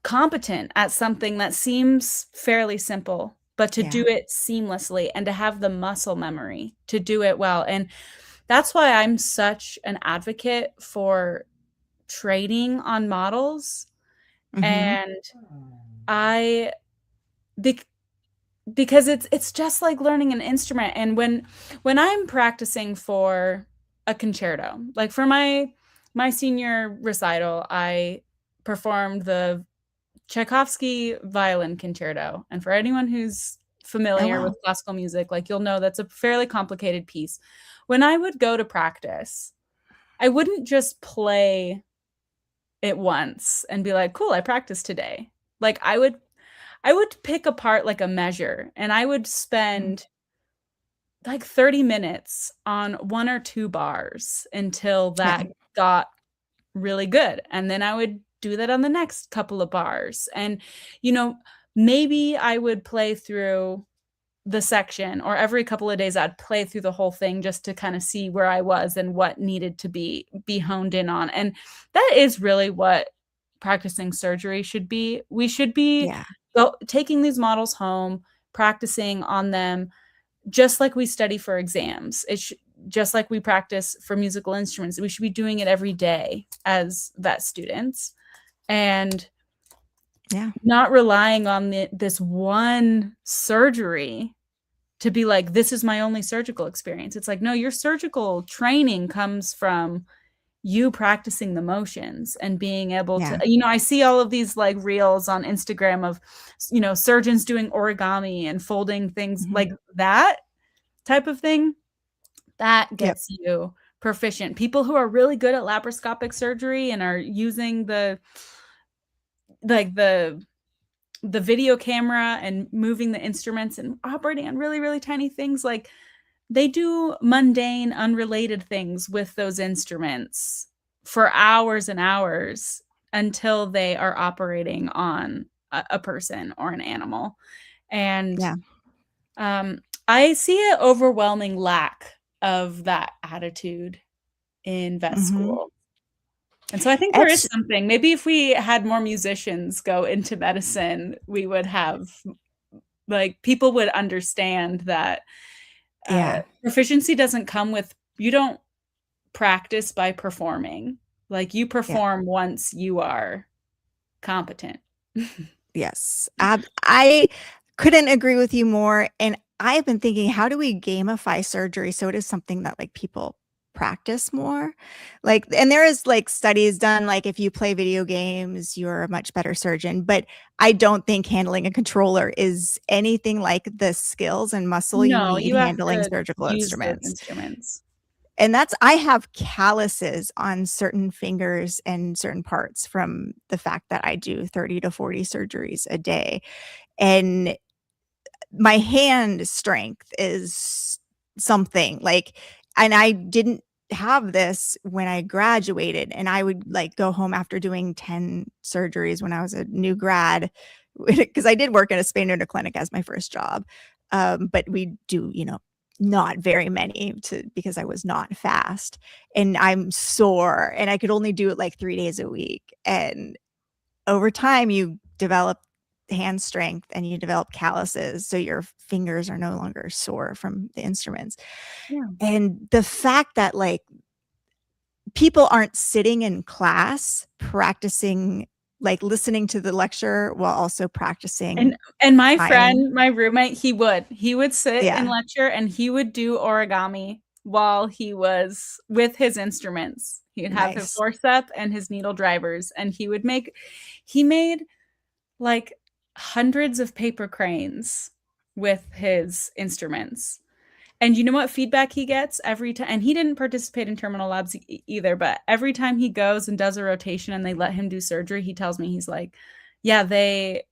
competent at something that seems fairly simple, but to do it seamlessly and to have the muscle memory to do it well. And that's why I'm such an advocate for training on models. And because it's just like learning an instrument. And when I'm practicing for a concerto, like for my senior recital, I performed the Tchaikovsky violin concerto. And for anyone who's familiar with classical music, like you'll know that's a fairly complicated piece. When I would go to practice, I wouldn't just play it once and be like, cool, I practiced today. Like I would pick apart like a measure, and I would spend like 30 minutes on 1 or 2 bars until that got really good. And then I would do that on the next couple of bars. And, maybe I would play through the section, or every couple of days I'd play through the whole thing just to kind of see where I was and what needed to be honed in on. And that is really what practicing surgery should be. We should be taking these models home, practicing on them, just like we study for exams. Just like we practice for musical instruments. We should be doing it every day as vet students, and not relying on this one surgery to be like, this is my only surgical experience. It's like, no, your surgical training comes from you practicing the motions and being able to, I see all of these like reels on Instagram of, surgeons doing origami and folding things like that type of thing. That gets you proficient. People who are really good at laparoscopic surgery and are using the video camera and moving the instruments and operating on really, really tiny things, like they do mundane, unrelated things with those instruments for hours and hours until they are operating on a person or an animal. And I see an overwhelming lack of that attitude in vet school. And so I think there is something. Maybe if we had more musicians go into medicine, we would have, like, people would understand that proficiency doesn't come with, you don't practice by performing. Like, you perform once you are competent. Yes. I couldn't agree with you more. And I've been thinking, how do we gamify surgery so it is something that like people practice more? Like, and there is like studies done, like if you play video games, you're a much better surgeon. But I don't think handling a controller is anything like the skills and muscle you need handling surgical instruments. And I have calluses on certain fingers and certain parts from the fact that I do 30 to 40 surgeries a day. And my hand strength is something like, and I didn't have this when I graduated, and I would like go home after doing 10 surgeries when I was a new grad, because I did work at a spay neuter clinic as my first job. But we do, not very many because I was not fast, and I'm sore, and I could only do it like 3 days a week. And over time you develop hand strength and you develop calluses, so your fingers are no longer sore from the instruments. And the fact that like people aren't sitting in class practicing, like listening to the lecture while also practicing. And my friend, my roommate, he would sit in lecture and he would do origami while he was with his instruments. He'd have his forceps and his needle drivers, and he made like hundreds of paper cranes with his instruments. And you know what feedback he gets every time? And he didn't participate in terminal labs either, but every time he goes and does a rotation and they let him do surgery, he tells me, he's like, yeah, they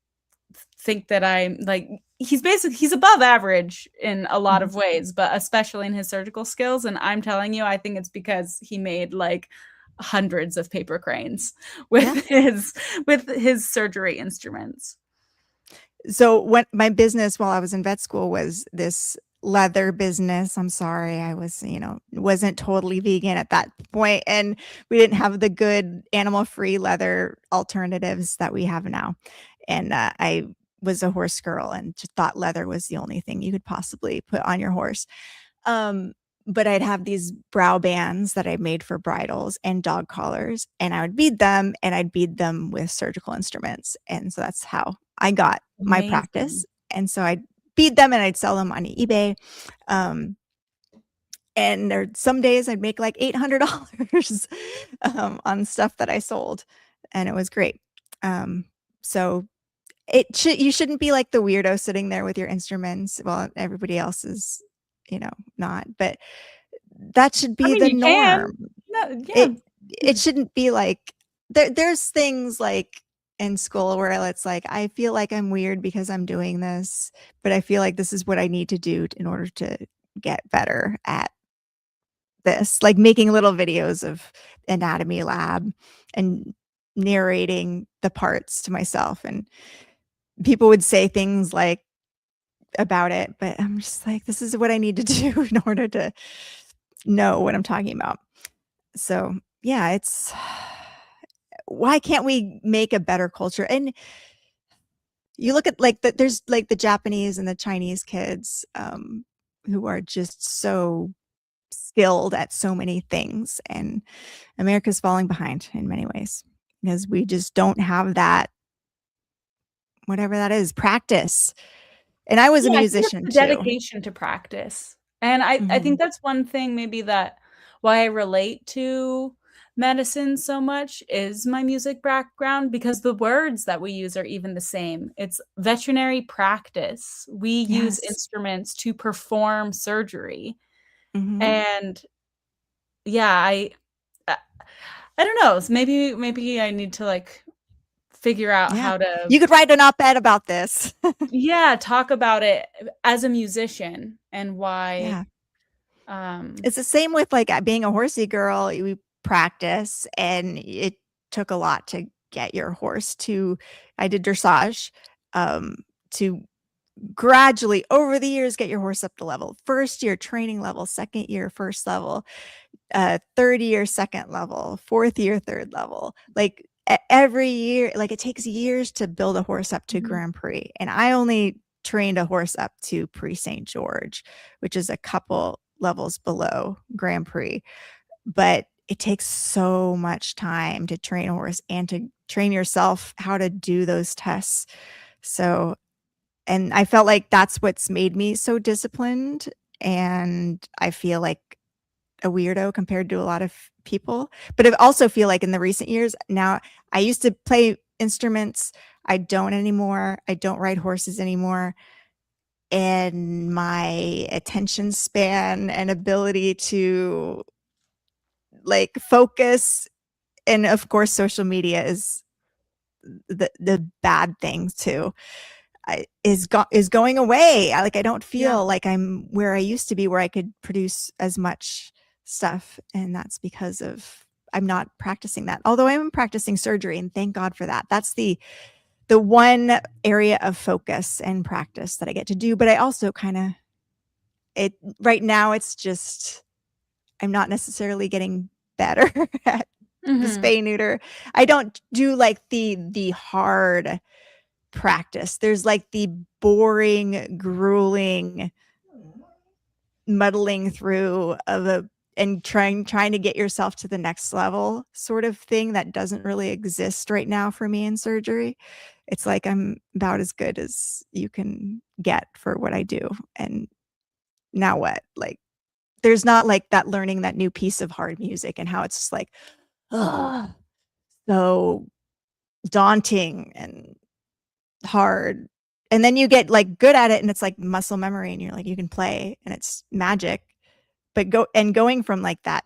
think that I'm like, he's above average in a lot of ways, but especially in his surgical skills. And I'm telling you, I think it's because he made like hundreds of paper cranes with his surgery instruments. So what my business while I was in vet school was this leather business. I'm sorry, I was, wasn't totally vegan at that point, and we didn't have the good animal-free leather alternatives that we have now. And I was a horse girl and just thought leather was the only thing you could possibly put on your horse. Um, but I'd have these brow bands that I made for bridles and dog collars, and I would bead them, and I'd bead them with surgical instruments. And so that's how I got my practice. Amazing. And so I'd bead them and I'd sell them on eBay. And there some days I'd make like $800 on stuff that I sold, and it was great. So you shouldn't be like the weirdo sitting there with your instruments while everybody else is, not. But that should be the You can. norm. No, yeah. It shouldn't be like there's things like in school where it's like, I feel like I'm weird because I'm doing this, but I feel like this is what I need to do in order to get better at this, like making little videos of anatomy lab and narrating the parts to myself. And people would say things like about it, but I'm just like, this is what I need to do in order to know what I'm talking about. So yeah, it's why can't we make a better culture? And you look at like there's like the Japanese and the Chinese kids who are just so skilled at so many things, and America's falling behind in many ways because we just don't have that, whatever that is, practice. And I was a Yeah, I think it's musician the too. dedication to practice. And I think that's one thing maybe that why I relate to medicine so much is my music background, because the words that we use are even the same. It's veterinary practice. We use Yes. instruments to perform surgery. Mhm. And yeah, I don't know. Maybe I need to like figure out Yeah. how to You could write an op-ed about this. talk about it as a musician and why. Yeah. It's the same with like being a horsey girl. We practice, and it took a lot to get your horse to. I did dressage to gradually over the years get your horse up to level. First year training level, second year first level, third year second level, fourth year third level. Like every year, like it takes years to build a horse up to Grand Prix, and I only trained a horse up to Prix St. George, which is a couple levels below Grand Prix. But it takes so much time to train a horse and to train yourself how to do those tests. So, and I felt like that's what's made me so disciplined, and I feel like a weirdo compared to a lot of people. But I also feel like in the recent years now, I used to play instruments. I don't anymore. I don't ride horses anymore. And my attention span and ability to like focus, and of course social media is the bad thing too, is going away. I don't feel like I'm where I used to be, where I could produce as much stuff, and that's because of I'm not practicing that. Although I'm practicing surgery, and thank God for that. That's the one area of focus and practice that I get to do. But I also kind of right now it's just I'm not necessarily getting better at the spay neuter. I don't do like the hard practice. There's like the boring, grueling muddling through of and trying to get yourself to the next level sort of thing that doesn't really exist right now for me in surgery. It's like I'm about as good as you can get for what I do. And now what? Like there's not like that learning that new piece of hard music and how it's just like, oh, so daunting and hard. And then you get like good at it, and it's like muscle memory, and you're like, you can play and it's magic. But going from like that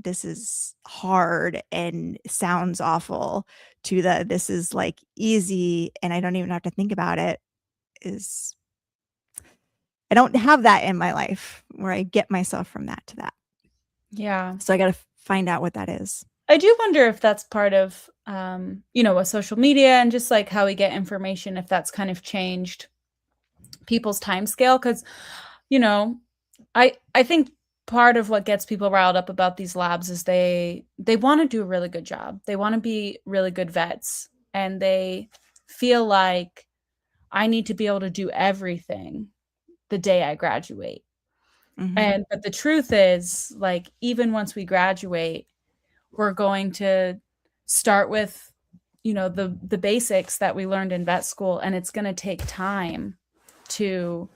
this is hard and sounds awful to the this is like easy and I don't even have to think about it is I don't have that in my life where I get myself from that to that. Yeah. So I got to find out what that is. I do wonder if that's part of, with social media and just like how we get information, if that's kind of changed people's time scale. Cause, I think part of what gets people riled up about these labs is they want to do a really good job. They want to be really good vets, and they feel like I need to be able to do everything the day I graduate. But the truth is, like, even once we graduate, we're going to start with, the basics that we learned in vet school, and it's going to take time to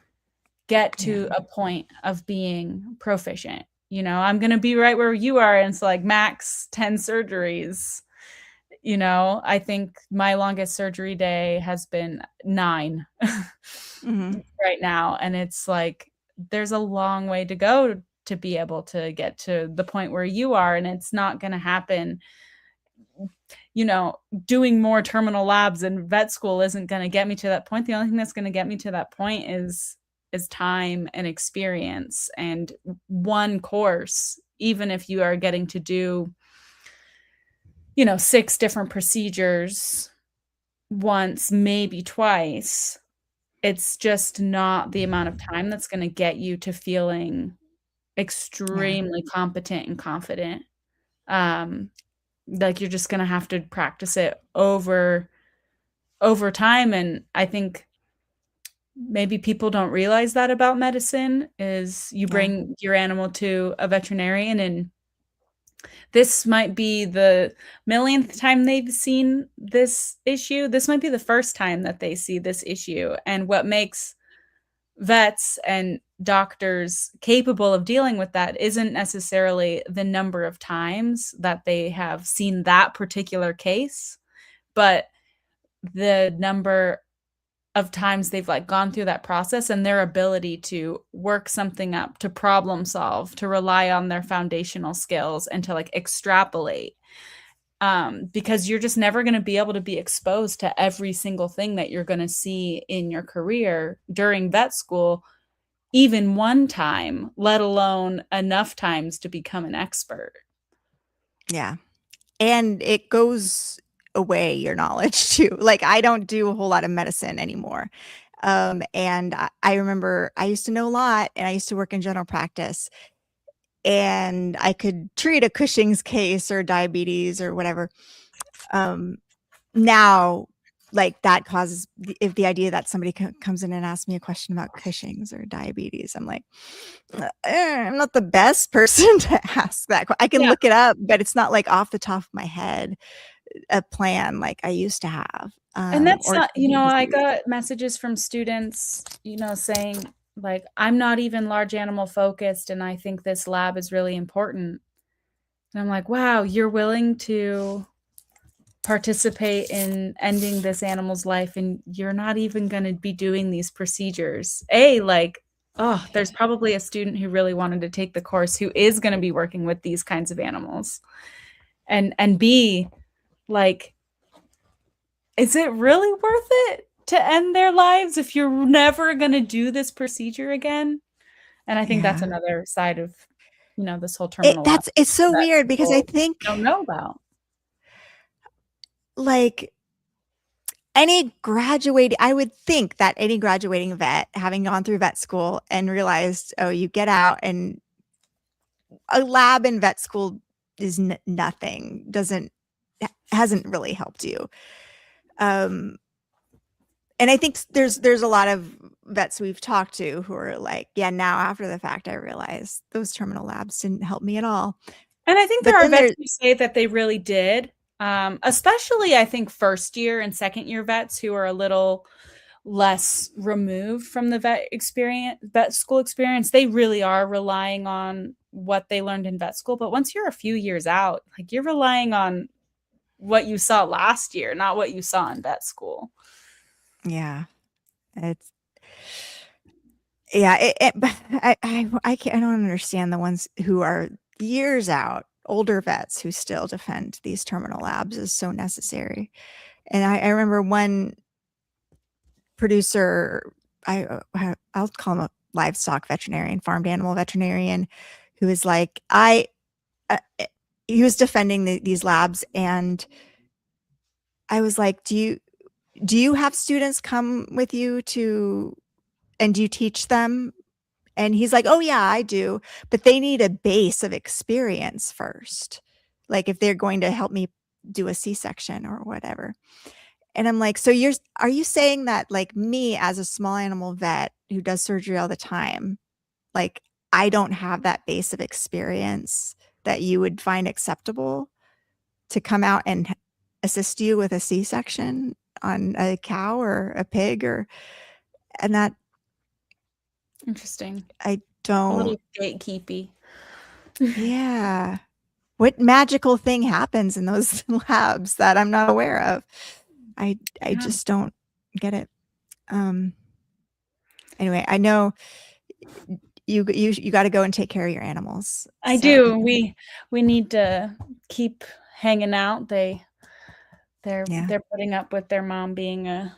get to a point of being proficient. I'm going to be right where you are, and it's like max 10 surgeries. I think my longest surgery day has been 9 right now, and it's like there's a long way to go to be able to get to the point where you are, and it's not going to happen. Doing more terminal labs in vet school isn't going to get me to that point. The only thing that's going to get me to that point is time and experience, and one course, even if you are getting to do 6 different procedures once, maybe twice, it's just not the amount of time that's going to get you to feeling extremely competent and confident. Like, you're just going to have to practice it over time. And I think maybe people don't realize that about medicine is you bring your animal to a veterinarian, and this might be the millionth time they've seen this issue. This might be the first time that they see this issue. And what makes vets and doctors capable of dealing with that isn't necessarily the number of times that they have seen that particular case, but the number of times they've like gone through that process, and their ability to work something up, to problem solve, to rely on their foundational skills, and to like extrapolate. Because you're just never going to be able to be exposed to every single thing that you're going to see in your career during vet school, even one time, let alone enough times to become an expert. Yeah. And it goes away, your knowledge too. Like, I don't do a whole lot of medicine anymore. And I remember I used to know a lot, and I used to work in general practice, and I could treat a Cushing's case or diabetes or whatever. Now, like, that causes if the idea that somebody comes in and asks me a question about Cushing's or diabetes, I'm like, I'm not the best person to ask that. I can look it up, but it's not like off the top of my head a plan like I used to have. And that's not, I got messages from students, saying like, I'm not even large animal focused, and I think this lab is really important. And I'm like, wow, you're willing to participate in ending this animal's life, and you're not even going to be doing these procedures. There's probably a student who really wanted to take the course who is going to be working with these kinds of animals. And B, like, is it really worth it to end their lives if you're never going to do this procedure again? And I think that's another side of, this whole terminal. It's so weird because I think don't know about. Like, I would think that any graduating vet, having gone through vet school and realized, oh, you get out and a lab in vet school is nothing, hasn't really helped you. And I think there's a lot of vets we've talked to who are like, yeah, now after the fact, I realized those terminal labs didn't help me at all. And I think there are vets who say that they really did. Especially, I think, first year and second year vets who are a little less removed from the vet school experience. They really are relying on what they learned in vet school. But once you're a few years out, like, you're relying on what you saw last year, not what you saw in vet school. Yeah, I don't understand the ones who are years out older vets who still defend these terminal labs as so necessary. And I remember one producer, I'll call him a livestock veterinarian, farmed animal veterinarian, who is like, he was defending these labs, and I was like, do you have students come with you and do you teach them? And he's like, oh yeah, I do, but they need a base of experience first. Like if they're going to help me do a C-section or whatever. And I'm like, so are you saying that like me as a small animal vet who does surgery all the time, like I don't have that base of experience that you would find acceptable to come out and assist you with a C-section on a cow or a pig and that Interesting. I A don't. little gatekeepy. Yeah. What magical thing happens in those labs that I'm not aware of? I just don't get it. Anyway, I know you got to go and take care of your animals. I do. We need to keep hanging out. They're putting up with their mom being a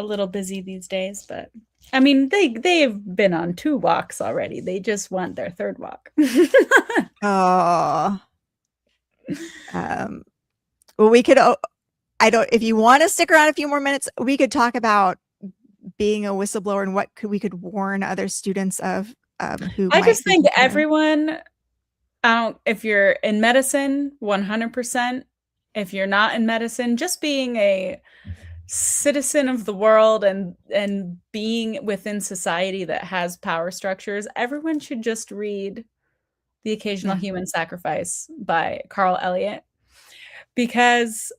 little busy these days, but I mean they've been on 2 walks already. They just want their 3rd walk. Oh. Well, we could. If you want to stick around a few more minutes, we could talk about being a whistleblower and what we could warn other students of. Who I just think everyone, if you're in medicine, 100%. If you're not in medicine, just being a citizen of the world and being within society that has power structures, everyone should just read The Occasional Human Sacrifice by Carl Elliott, because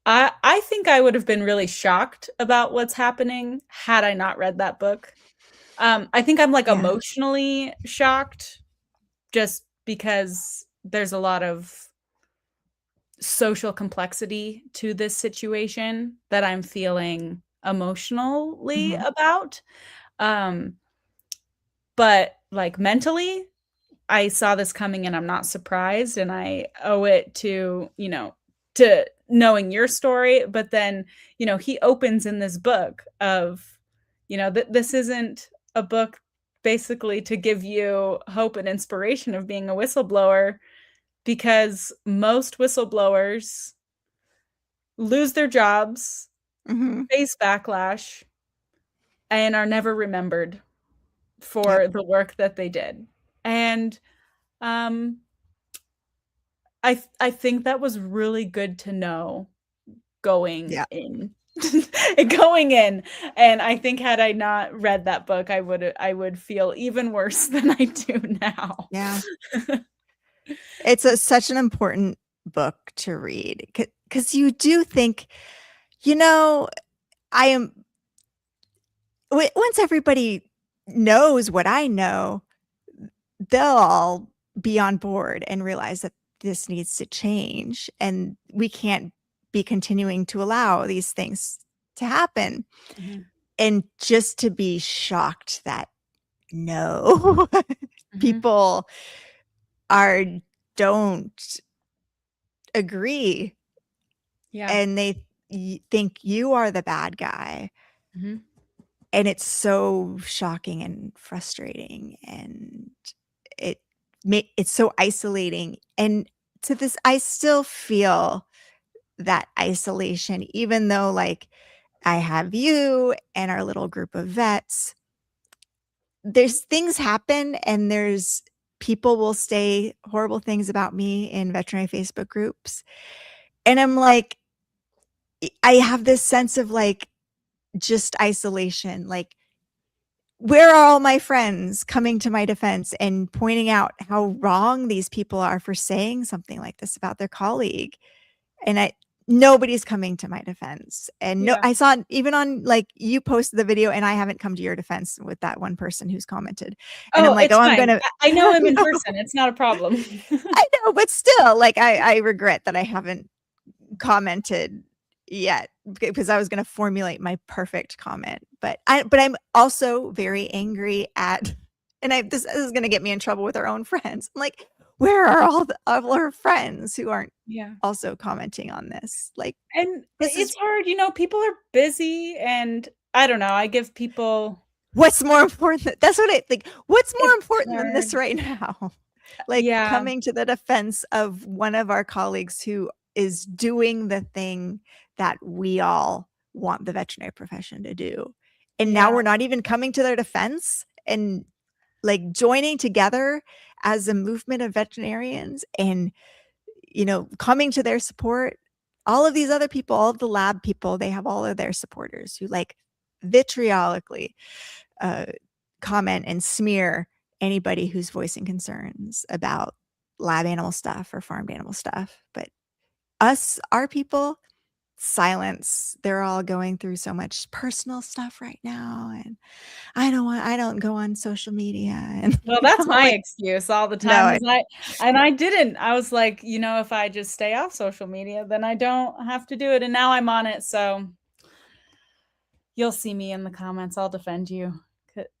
I think I would have been really shocked about what's happening had I not read that book. I think I'm like emotionally shocked just because there's a lot of social complexity to this situation that I'm feeling emotionally about. But like mentally, I saw this coming and I'm not surprised, and I owe it to, to knowing your story. But then, he opens in this book of, this isn't a book basically to give you hope and inspiration of being a whistleblower, because most whistleblowers lose their jobs, face backlash, and are never remembered for the work that they did. And I think that was really good to know going in. Going in. And I think had I not read that book, I would feel even worse than I do now. Yeah. It's such an important book to read, because you do think, once everybody knows what I know, they'll all be on board and realize that this needs to change, and we can't be continuing to allow these things to happen. And just to be shocked that no, people don't agree, and they think you are the bad guy. And it's so shocking and frustrating, and it's so isolating. And to this, I still feel that isolation, even though like I have you and our little group of vets. There's things happen, and there's people will say horrible things about me in veterinary Facebook groups. And I'm like, I have this sense of like just isolation. Like, where are all my friends coming to my defense and pointing out how wrong these people are for saying something like this about their colleague? And nobody's coming to my defense. And I saw even on, like, you posted the video and I haven't come to your defense with that one person who's commented. And I'm like, it's I'm fine. gonna I know him in person. It's not a problem. I know, but still, like, I regret that I haven't commented yet, because I was going to formulate my perfect comment. But I'm also very angry at, and this is going to get me in trouble with our own friends. I'm like, where are all our friends who aren't Yeah. also commenting on this? Like, And this is it's hard, people are busy, and I don't know, I give people what's more important. That's what I think. What's more it's important than this hard. right now? Like Yeah. coming to the defense of one of our colleagues who is doing the thing that we all want the veterinary profession to do. And now Yeah. we're not even coming to their defense and like joining together as a movement of veterinarians and, coming to their support. All of these other people, all of the lab people, they have all of their supporters who like vitriolically comment and smear anybody who's voicing concerns about lab animal stuff or farmed animal stuff. But our people, silence. They're all going through so much personal stuff right now, and I don't go on social media. And Well, that's I'm my like, excuse all the no, time. I didn't. I was like, if I just stay off social media, then I don't have to do it. And now I'm on it, so you'll see me in the comments. I'll defend you.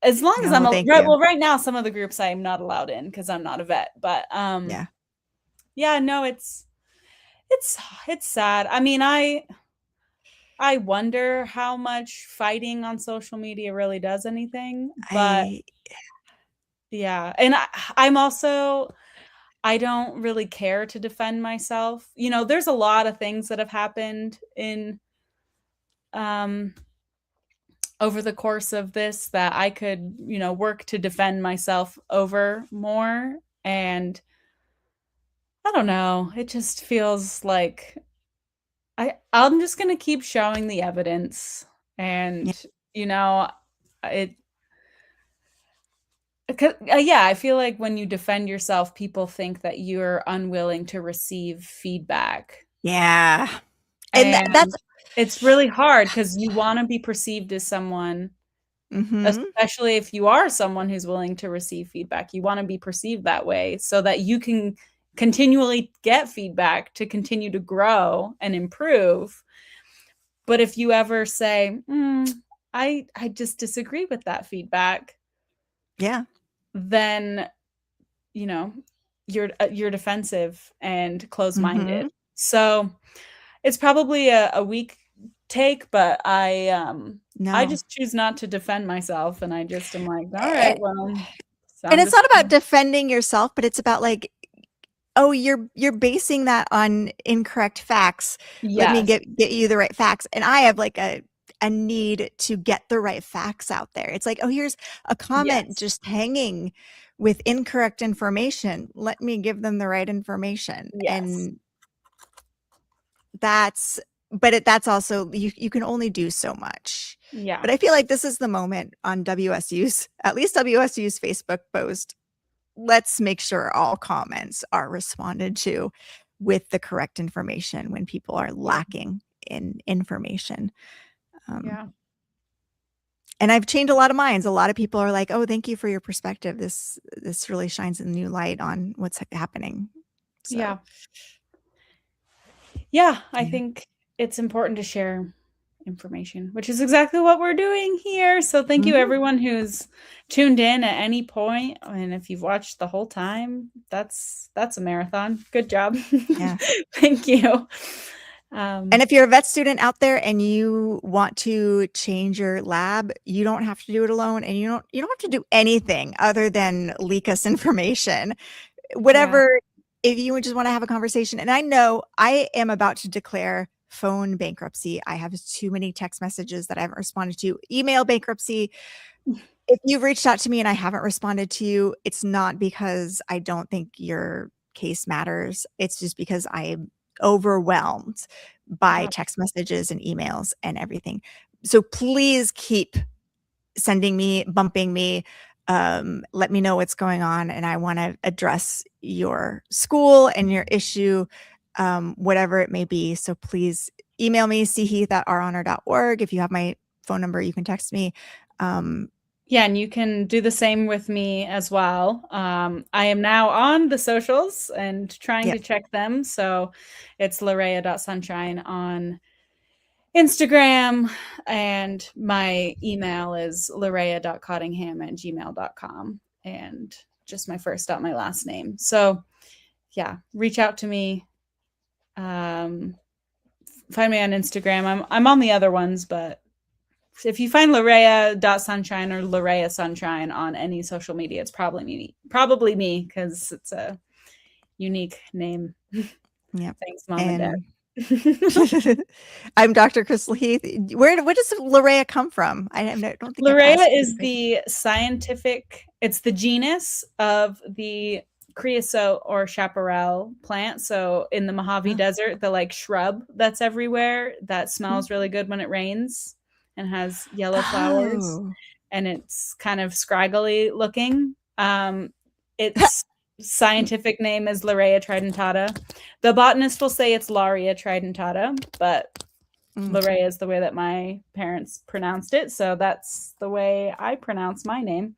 As long as no, I'm thank you. well, right now some of the groups I'm not allowed in because I'm not a vet. But yeah, no, it's sad. I mean, I wonder how much fighting on social media really does anything, but yeah. And I'm also, I don't really care to defend myself. There's a lot of things that have happened in over the course of this that I could, work to defend myself over more. And I don't know, it just feels like I'm just going to keep showing the evidence. And, it, yeah, I feel like when you defend yourself, people think that you're unwilling to receive feedback. Yeah. And that's it's really hard because you want to be perceived as someone, especially if you are someone who's willing to receive feedback. You want to be perceived that way so that you can continually get feedback to continue to grow and improve. But if you ever say, I just disagree with that feedback, then you're defensive and closed-minded. So it's probably a weak take, but I just choose not to defend myself, and I just am like, all right, well. And it's not about defending yourself, but it's about like, oh, you're basing that on incorrect facts. Let me get you the right facts. And I have like a need to get the right facts out there. It's like, oh, here's a comment just hanging with incorrect information. Let me give them the right information. And that's also, you can only do so much. Yeah. But I feel like this is the moment on WSU's Facebook post. Let's make sure all comments are responded to with the correct information when people are lacking in information. And I've changed a lot of minds. A lot of people are like, oh, thank you for your perspective. This really shines a new light on what's happening. So. Yeah, I think it's important to share information, which is exactly what we're doing here. So thank you everyone who's tuned in at any point. And if you've watched the whole time, that's a marathon. Good job. Yeah. Thank you. And if you're a vet student out there and you want to change your lab, you don't have to do it alone, and you don't have to do anything other than leak us information. Whatever, if you just want to have a conversation. And I know I am about to declare phone bankruptcy. I have too many text messages that I haven't responded to. Email bankruptcy. If you've reached out to me and I haven't responded to you, it's not because I don't think your case matters. It's just because I am overwhelmed by text messages and emails and everything. So please keep sending me, bumping me. Let me know what's going on, and I want to address your school and your issue, whatever it may be. So please email me, cheath@ourhonor.org. If you have my phone number, you can text me. Yeah, and you can do the same with me as well. I am now on the socials and trying to check them. So it's Larea.sunshine on Instagram, and my email is Larea.cottingham@gmail.com, and just my first dot, my last name. So yeah, reach out to me. Find me on Instagram. I'm on the other ones, but if you find Larea.sunshine or Larea Sunshine on any social media, it's probably me because it's a unique name. Yep. Thanks, Mom and Dad. I'm Dr. Crystal Heath. Where does Larea come from? I don't think I've Larea asked is anybody. it's the genus of the creosote or chaparral plant. So in the Mojave Desert, the like shrub that's everywhere that smells really good when it rains and has yellow flowers, Oh. and it's kind of scraggly looking. Its scientific name is Larea tridentata. The botanist will say it's Laria tridentata, but Larea is the way that my parents pronounced it, so that's the way I pronounce my name.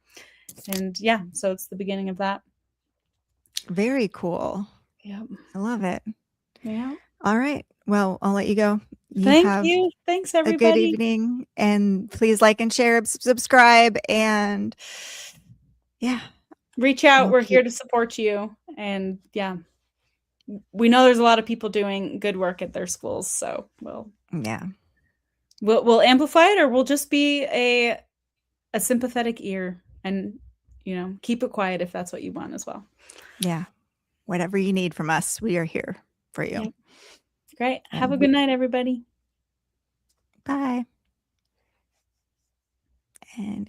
And yeah, so it's the beginning of that. Very cool. Yeah, I love it. Yeah. All right. Well, I'll let you go. Thank you. Thanks, everybody. A good evening, and please like and share, subscribe, and yeah, reach out. We're here to support you, and yeah, we know there's a lot of people doing good work at their schools, so we'll amplify it, or we'll just be a sympathetic ear, and keep it quiet if that's what you want as well. Yeah, whatever you need from us, we are here for you. Yep. Great. Have a good night, everybody. Bye. And